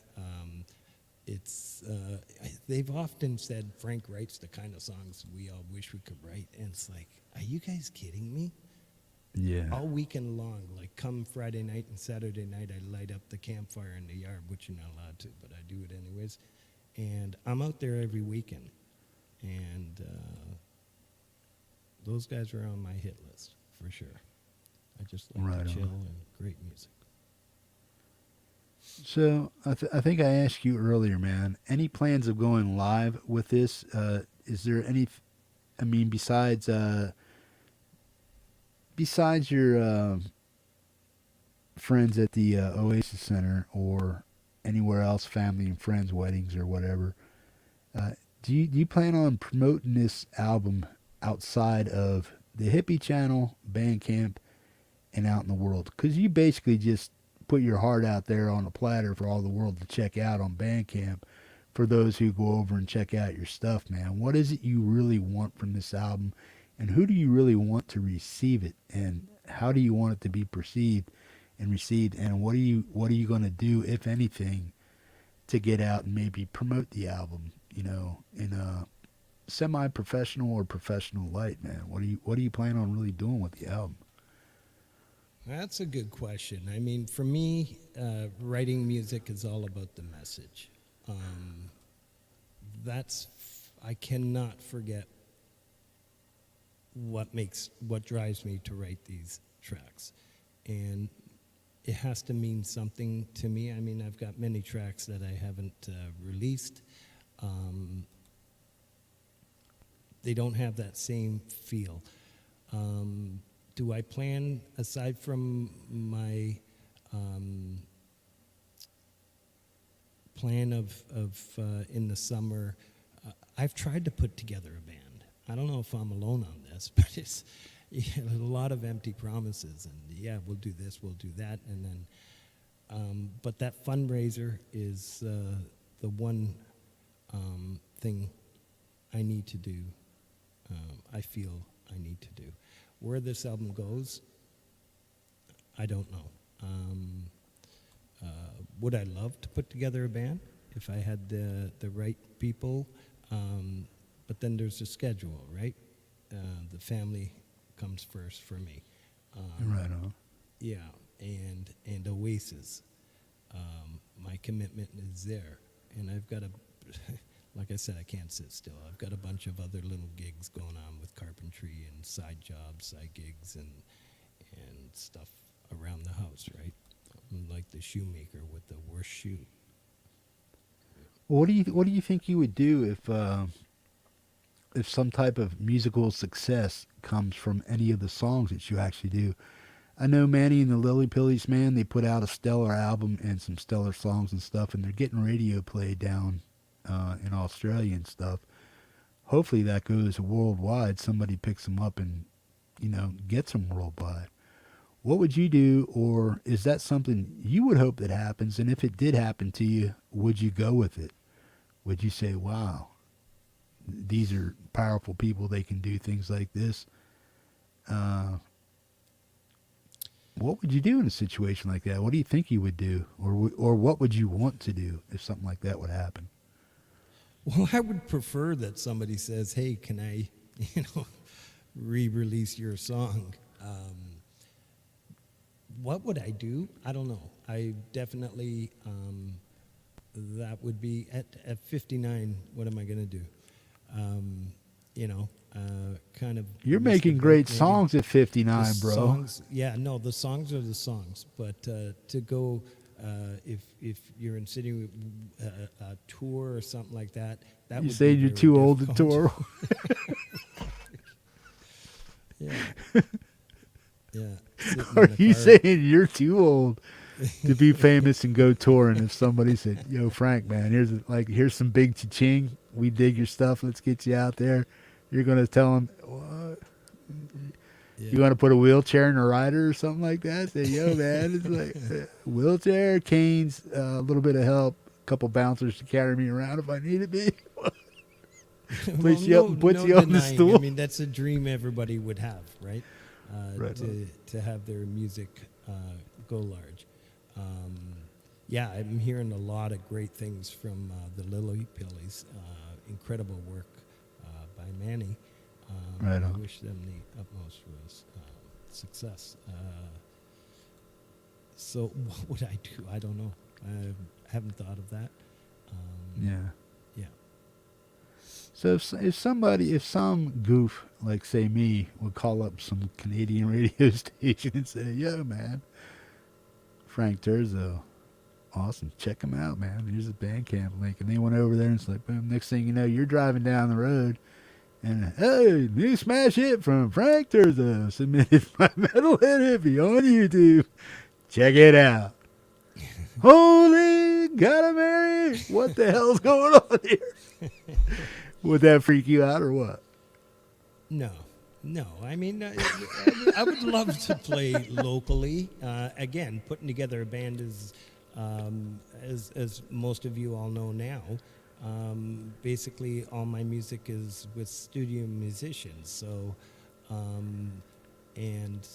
They've often said Frank writes the kind of songs we all wish we could write, and it's like, are you guys kidding me? Yeah. All weekend long, like come Friday night and Saturday night, I light up the campfire in the yard, which you're not allowed to, but I do it anyways. And I'm out there every weekend, and those guys are on my hit list for sure. I just like Right to chill on. and great music. So I think I asked you earlier, man. Any plans of going live with this? Is there any? I mean, besides your friends at the Oasis Center or anywhere else, family and friends, weddings or whatever, do you plan on promoting this album outside of the Hippie Channel, Bandcamp, and out in the world? Because you basically just put your heart out there on a platter for all the world to check out on Bandcamp for those who go over and check out your stuff, man. What is it you really want from this album, and who do you really want to receive it, and how do you want it to be perceived and received, and what are you going to do, if anything, to get out and maybe promote the album, in a semi-professional or professional light, man? What do you plan on really doing with the album? That's a good question. I mean, for me, writing music is all about the message. I cannot forget what drives me to write these tracks. And it has to mean something to me. I mean, I've got many tracks that I haven't released. They don't have that same feel. Do I plan, aside from my plan of in the summer, I've tried to put together a band. I don't know if I'm alone on this, but it's a lot of empty promises. And yeah, we'll do this, we'll do that, and then. But that fundraiser is the one thing I need to do. I feel I need to do. Where this album goes, I don't know. Would I love to put together a band if I had the right people? But then there's a schedule, right? The family comes first for me. Right on. Yeah, and Oasis. My commitment is there, and I've got like I said, I can't sit still. I've got a bunch of other little gigs going on with carpentry and side jobs, side gigs, and stuff around the house, right? I'm like the shoemaker with the worst shoe. What do you think you would do if some type of musical success comes from any of the songs that you actually do? I know Manny and the Lily Pillies, man, they put out a stellar album and some stellar songs and stuff, and they're getting radio play down in Australia and stuff. Hopefully that goes worldwide. Somebody picks them up and, gets them worldwide. What would you do, or is that something you would hope that happens? And if it did happen to you, would you go with it? Would you say, wow, these are powerful people, they can do things like this? What would you do in a situation like that? What do you think you would do? Or what would you want to do if something like that would happen? Well, I would prefer that somebody says, hey, can I, re-release your song? What would I do? I don't know. I definitely, that would be, at 59, what am I going to do? Kind of... You're making great songs at 59, bro. Songs, yeah, no, the songs are the songs. But to go, if you're in city a tour or something like that, that you would say be you're very too old to difficult. tour. Yeah. Yeah. Sitting Are in the you car. saying you're too old to be famous and go touring? If somebody said, "Yo, Frank, man, here's some big cha-ching. We dig your stuff. Let's get you out there." You're gonna tell them, "What? Yeah. You want to put a wheelchair in a rider or something like that?" Say, "Yo, man, it's like wheelchair, canes, a little bit of help, a couple bouncers to carry me around if I need to be." Puts you up and puts you on the denying. stool. I mean, that's a dream everybody would have, right? Right. To have their music go large. Yeah, I'm hearing a lot of great things from the Lily Pillies. Incredible work by Manny. Right on. I wish them the utmost was success. So what would I do? I don't know. I haven't thought of that. Yeah. Yeah. So if some goof, like say me, would call up some Canadian radio station and say, "Yo, man, Frank Terzo, awesome, check him out, man. Here's a Bandcamp link," and they went over there and it's like, boom. Next thing you know, you're driving down the road, and hey, new smash hit from Frank Terzo, submitted by Metalhead Hippie on YouTube. Check it out. Holy, gotta marry. What the hell's going on here? Would that freak you out or what? No. I mean, I would love to play locally. Again, putting together a band is, as most of you all know now, basically all my music is with studio musicians. So, and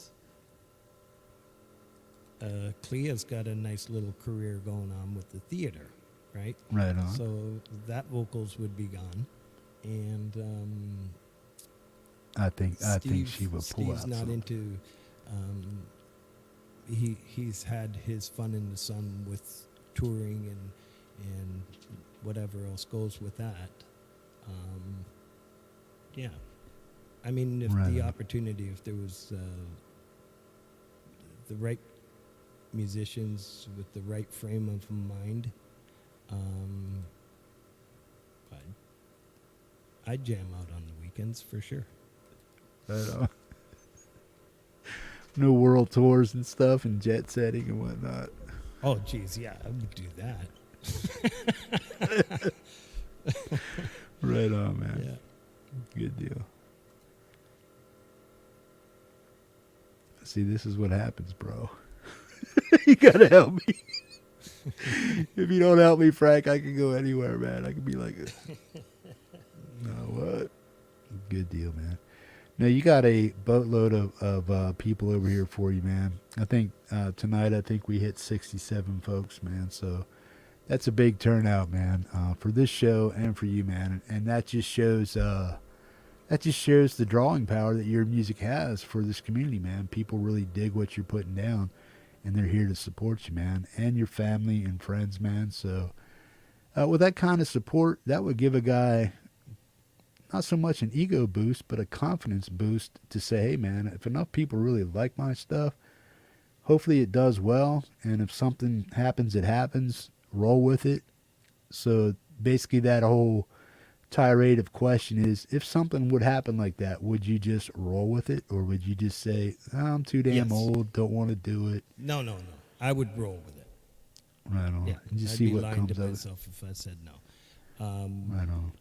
Clea's got a nice little career going on with the theater, right? Right on. So that vocals would be gone. And I think she would pull Steve's out not something. into he's had his fun in the sun with touring and whatever else goes with that. Yeah, I mean, if Right the on. opportunity, if there was the right musicians with the right frame of mind, I'd jam out on the weekends for sure. Right on. No world tours and stuff and jet setting and whatnot. Oh, geez, yeah, I would do that. Right on, man. Yeah. Good deal. See, this is what happens, bro. You gotta help me. If you don't help me, Frank, I can go anywhere, man. I can be like, no, what? Good deal, man. Now, you got a boatload of people over here for you, man. I think tonight, I think we hit 67 folks, man. So that's a big turnout, man, for this show and for you, man. And that just shows the drawing power that your music has for this community, man. People really dig what you're putting down, and they're here to support you, man, and your family and friends, man. So with that kind of support, that would give a guy not so much an ego boost, but a confidence boost to say, hey, man, if enough people really like my stuff, hopefully it does well. And if something happens, it happens. Roll with it. So basically that whole tirade of question is, if something would happen like that, would you just roll with it? Or would you just say, I'm too damn Yes. old, don't want to do it? No. I would roll with it. Right on. Yeah, And just I'd see be what lying comes to of it. myself if I said no. Right on.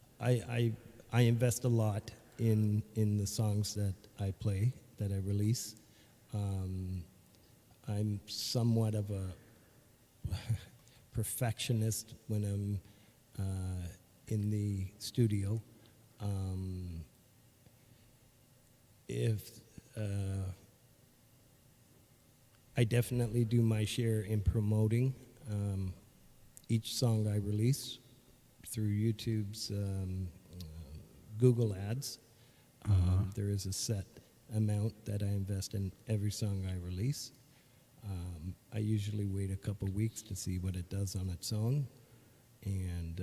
I invest a lot in the songs that I play, that I release. I'm somewhat of a perfectionist when I'm in the studio. I definitely do my share in promoting each song I release through YouTube's Google Ads. There is a set amount that I invest in every song I release. I usually wait a couple weeks to see what it does on its own, and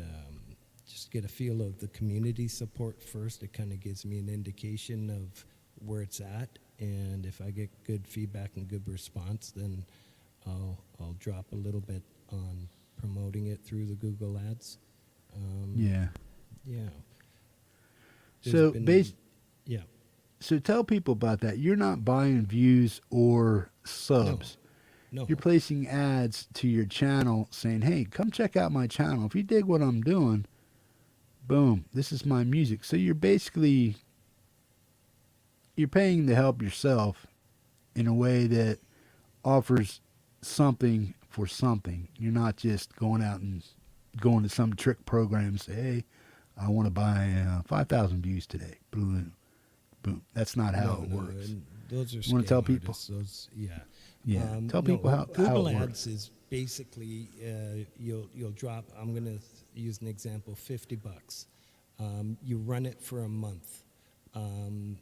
just get a feel of the community support first. It kind of gives me an indication of where it's at, and if I get good feedback and good response, then I'll drop a little bit on promoting it through the Google Ads. Yeah. Yeah. So Yeah. So tell people about that. You're not buying views or subs. No. You're placing ads to your channel saying, hey, come check out my channel. If you dig what I'm doing, boom, this is my music. So you're basically, you're paying to help yourself in a way that offers something for something. You're not just going out and going to some trick program and say, hey, I want to buy 5,000 views today. Boom. Boom. That's not how it works. And those are You wanna scam tell people? artists, those, yeah. Yeah. Tell people how Google it Ads works. is basically you'll drop. I'm going to use an example. $50. You run it for a month, and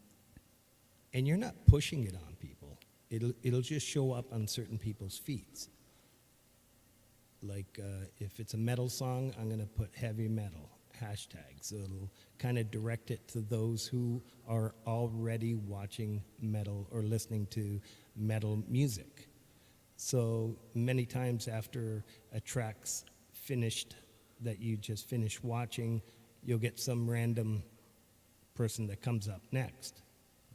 you're not pushing it on people. It'll just show up on certain people's feeds. Like if it's a metal song, I'm going to put heavy metal hashtag. So it'll kind of direct it to those who are already watching metal or listening to metal music. So many times after a track's finished, that you just finished watching, you'll get some random person that comes up next.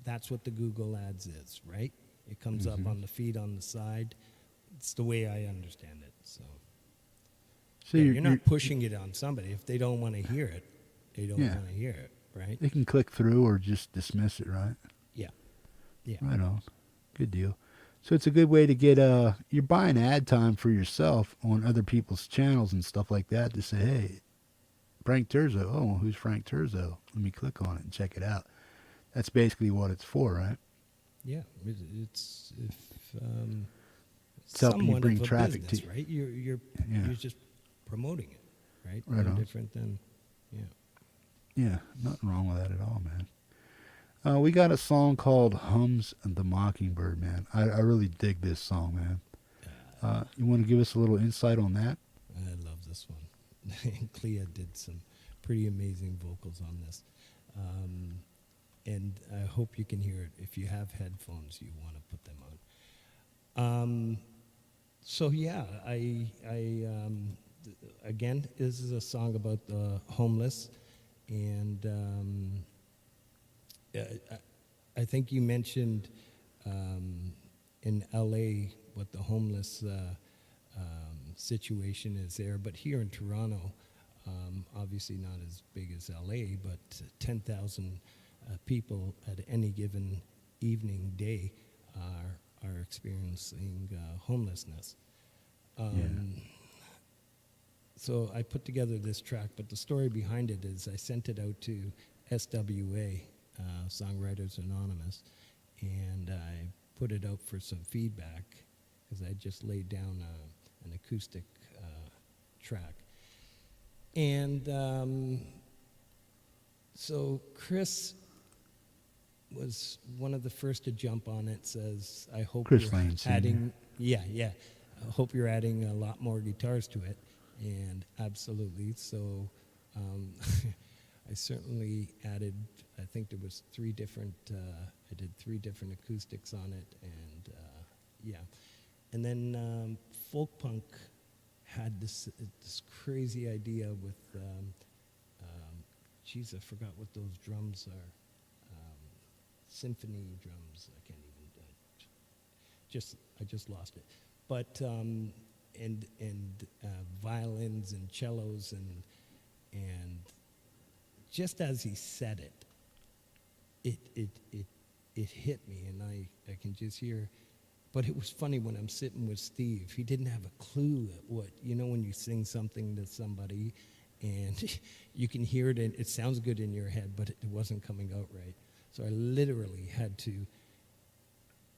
That's what the Google Ads is, right? It comes up on the feed on the side. It's the way I understand it. So you're not pushing it on somebody. If they don't want to hear it, they don't want to hear it, right? They can click through or just dismiss it, right? Yeah. Yeah. Right on. Good deal. So it's a good way to get, you're buying ad time for yourself on other people's channels and stuff like that to say, hey, Frank Terzo. Oh, who's Frank Terzo? Let me click on it and check it out. That's basically what it's for, right? Yeah. It's helping you somewhat bring of a traffic business, to- right? You're just promoting it, right? Right No on. different than, yeah. Yeah, nothing wrong with that at all, man. We got a song called Hums the Mockingbird, man. I really dig this song, man. You want to give us a little insight on that? I love this one. And Clea did some pretty amazing vocals on this. And I hope you can hear it. If you have headphones, you want to put them on. So yeah, again, this is a song about the homeless, and I think you mentioned in LA what the homeless situation is there, but here in Toronto, obviously not as big as LA, but 10,000 people at any given evening day are experiencing homelessness. So I put together this track, but the story behind it is I sent it out to SWA, Songwriters Anonymous, and I put it out for some feedback because I just laid down an acoustic track. And so Chris was one of the first to jump on it, says, I hope Chris you're Lane, adding, yeah, I hope you're adding a lot more guitars to it. And absolutely, so I certainly added, I think there was I did three different acoustics on it, and yeah. And then folk punk had this crazy idea with, geez, I forgot what those drums are. Symphony drums, I can't even, I just lost it. But, and violins and cellos, and just as he said it hit me, and I can just hear. But it was funny when I'm sitting with Steve. He didn't have a clue at what, when you sing something to somebody, and you can hear it, and it sounds good in your head, but it wasn't coming out right. So I literally had to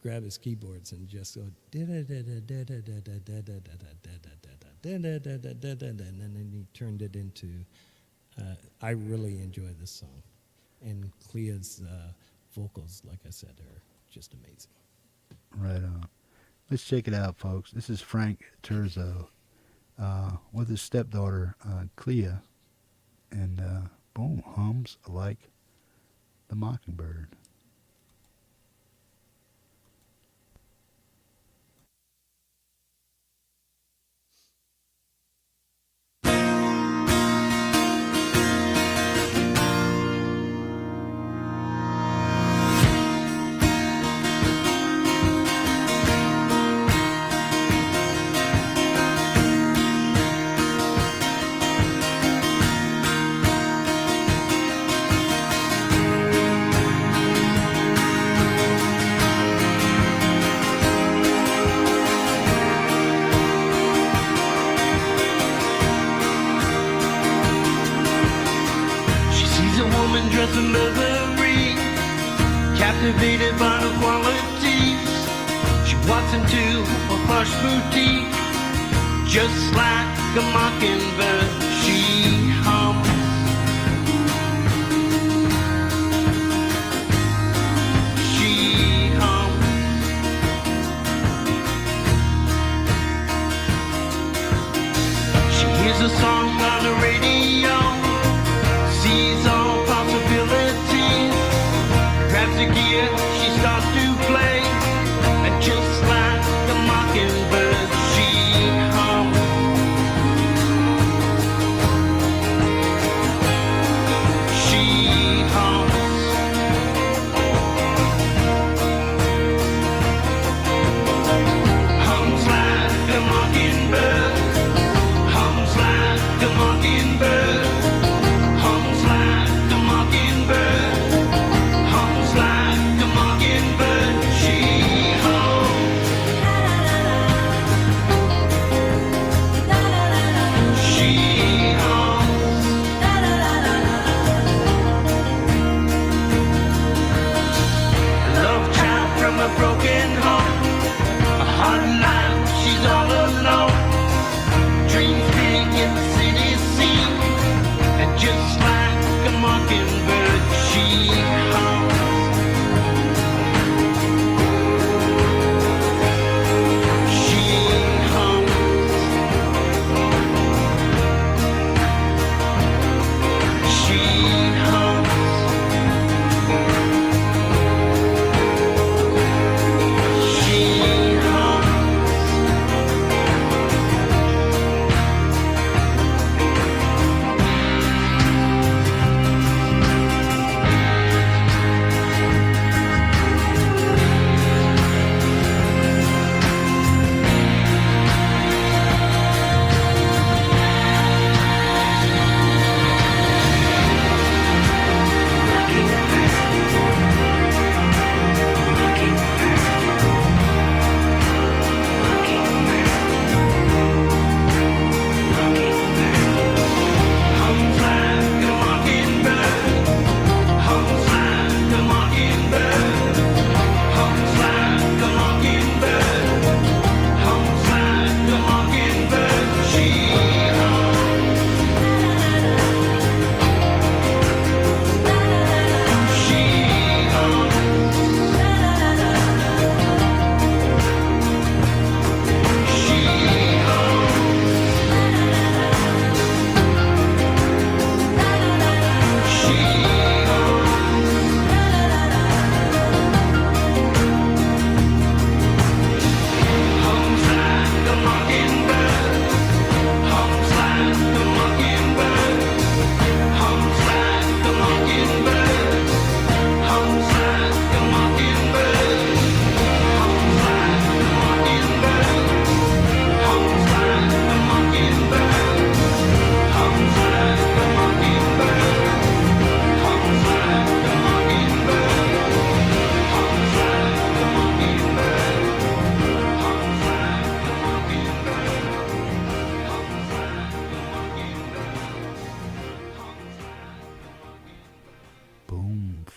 grab his keyboards and just go, and then he turned it into, I really enjoy this song. And Clea's vocals, like I said, are just amazing. Right on. Let's check it out, folks. This is Frank Terzo with his stepdaughter, Clea, and boom, hums like the Mockingbird. Dressing misery, captivated by her qualities. She walks into a plush boutique, just like a mockingbird. She hums. She hums. She hears a song on the radio, sees all possibilities, grabs a gear, she starts to play, and just like the mockingbird, she hums.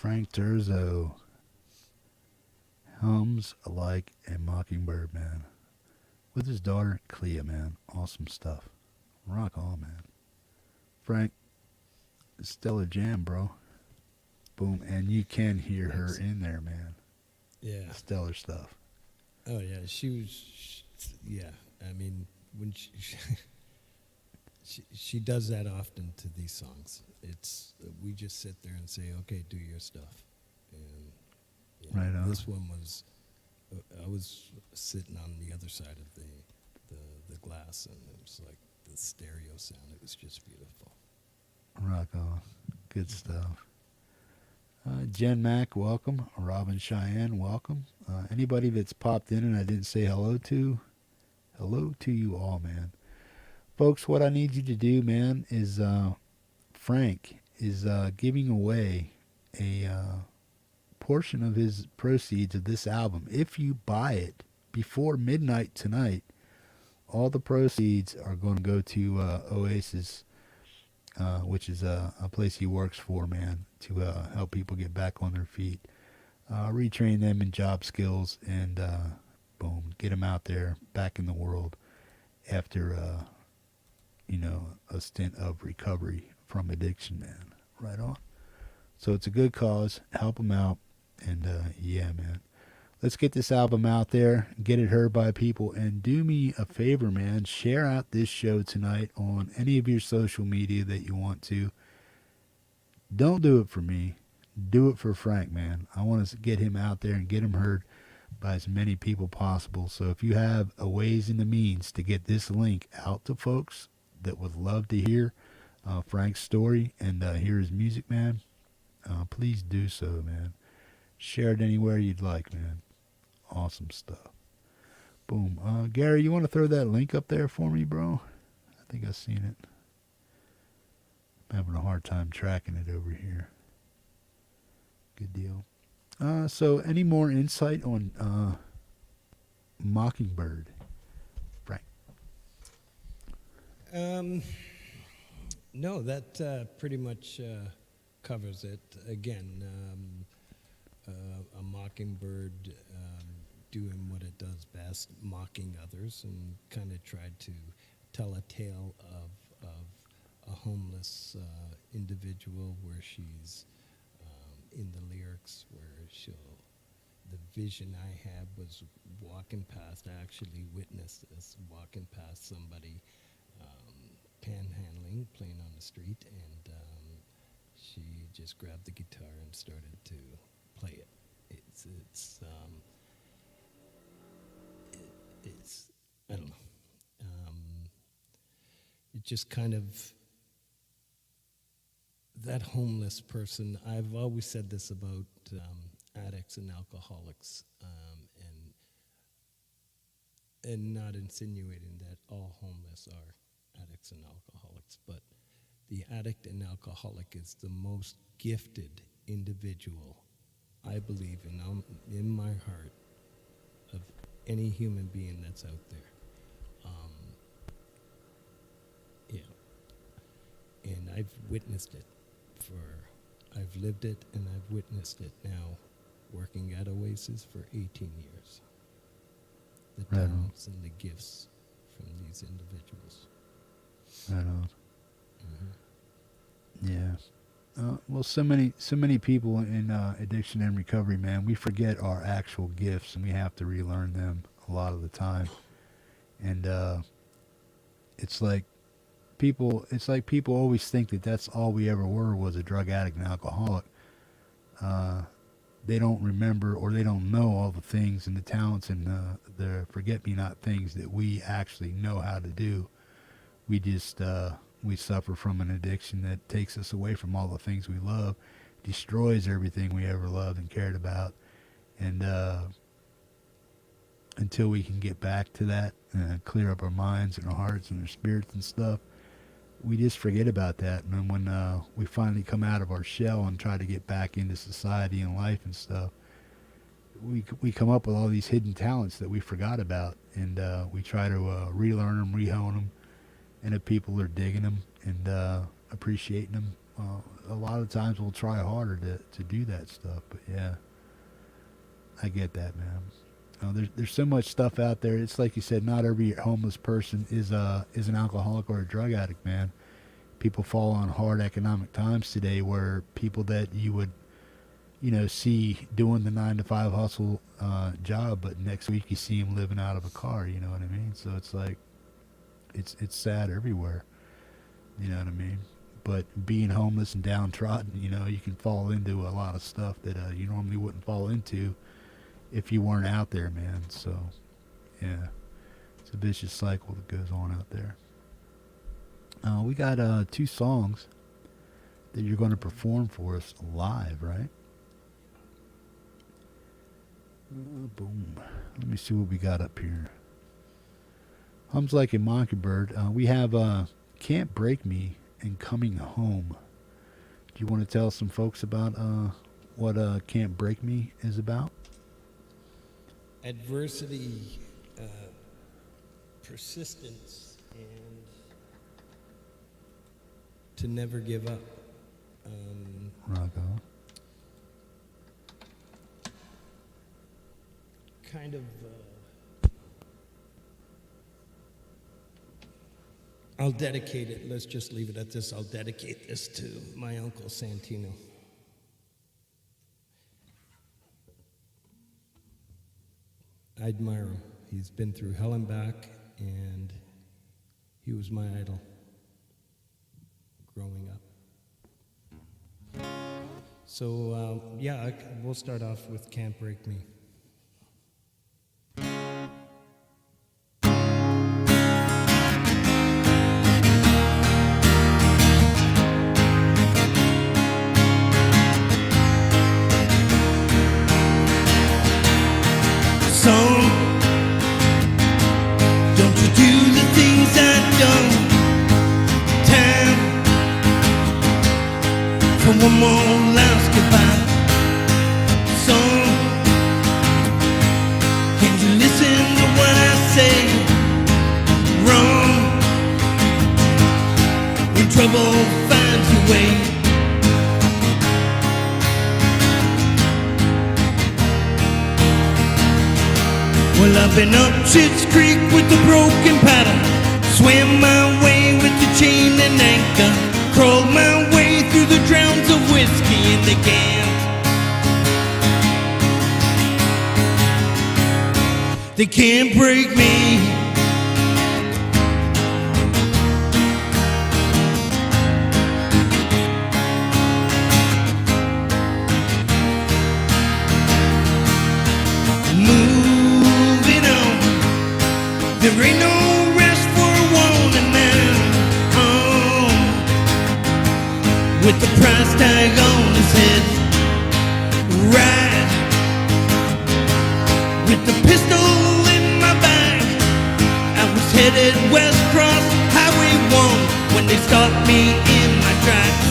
Frank Terzo hums like a mockingbird, man. With his daughter, Clea, man. Awesome stuff. Rock on, man. Frank, stellar jam, bro. Boom. And you can hear her in there, man. Yeah. Stellar stuff. Oh yeah, she was. Yeah, I mean, when she does that often to these songs. It's we just sit there and say, okay, do your stuff, and Right on. this one was. I was sitting on the other side of the glass, and it was like the stereo sound. It was just beautiful. Rock on. Good stuff. Jen Mack, welcome. Robin Cheyenne, welcome. Anybody that's popped in and I didn't say hello to you all, man. Folks, what I need you to do, man, is Frank is giving away a portion of his proceeds of this album. If you buy it before midnight tonight, all the proceeds are going to go to Oasis, which is a place he works for, man, to help people get back on their feet, retrain them in job skills, and boom, get them out there back in the world after a stint of recovery from addiction, man. Right on. So it's a good cause. Help them out, and yeah, man. Let's get this album out there, get it heard by people, and do me a favor, man. Share out this show tonight on any of your social media that you want to. Don't do it for me. Do it for Frank, man. I want to get him out there and get him heard by as many people possible. So if you have a ways and the means to get this link out to folks that would love to hear Frank's story and hear his music, man, please do so, man. Share it anywhere you'd like, man. Awesome stuff. Boom. Gary, you want to throw that link up there for me, bro? I think I've seen it. I'm having a hard time tracking it over here. Good deal. So any more insight on Mockingbird, Frank? No, that pretty much covers it. Again, a mockingbird doing what it does best, mocking others, and kind of tried to tell a tale of a homeless individual where she's in the lyrics where the vision I had was walking past, I actually witnessed this, walking past somebody panhandling, playing on the street, and she just grabbed the guitar and started to play it. It's I don't know. It just kind of, that homeless person, I've always said this about addicts and alcoholics, and not insinuating that all homeless are addicts and alcoholics, but the addict and alcoholic is the most gifted individual, I believe, in my heart, of any human being that's out there. And I've witnessed it. I've lived it and I've witnessed it now, working at Oasis for 18 years. The Right on. talents and the gifts from these individuals. Right on. Mm-hmm. Yeah. Well, so many people in addiction and recovery, man, we forget our actual gifts and we have to relearn them a lot of the time. And it's like people always think that that's all we ever were, was a drug addict and alcoholic. They don't remember, or they don't know all the things and the talents and the forget-me-not things that we actually know how to do. We just we suffer from an addiction that takes us away from all the things we love, destroys everything we ever loved and cared about, and until we can get back to that, clear up our minds and our hearts and our spirits and stuff, we just forget about that. And then when we finally come out of our shell and try to get back into society and life and stuff, we come up with all these hidden talents that we forgot about, and we try to relearn them, rehone them. And if people are digging them and appreciating them, a lot of times will try harder to do that stuff. But yeah, I get that, man. There's so much stuff out there. It's like you said, not every homeless person is an alcoholic or a drug addict, man. People fall on hard economic times today, where people that you would, see doing the 9 to 5 hustle job, but next week you see them living out of a car. You know what I mean? So it's like, it's sad everywhere. You know what I mean? But being homeless and downtrodden, you can fall into a lot of stuff that you normally wouldn't fall into if you weren't out there, man. So, yeah, it's a vicious cycle that goes on out there. We got 2 songs that you're going to perform for us live, right? Boom. Let me see what we got up here. Hums Like a Mockingbird. We have Can't Break Me and Coming Home. Do you want to tell some folks about what Can't Break Me is about? Adversity, persistence, and to never give up. Rock on. Kind of, I'll dedicate it, let's just leave it at this. I'll dedicate this to my Uncle Santino. I admire him. He's been through hell and back, and he was my idol growing up. So, we'll start off with Can't Break Me. One more last goodbye song. Can you listen to what I say? Wrong. When trouble finds your way, well, I've been up Schitt's Creek with the broken paddle, swam my way with the chain and anchor, crawled my way through the drowns of whiskey in the can. They can't break me. Moving on. There ain't no rest for a wanted man. With the price tag on his head, right, with the pistol in my bag, I was headed west across Highway 1 when they stopped me in my tracks.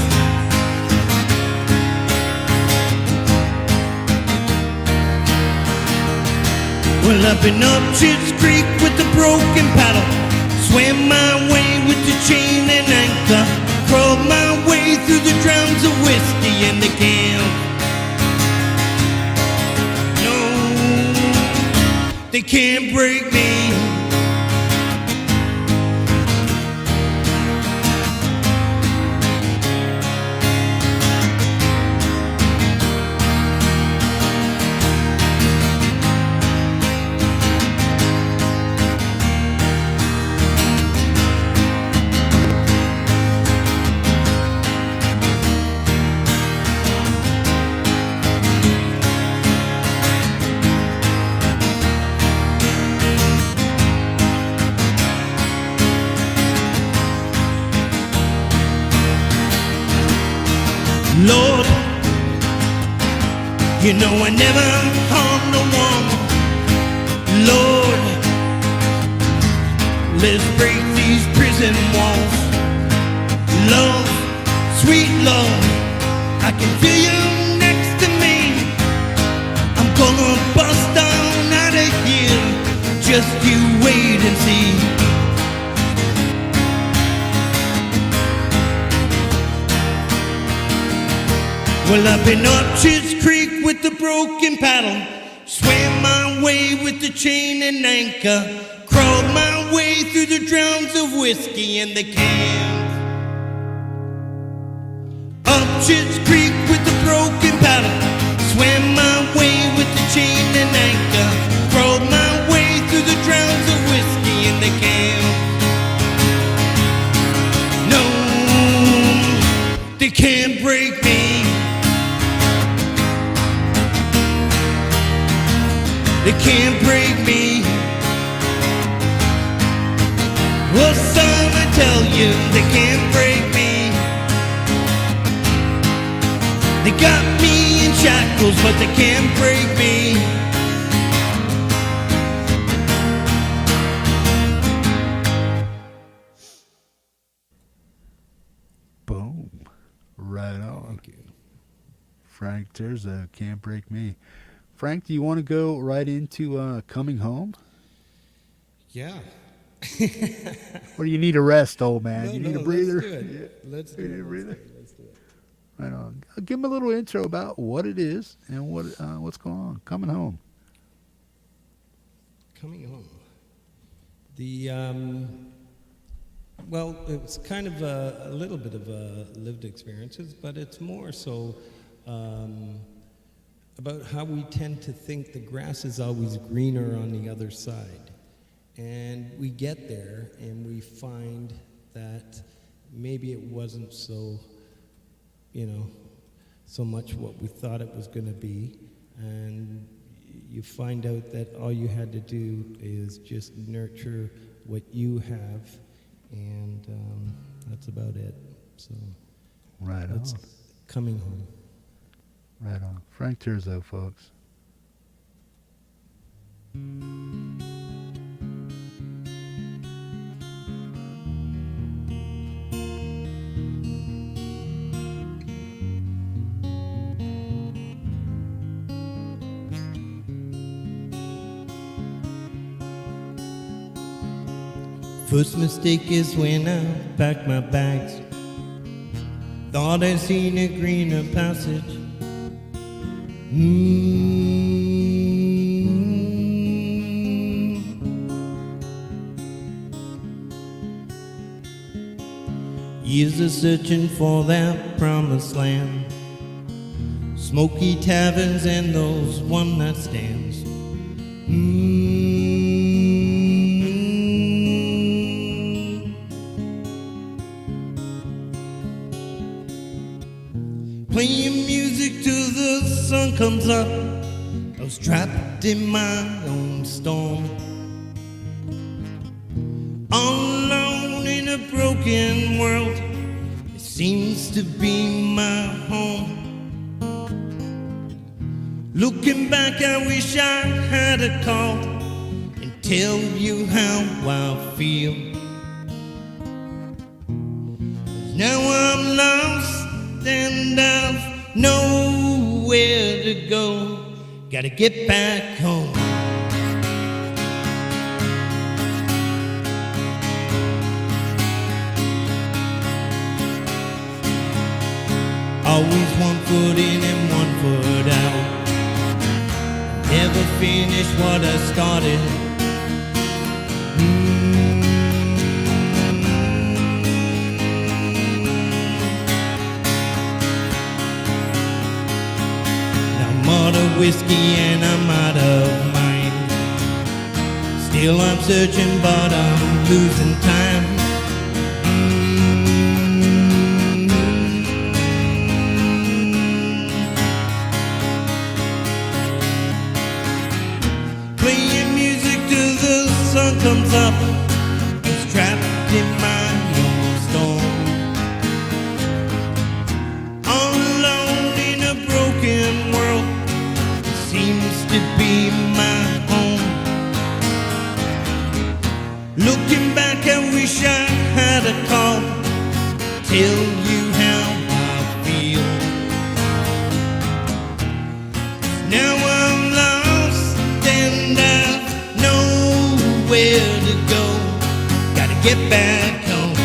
Well, I've been up Schitt's Creek with the broken paddle, swam my way with the chain and anchor, crawled my way through the drowns of whiskey in the can. No, they can't break me. Lord, you know I never harm no one. Lord, let's break these prison walls. Love, sweet love, I can feel you next to me. I'm gonna bust on out of here, just you wait and see. Well, up in Orchards Creek with the broken paddle, swam my way with the chain and anchor, crawled my way through the drowns of whiskey and the cans. Orchards Creek with the broken paddle, swam my way with the chain and anchor, crawled my way through the drowns of whiskey and the cans. No, they can't break me. They can't break me. Well, some I tell you, they can't break me. They got me in shackles, but they can't break me. Boom. Right on. Thank you. Frank Terzo, Can't Break Me. Frank, do you want to go right into Coming Home? Yeah. Or do you need a rest, old man? No, you need no, a breather? Let's do it. Let's do You need it. a breather? Let's do it. Right on. Give him a little intro about what it is and what's going on. Coming Home. Coming home. The well, it's kind of a little bit of lived experiences, but it's more so about how we tend to think the grass is always greener on the other side. And we get there and we find that maybe it wasn't so, so much what we thought it was going to be. And you find out that all you had to do is just nurture what you have, and that's about it. So Right on. that's coming home. Right on. Frank Terzo, folks. First mistake is when I packed my bags. Thought I'd seen a greener passage. Years of searching for that promised land, smoky taverns and those one-night stands. Playing music till the sun comes up. I was trapped in my own storm, all alone in a broken world. It seems to be my home. Looking back, I wish I had a call and tell you how I feel. Now I'm lost and I've nowhere to go. Gotta get back home. Always one foot in and one foot out. Never finish what I started. Out of whiskey and I'm out of mind. Still I'm searching but I'm losing time. Playing music till the sun comes up. I was trapped in my own storm, all alone in a broken world. Seems to be my home. Looking back, I wish I had a call. Tell you how I feel. Now I'm lost and I've nowhere to go. Gotta get back home.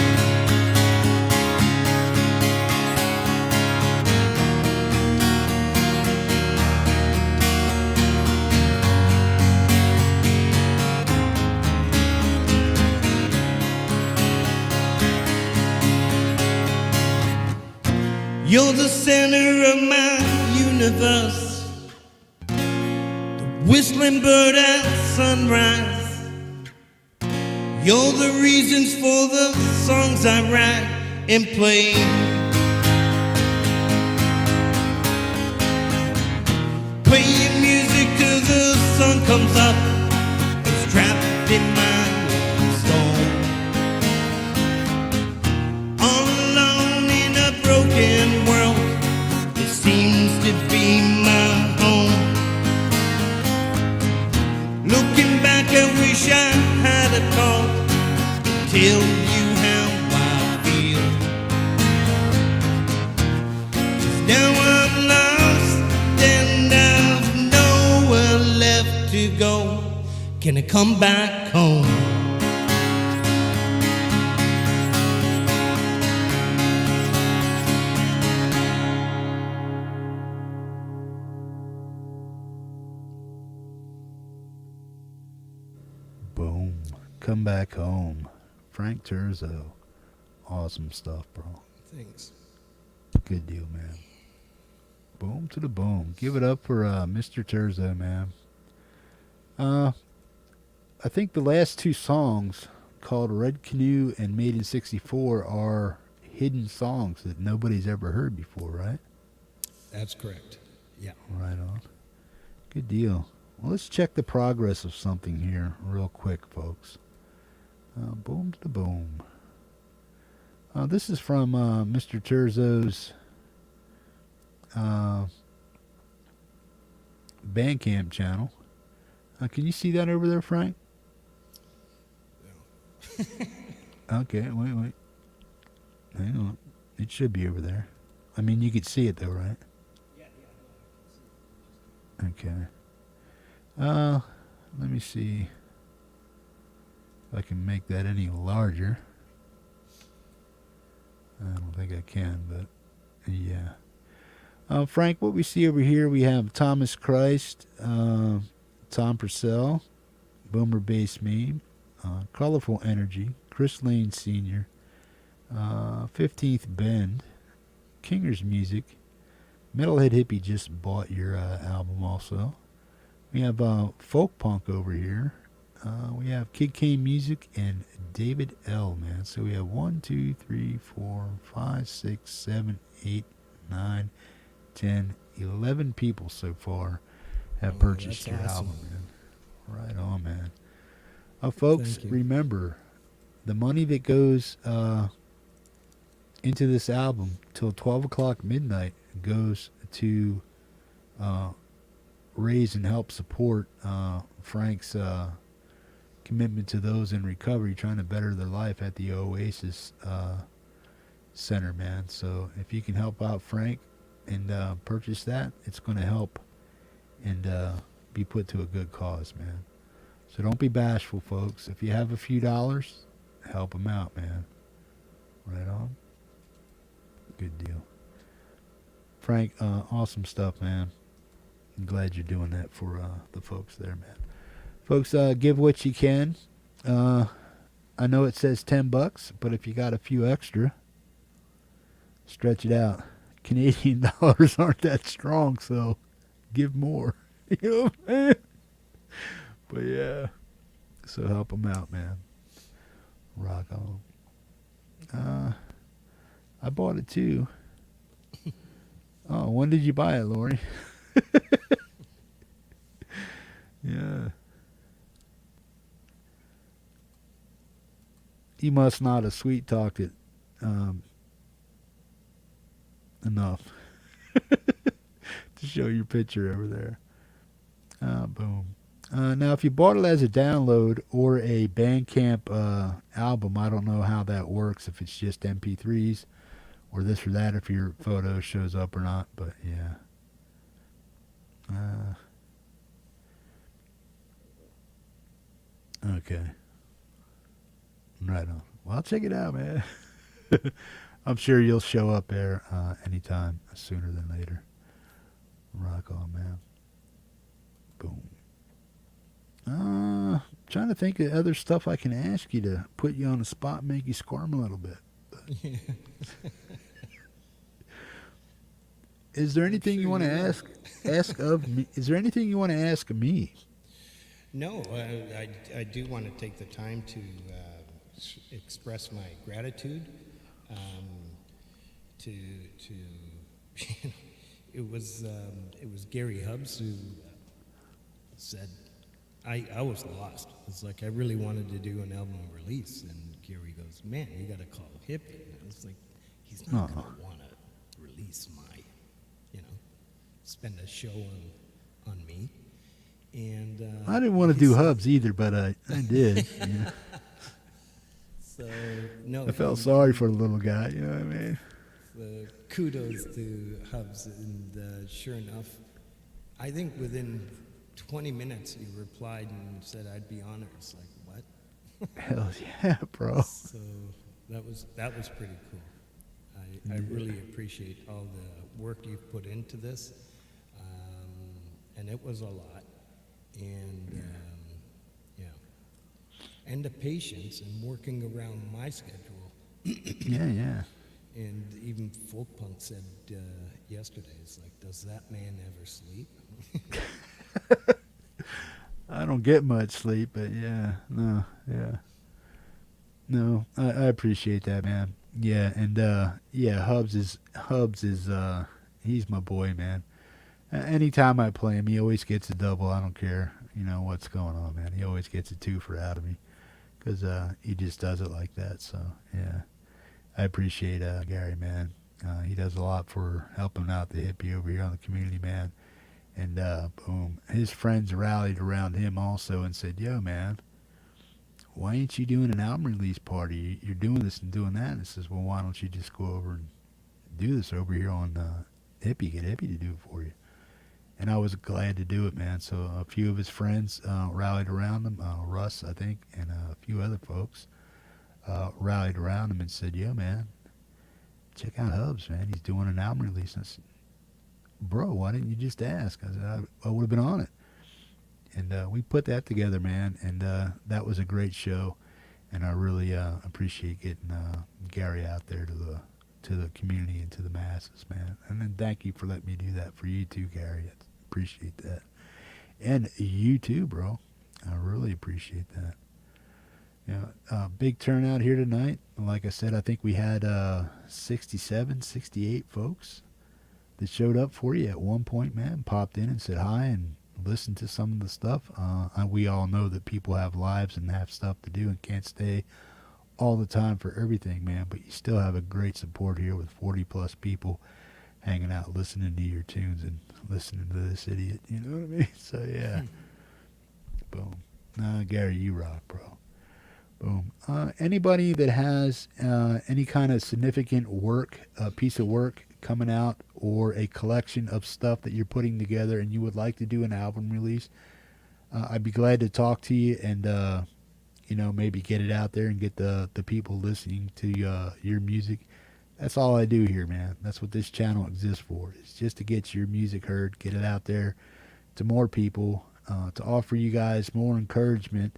You're the center of my universe, the whistling bird at sunrise. You're the reasons for the songs I write and play. Playing music till the sun comes up, it's trapped in my soul. All alone in a broken world, it seems to be my home. Looking back, I wish I had a call to tell you how I feel. 'Cause now I'm lost and I've nowhere left to go. Can I come back home? Boom. Come back home. Frank Terzo. Awesome stuff, bro. Thanks. Good deal, man. Boom to the boom. Give it up for Mr. Terzo, man. I think the last two songs, called Red Canoe and Made in 64, are hidden songs that nobody's ever heard before, right? That's correct. Yeah. Right on. Good deal. Well, let's check the progress of something here real quick, folks. Boom to the boom. This is from Mr. Terzo's Bandcamp channel. Can you see that over there, Frank? Okay, wait. Hang on. It should be over there. I mean, you could see it though, right? Okay. Let me see if I can make that any larger. I don't think I can, but yeah. Frank, what we see over here, we have Thomas Christ, Tom Purcell, Boomer Bass Meme, Colorful Energy, Chris Lane Sr., 15th Bend, Kinger's Music, Metalhead Hippie just bought your album also. We have Folk Punk over here. We have Kid K Music and David L, man. So we have 1, 2, 3, 4, 5, 6, 7, 8, 9, 10, 11 people so far have purchased your awesome. album, man. Right on, man. Folks, Thank you. remember, the money that goes into this album till 12 o'clock midnight goes to raise and help support Frank's commitment to those in recovery trying to better their life at the Oasis Center, man. So if you can help out Frank and purchase that, it's going to help and be put to a good cause, man. So don't be bashful, folks. If you have a few dollars, help him out, man. Right on. Good deal. Frank, awesome stuff, man. I'm glad you're doing that for the folks there, man. Folks, give what you can. I know it says $10, but if you got a few extra, stretch it out. Canadian dollars aren't that strong, so give more. You know what I'm saying? But yeah, so help them out, man. Rock on. I bought it too. Oh, when did you buy it, Lori? Yeah. You must not have sweet talked it enough to show your picture over there. Boom. Now, if you bought it as a download or a Bandcamp album, I don't know how that works, if it's just MP3s or this or that, if your photo shows up or not, but yeah. Okay. Right on. Well, I'll check it out, man. I'm sure you'll show up there anytime sooner than later. Rock on, man. Boom. Trying to think of other stuff I can ask you to put you on the spot and make you squirm a little bit. Is there I'm anything sure you want to you are. ask of me? Is there anything you want to ask of me? No, I do want to take the time to express my gratitude um, to it was Gary Hubbs who said I was lost. It's like I really wanted to do an album release, and Gary goes, "Man, you got to call Hippie." And I was like, "He's not Oh, gonna want to release my, you know, spend a show on me." And I didn't want to he do said, Hubs either, but I did. Yeah. so no, I felt sorry for the little guy. You know what I mean? kudos to Hubs, and sure enough, I think within 20 minutes he replied and said I'd be honored. It's like what? Hell yeah, bro. So that was pretty cool. I really appreciate all the work you've put into this, and it was a lot, and yeah, and the patience and working around my schedule. Yeah, yeah. And even Folk Punk said yesterday, it's like, does that man ever sleep? I don't get much sleep, but yeah, no, yeah. No, I appreciate that, man. Yeah, and yeah, Hubs is he's my boy, man. Anytime I play him, he always gets a double. I don't care, what's going on, man. He always gets a two for out of me, because he just does it like that. So yeah, I appreciate Gary, man. He does a lot for helping out the hippie over here on the community, man. And boom, his friends rallied around him also and said, "Yo, man, why ain't you doing an album release party? You're doing this and doing that." And he says, "Well, why don't you just go over and do this over here on Hippie? Get Hippie to do it for you." And I was glad to do it, man. So a few of his friends rallied around him, Russ, I think, and a few other folks rallied around him and said, "Yo, man, check out Hubs, man. He's doing an album release." And I said, "Bro, why didn't you just ask?" I said, I would have been on it. And we put that together, man, and that was a great show. And I really appreciate getting Gary out there to the community and to the masses, man. And then thank you for letting me do that for you too, Gary. I appreciate that. And you too, bro. I really appreciate that. Big turnout here tonight. Like I said, I think we had 67, 68 folks that showed up for you at one point, man. Popped in and said hi and listened to some of the stuff. We all know that people have lives and have stuff to do and can't stay all the time for everything, man. But you still have a great support here with 40 plus people hanging out, listening to your tunes and listening to this idiot. You know what I mean? So yeah, boom. Gary, you rock, bro. Boom. Anybody that has any kind of significant work, a piece of work coming out, or a collection of stuff that you're putting together and you would like to do an album release, I'd be glad to talk to you and, maybe get it out there and get the people listening to your music. That's all I do here, man. That's what this channel exists for. It's just to get your music heard, get it out there to more people, to offer you guys more encouragement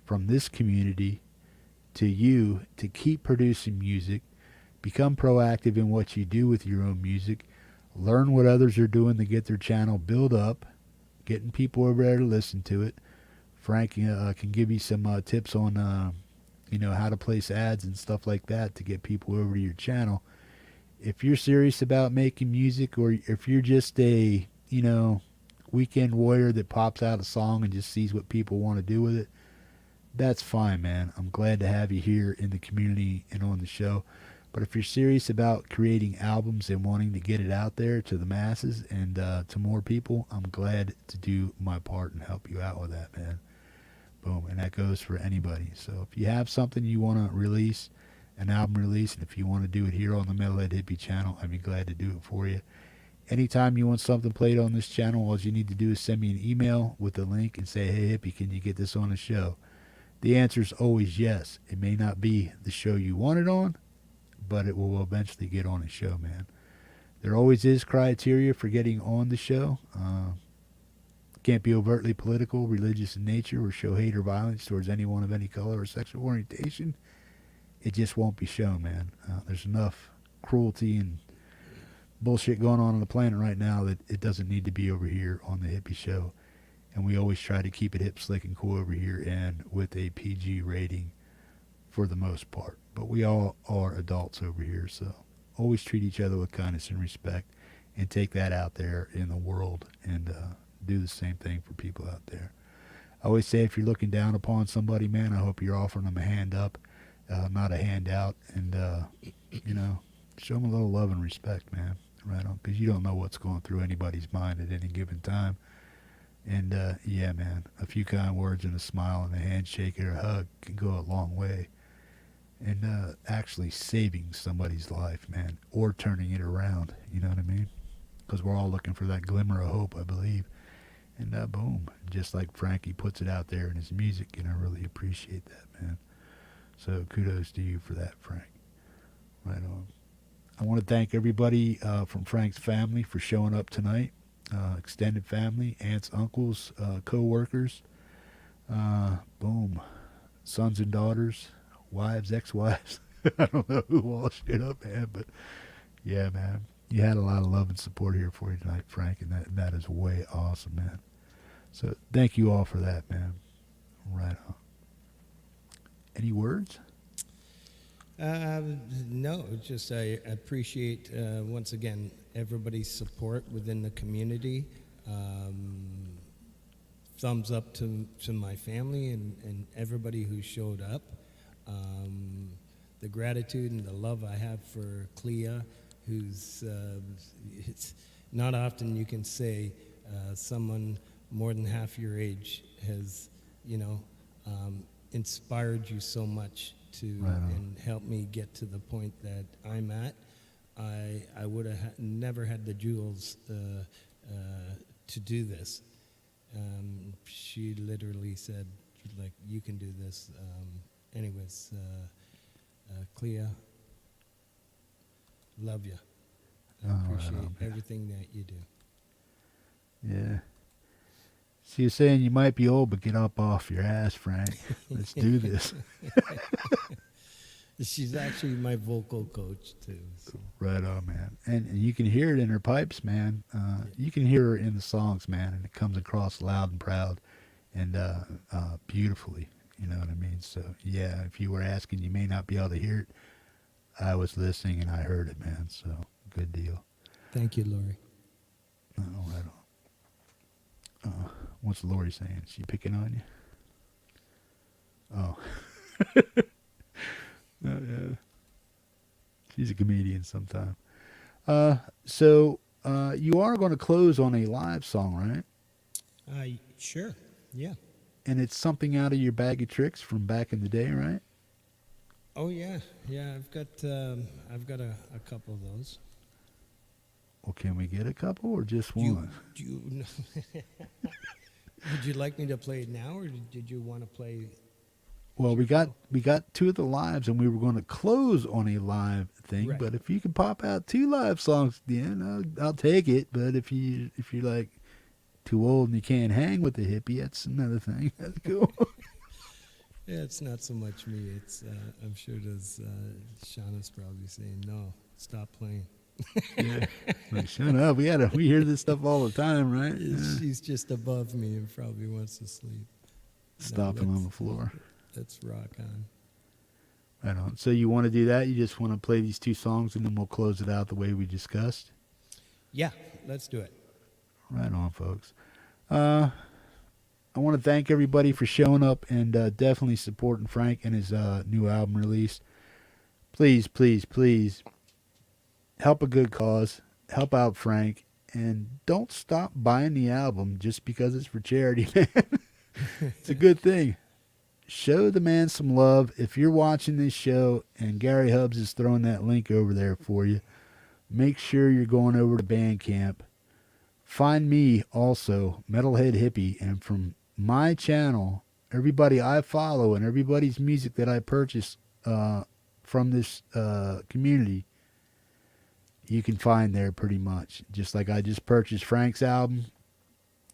from this community to you to keep producing music, become proactive in what you do with your own music, learn what others are doing to get their channel built up, getting people over there to listen to it. Frank can give you some tips on, how to place ads and stuff like that to get people over to your channel. If you're serious about making music, or if you're just a, weekend warrior that pops out a song and just sees what people want to do with it, that's fine, man. I'm glad to have you here in the community and on the show. But if you're serious about creating albums and wanting to get it out there to the masses and to more people, I'm glad to do my part and help you out with that, man. Boom. And that goes for anybody. So if you have something you want to release, an album release, and if you want to do it here on the Metalhead Hippie channel, I'd be glad to do it for you. Anytime you want something played on this channel, all you need to do is send me an email with the link and say, "Hey, Hippie, can you get this on the show?" The answer is always yes. It may not be the show you want it on, but it will eventually get on the show, man. There always is criteria for getting on the show. Can't be overtly political, religious in nature, or show hate or violence towards anyone of any color or sexual orientation. It just won't be shown, man. There's enough cruelty and bullshit going on the planet right now that it doesn't need to be over here on the hippie show. And we always try to keep it hip, slick, and cool over here and with a PG rating for the most part. But we all are adults over here, so always treat each other with kindness and respect and take that out there in the world and do the same thing for people out there. I always say if you're looking down upon somebody, man, I hope you're offering them a hand up, not a handout, and, show them a little love and respect, man, right on, because you don't know what's going through anybody's mind at any given time. And, yeah, man, a few kind words and a smile and a handshake or a hug can go a long way. And actually saving somebody's life, man, or turning it around, you know what I mean? Because we're all looking for that glimmer of hope, I believe. And boom, just like Frankie puts it out there in his music, and I really appreciate that, man. So kudos to you for that, Frank. Right on. I want to thank everybody from Frank's family for showing up tonight. Extended family, aunts, uncles, co-workers, boom, sons and daughters, wives, ex-wives. I don't know who all showed up, man, but yeah, man, you had a lot of love and support here for you tonight, Frank, and that is way awesome, man. So thank you all for that, man. Right on. Any words? No, just I appreciate, once again, everybody's support within the community. Thumbs up to my family and everybody who showed up. The gratitude and the love I have for Clea, who's, it's not often you can say someone more than half your age has, inspired you so much to and help me get to the point that I'm at. I would have never had the jewels to do this. She literally said, like, you can do this. Anyways, Clea, love you. I appreciate everything that you do. Yeah. So you're saying you might be old, but get up off your ass, Frank. Let's do this. She's actually my vocal coach, too. So. Right on, man. And you can hear it in her pipes, man. You can hear her in the songs, man, and it comes across loud and proud and beautifully. You know what I mean? So, yeah, if you were asking, you may not be able to hear it. I was listening, and I heard it, man. So, good deal. Thank you, Lori. Oh, right on. What's Lori saying? Is she picking on you? Oh. Yeah. She's a comedian sometime. So you are going to close on a live song, right? Sure. Yeah. And it's something out of your bag of tricks from back in the day, right? Oh yeah. I've got a couple of those. Well, can we get a couple or just one? Would you like me to play it now, or did you want to play? Well, we got two of the lives, and we were going to close on a live thing. Right. But if you can pop out two live songs at the end, I'll take it. But if you're like too old and you can't hang with the hippie, that's another thing. That's cool. Yeah, it's not so much me. It's I'm sure there's Shauna's probably saying no, stop playing. Yeah, like, shut up. We hear this stuff all the time, right? Yeah. She's just above me and probably wants to sleep. Stomping on the floor. Let's rock on. Right on. So you want to do that? You just want to play these two songs and then we'll close it out the way we discussed? Yeah, let's do it. Right on, folks. I want to thank everybody for showing up and definitely supporting Frank and his new album release. Please, please, please help a good cause. Help out Frank. And don't stop buying the album just because it's for charity, man. It's a good thing. Show the man some love. If you're watching this show and Gary Hubbs is throwing that link over there for you, make sure you're going over to Bandcamp. Find me also, Metalhead Hippie, and from my channel, everybody I follow and everybody's music that I purchase from this community, you can find there pretty much. Just like I just purchased Frank's album.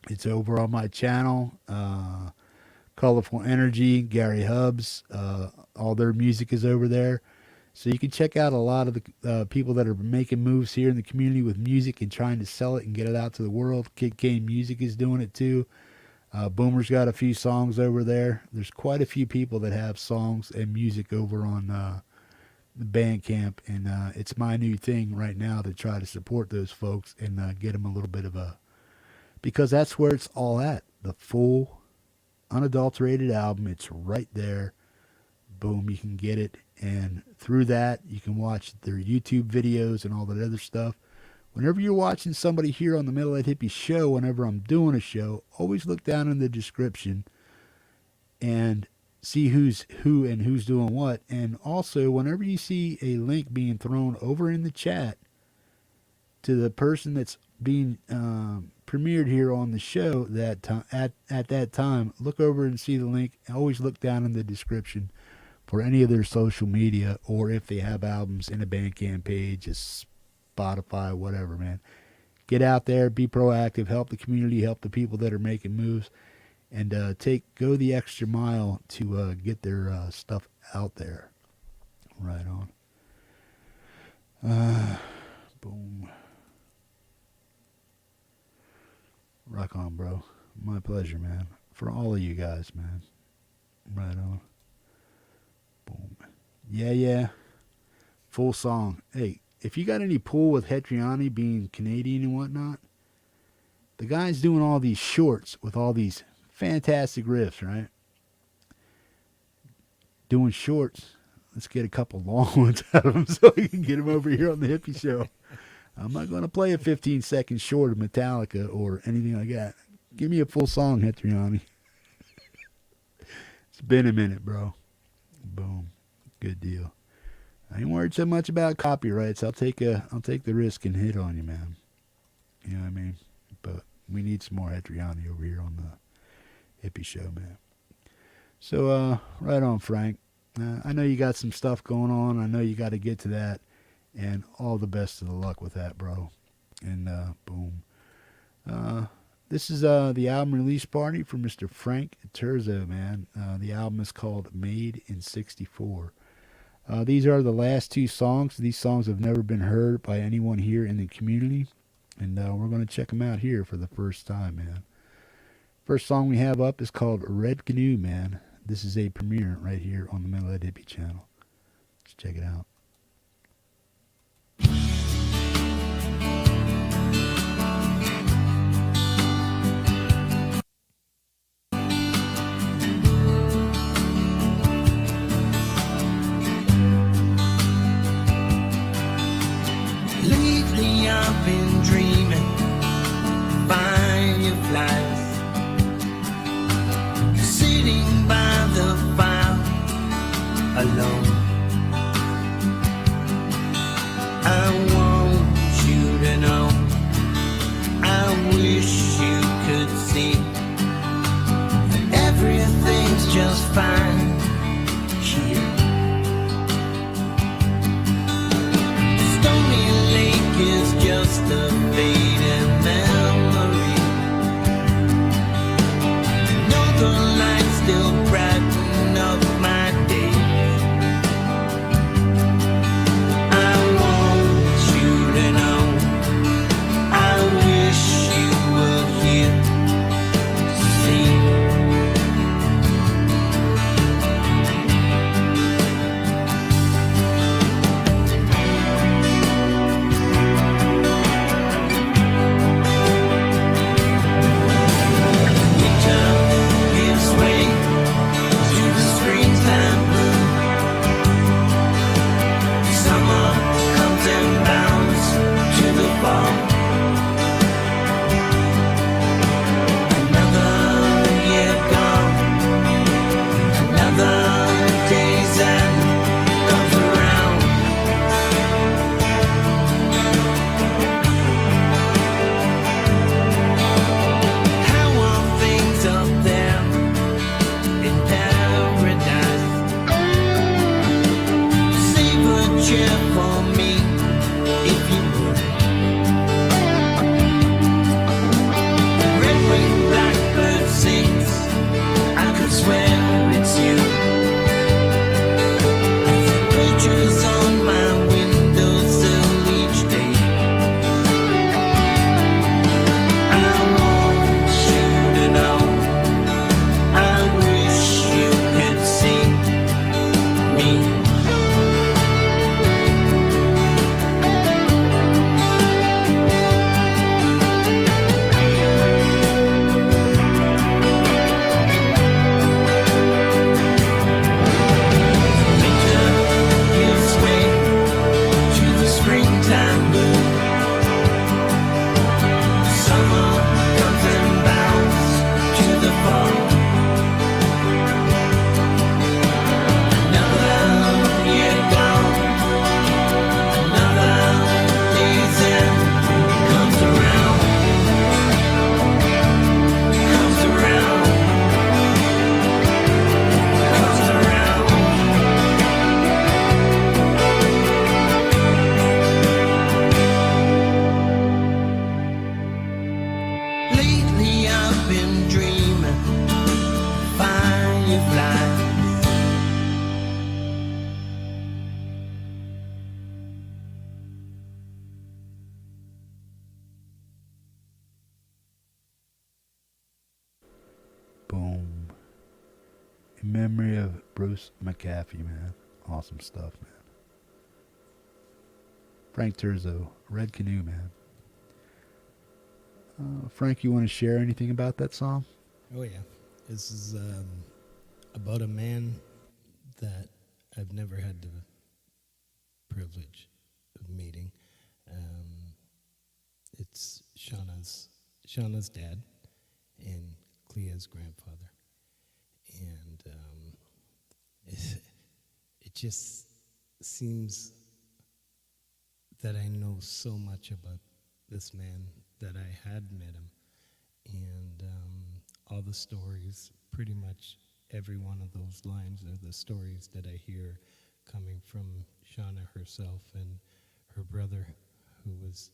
It's over on my channel. Colorful Energy, Gary Hubbs, all their music is over there. So you can check out a lot of the people that are making moves here in the community with music and trying to sell it and get it out to the world. Kid Kane Music is doing it too. Boomer's got a few songs over there. There's quite a few people that have songs and music over on the Bandcamp, and it's my new thing right now to try to support those folks and get them a little bit of a, because that's where it's all at. The full, unadulterated album. It's right there. Boom, you can get it, and through that you can watch their YouTube videos and all that other stuff. Whenever you're watching somebody here on the Metalhead Hippie show, whenever I'm doing a show, always look down in the description and see who's who and who's doing what. And also, whenever you see a link being thrown over in the chat to the person that's being premiered here on the show at that time, look over and see the link. Always look down in the description for any of their social media, or if they have albums in a Bandcamp page, a Spotify, whatever, man. Get out there, be proactive, help the community, help the people that are making moves, and go the extra mile to get their stuff out there. Right on. Boom. Rock on, bro. My pleasure, man. For all of you guys, man. Right on. Boom. Yeah. Full song. Hey, if you got any pull with Hetriani being Canadian and whatnot, the guy's doing all these shorts with all these fantastic riffs, right? Doing shorts. Let's get a couple long ones out of him so we can get him over here on the Hippie Show. I'm not going to play a 15-second short of Metallica or anything like that. Give me a full song, Hetriani. It's been a minute, bro. Boom. Good deal. I ain't worried so much about copyrights. I'll take the risk and hit on you, man. You know what I mean? But we need some more Hetriani over here on the Hippie Show, man. So, right on, Frank. I know you got some stuff going on. I know you got to get to that. And all the best of the luck with that, bro. And boom. This is the album release party for Mr. Frank Terzo, man. The album is called Made in 64. These are the last two songs. These songs have never been heard by anyone here in the community. And we're going to check them out here for the first time, man. First song we have up is called Red Canoe, man. This is a premiere right here on the Metalhead Hippie channel. Let's check it out. Lately I've been dreaming fireflies, sitting by the fire alone. I want you to know, I wish you could see that everything's just fine here. Stony Lake is just a fading memory. Northern lights still brighten up my day. In memory of Bruce McAfee, man. Awesome stuff, man. Frank Terzo, Red Canoe, man. Frank, you want to share anything about that song? Oh yeah, this is about a man that I've never had the privilege of meeting. It's Shauna's dad and Clea's grandfather, and it just seems that I know so much about this man that I had met him, and all the stories, pretty much every one of those lines are the stories that I hear coming from Shauna herself and her brother, who was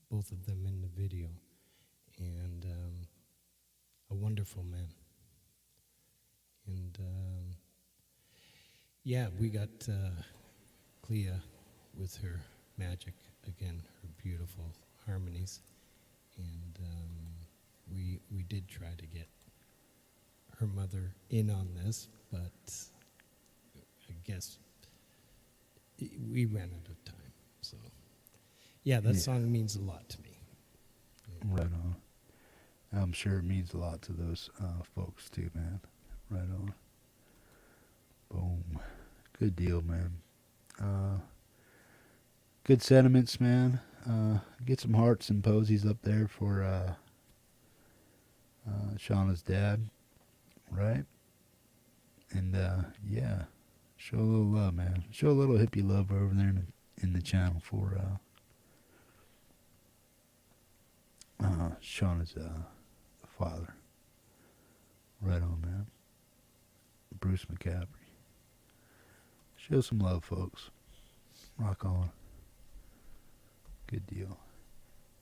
both of them in the video, and a wonderful man. And yeah, we got Clea with her magic again, her beautiful harmonies, and we did try to get her mother in on this, but I guess we ran out of time. So yeah, that song means a lot to me. Right on. I'm sure it means a lot to those folks too, man. Right on. Boom. Good deal, man. Good sentiments, man. Get some hearts and posies up there for Shauna's dad, right? And yeah, show a little love, man. Show a little hippie love over there in the channel for Shauna's father. Right on, man. Bruce McCaffrey. Show some love, folks. Rock on. Good deal.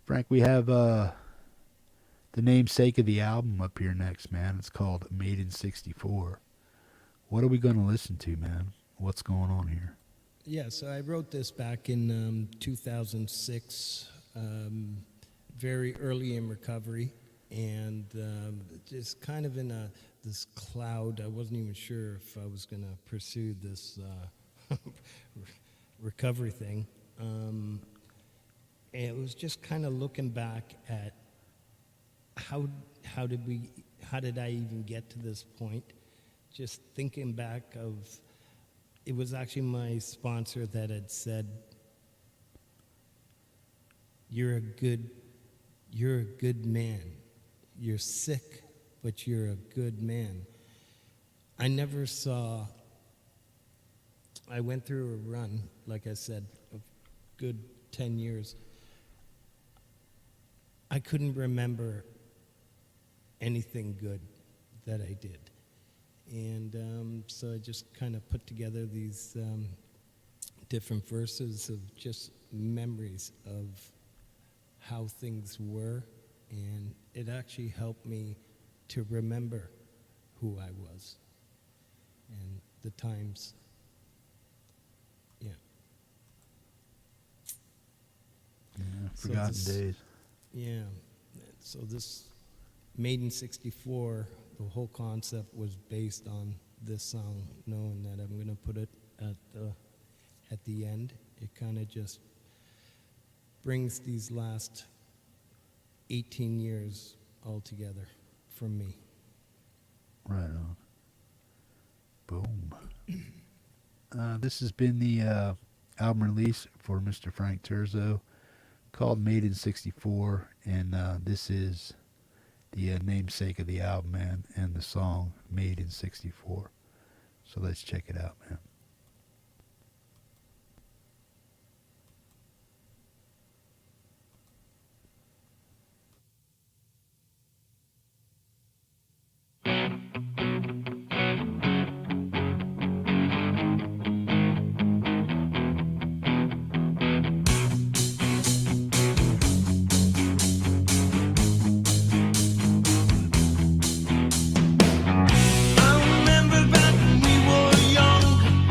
Frank, we have the namesake of the album up here next, man. It's called Made in 64. What are we going to listen to, man? What's going on here? Yeah, so I wrote this back in 2006, very early in recovery, and just kind of in this cloud. I wasn't even sure if I was going to pursue this recovery thing. And it was just kind of looking back at how did I even get to this point? Just thinking back of, it was actually my sponsor that had said, you're a good man. You're sick, but you're a good man. I never saw, I went through a run, like I said, of good 10 years. I couldn't remember anything good that I did. And so I just kind of put together these different verses of just memories of how things were, and it actually helped me to remember who I was and the times. Yeah. Forgotten days. Yeah. So this Made in 64, the whole concept was based on this song, knowing that I'm going to put it at the end. It kind of just brings these last 18 years all together for me. Right on. Boom. This has been the album release for Mr. Frank Terzo, called Made in 64, and this is the namesake of the album, man, and the song Made in 64. So let's check it out, man. I remember back when we were young.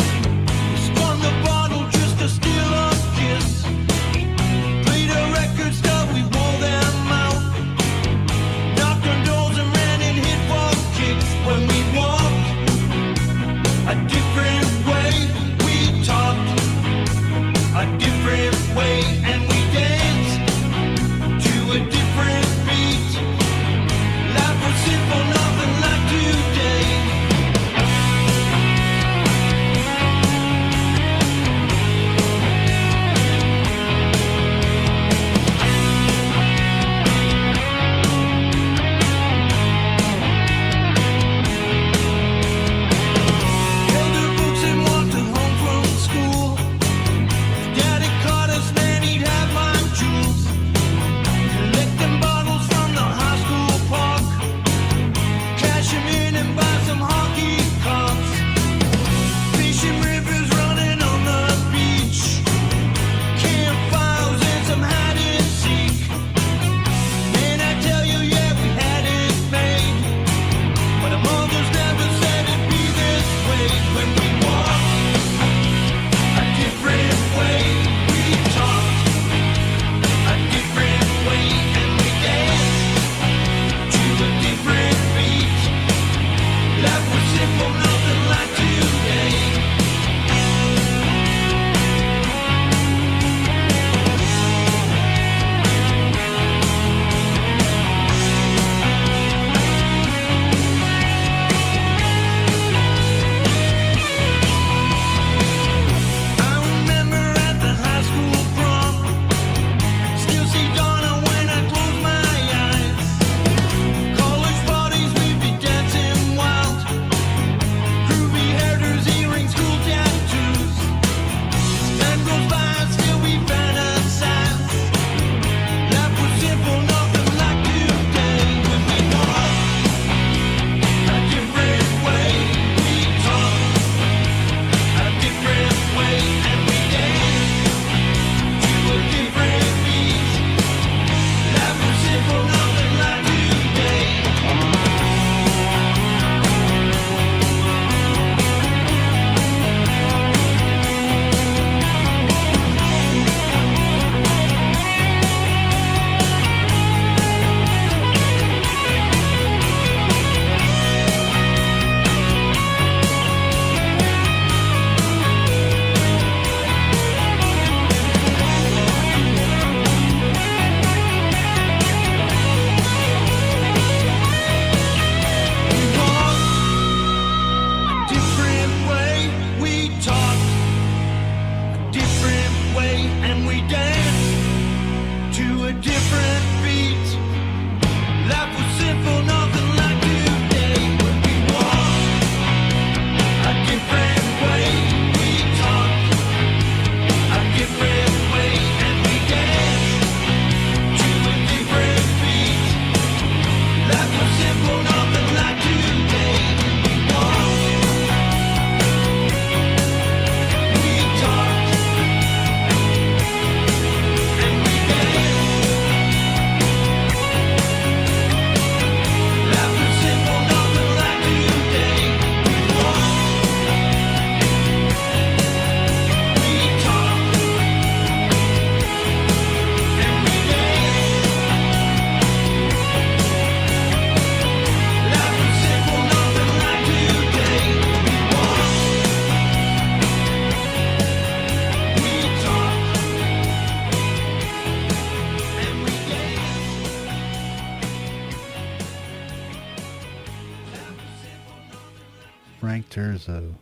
Frank Terzo,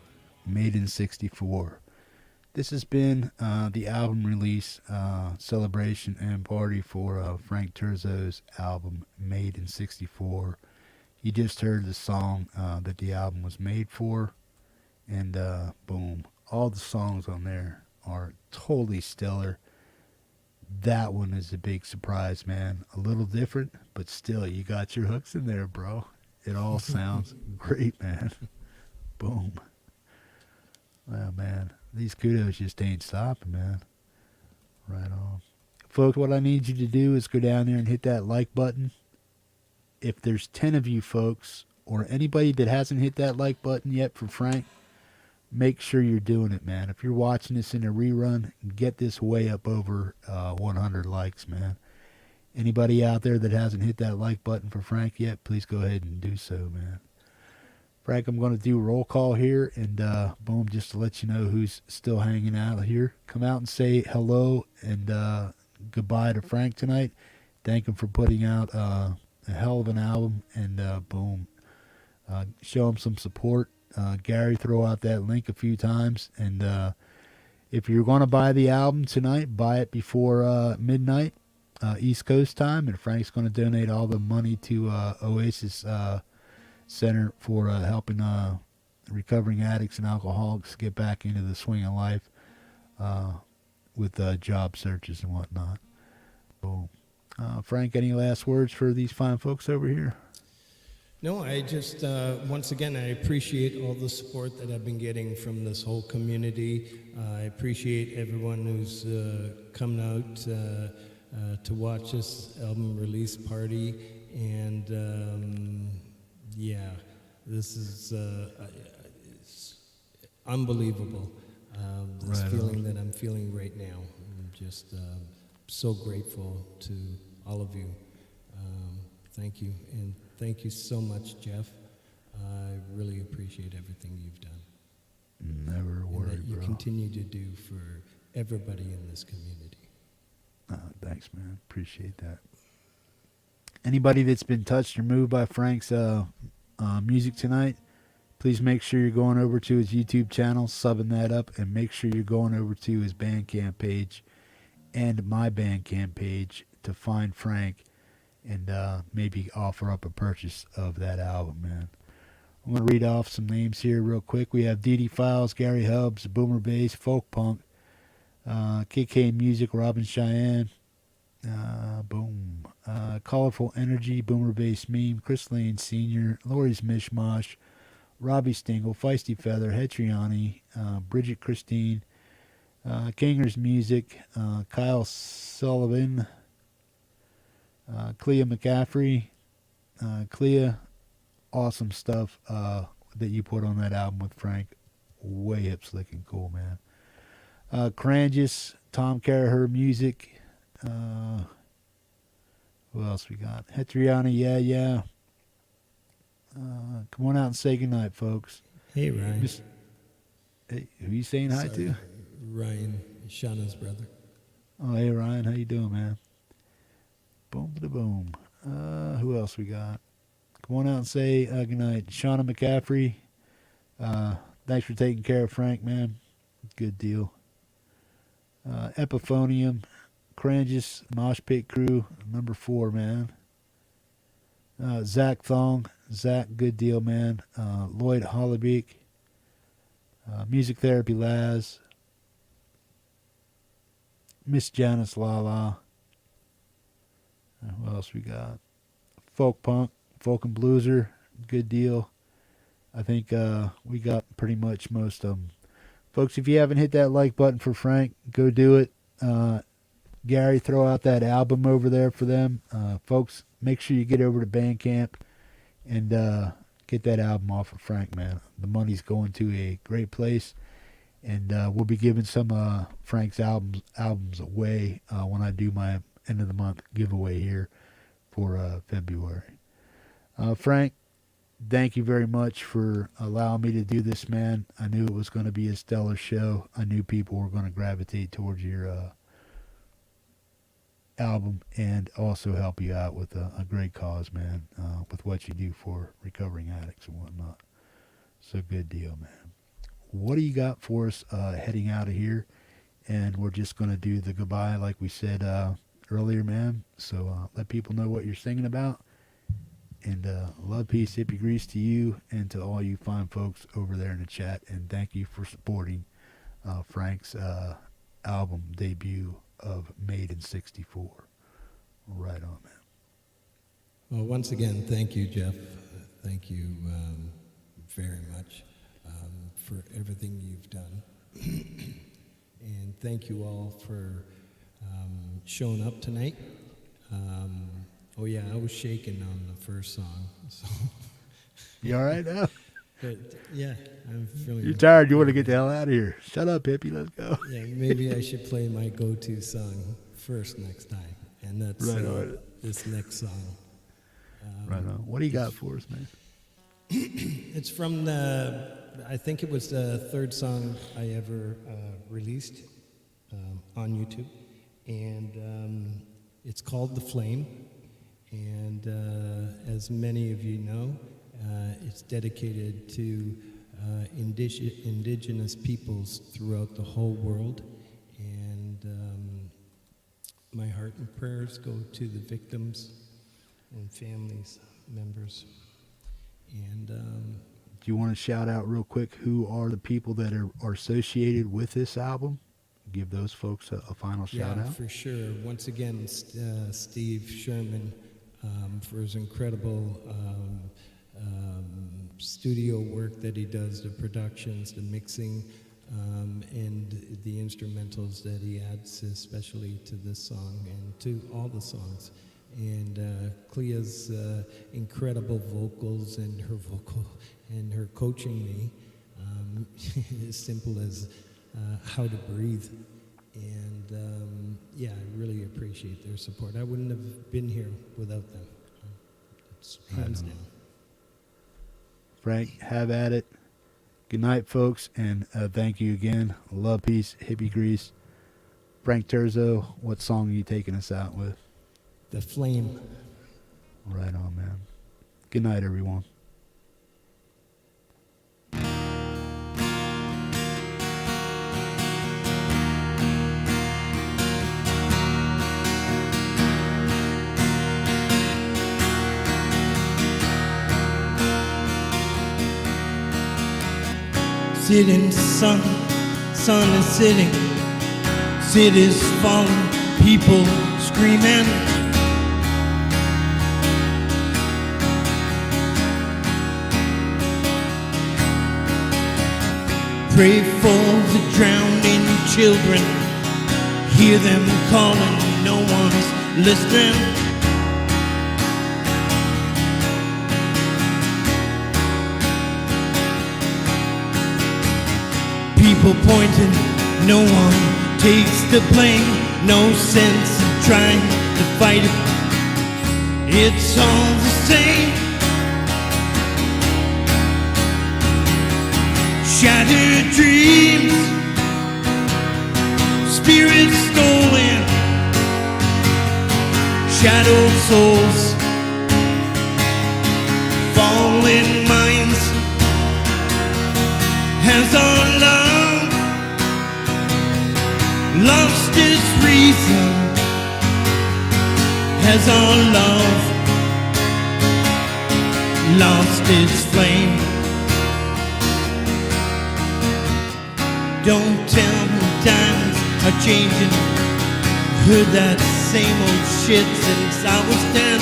Made in 64. This has been the album release celebration and party for Frank Terzo's album, Made in 64. You just heard the song that the album was made for, and boom, all the songs on there are totally stellar. That one is a big surprise, man. A little different, but still, you got your hooks in there, bro. It all sounds great, man. Boom. Well, man, these kudos just ain't stopping, man. Right on. Folks, what I need you to do is go down there and hit that like button. If there's 10 of you folks, or anybody that hasn't hit that like button yet for Frank, make sure you're doing it, man. If you're watching this in a rerun, get this way up over 100 likes, man. Anybody out there that hasn't hit that like button for Frank yet, please go ahead and do so, man. Frank, I'm going to do roll call here, and boom, just to let you know who's still hanging out here. Come out and say hello and goodbye to Frank tonight. Thank him for putting out a hell of an album, and boom, show him some support. Gary, throw out that link a few times, and if you're going to buy the album tonight, buy it before midnight East Coast time, and Frank's going to donate all the money to Oasis Center for helping recovering addicts and alcoholics get back into the swing of life with job searches and whatnot. So, Frank, any last words for these fine folks over here? No, I just, once again, I appreciate all the support that I've been getting from this whole community. I appreciate everyone who's come out to watch this album release party. And yeah, this is it's unbelievable, this Right feeling on. that I'm feeling right now. I'm just so grateful to all of you. Thank you, and thank you so much, Jeff. I really appreciate everything you've done. Never worry, and that you bro. continue to do for everybody in this community. Thanks, man. Appreciate that. Anybody that's been touched or moved by Frank's music tonight, please make sure you're going over to his YouTube channel, subbing that up, and make sure you're going over to his Bandcamp page and my Bandcamp page to find Frank and maybe offer up a purchase of that album, man. I'm going to read off some names here real quick. We have DD Files, Gary Hubbs, Boomer Bass, Folk Punk, KK Music, Robin Cheyenne, boom, Colorful Energy, Boomer Bass Meme, Chris Lane Sr., Lori's Mishmash, Robbie Stingle, Feisty Feather, Hetriani, Bridget Christine, Kinger's Music, Kyle Sullivan, Clea McCaffrey. Clea, awesome stuff that you put on that album with Frank. Way hip, slick, and cool, man. Crangus, Tom Caraher Music. Who else we got? Hetriani, yeah. Come on out and say goodnight, folks. Hey, Ryan. Hey, who you saying hi to? Ryan, Shauna's brother. Oh, hey, Ryan. How you doing, man? Boom to boom. Who else we got? Come on out and say goodnight. Shauna McCaffrey. Thanks for taking care of Frank, man. Good deal. Epiphonium. Crangus, Mosh Pit Crew, number 4, man. Zach Thong. Zach, good deal, man. Lloyd Hollebeek. Music Therapy Laz. Miss Janice Lala. What else we got? Folk Punk, Folk and Blueser, good deal. I think we got pretty much most of them. Folks, if you haven't hit that like button for Frank, go do it. Gary, throw out that album over there for them. Folks, make sure you get over to Bandcamp and get that album off of Frank, man. The money's going to a great place, and we'll be giving some Frank's albums away when I do my end of the month giveaway here for February. Frank, thank you very much for allowing me to do this, man. I knew it was going to be a stellar show. I knew people were going to gravitate towards your album and also help you out with a great cause, man, with what you do for recovering addicts and whatnot. So good deal, man. What do you got for us heading out of here? And we're just going to do the goodbye like we said earlier, man. So let people know what you're singing about. And love, peace, hippie grease to you and to all you fine folks over there in the chat. And thank you for supporting Frank's album debut of Made in '64. Right on, man. Well, once again, thank you, Jeff. Thank you very much for everything you've done. And thank you all for showing up tonight. Oh yeah, I was shaking on the first song. So. You all right now? But yeah, I'm feeling. You're tired. You want to get the hell out of here. Shut up, hippie. Let's go. Yeah, maybe I should play my go-to song first next time, and that's right on. This next song. Right on. What do you got for us, man? It's from I think it was the third song I ever released on YouTube, and it's called "The Flame." And as many of you know, it's dedicated to indigenous peoples throughout the whole world. And my heart and prayers go to the victims and families, members. And do you want to shout out real quick who are the people that are associated with this album? Give those folks a final shout out. Yeah, for sure. Once again, Steve Sherman, for his incredible studio work that he does, the productions, the mixing, and the instrumentals that he adds, especially to this song and to all the songs. And Clea's incredible vocals and her coaching me, as simple as how to breathe. And yeah, I really appreciate their support. I wouldn't have been here without them. It's hands down. Frank, have at it. Good night, folks, and thank you again. Love, peace, hippie grease. Frank Terzo, what song are you taking us out with? The Flame. Right on, man. Good night, everyone. Sitting, sun is sitting, cities falling, people screaming. Pray for the drowning children, hear them calling, no one's listening. People pointing, no one takes the blame. No sense in trying to fight it. It's all the same. Shattered dreams, spirits stolen, shadowed souls, fallen minds. Has our love lost its reason? Has our love lost its flame? Don't tell me times are changing. Heard that same old shit since I was 10.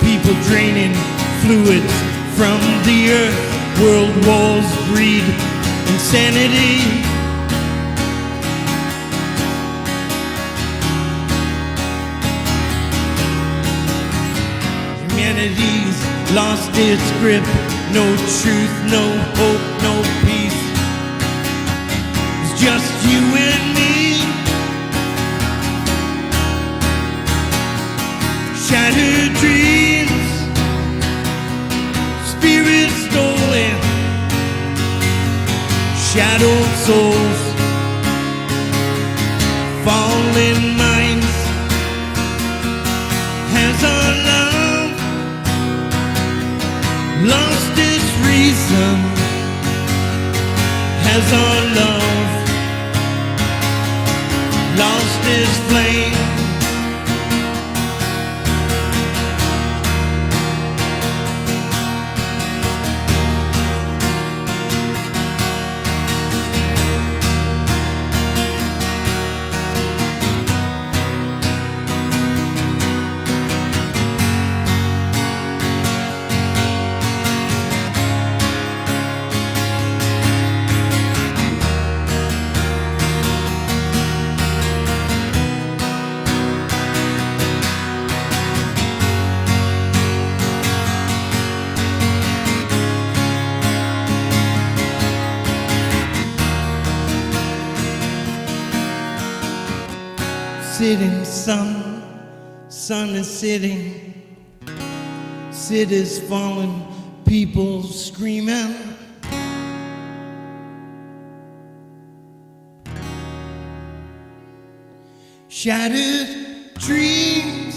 People draining fluids from the earth, world wars, greed, insanity. Humanity's lost its grip, no truth, no hope, no peace. It's just you and me. Shattered dreams, spirits stolen, shadowed souls, fallen minds. lost its flame. Sitting sun is sitting, cities falling, people screaming. Shattered dreams,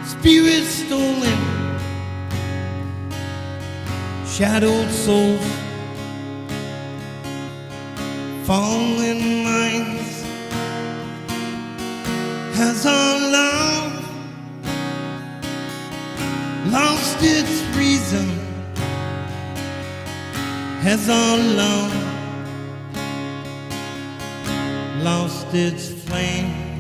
spirits stolen, shadowed souls, fallen minds. Has our love lost its reason? Has our love lost its flame?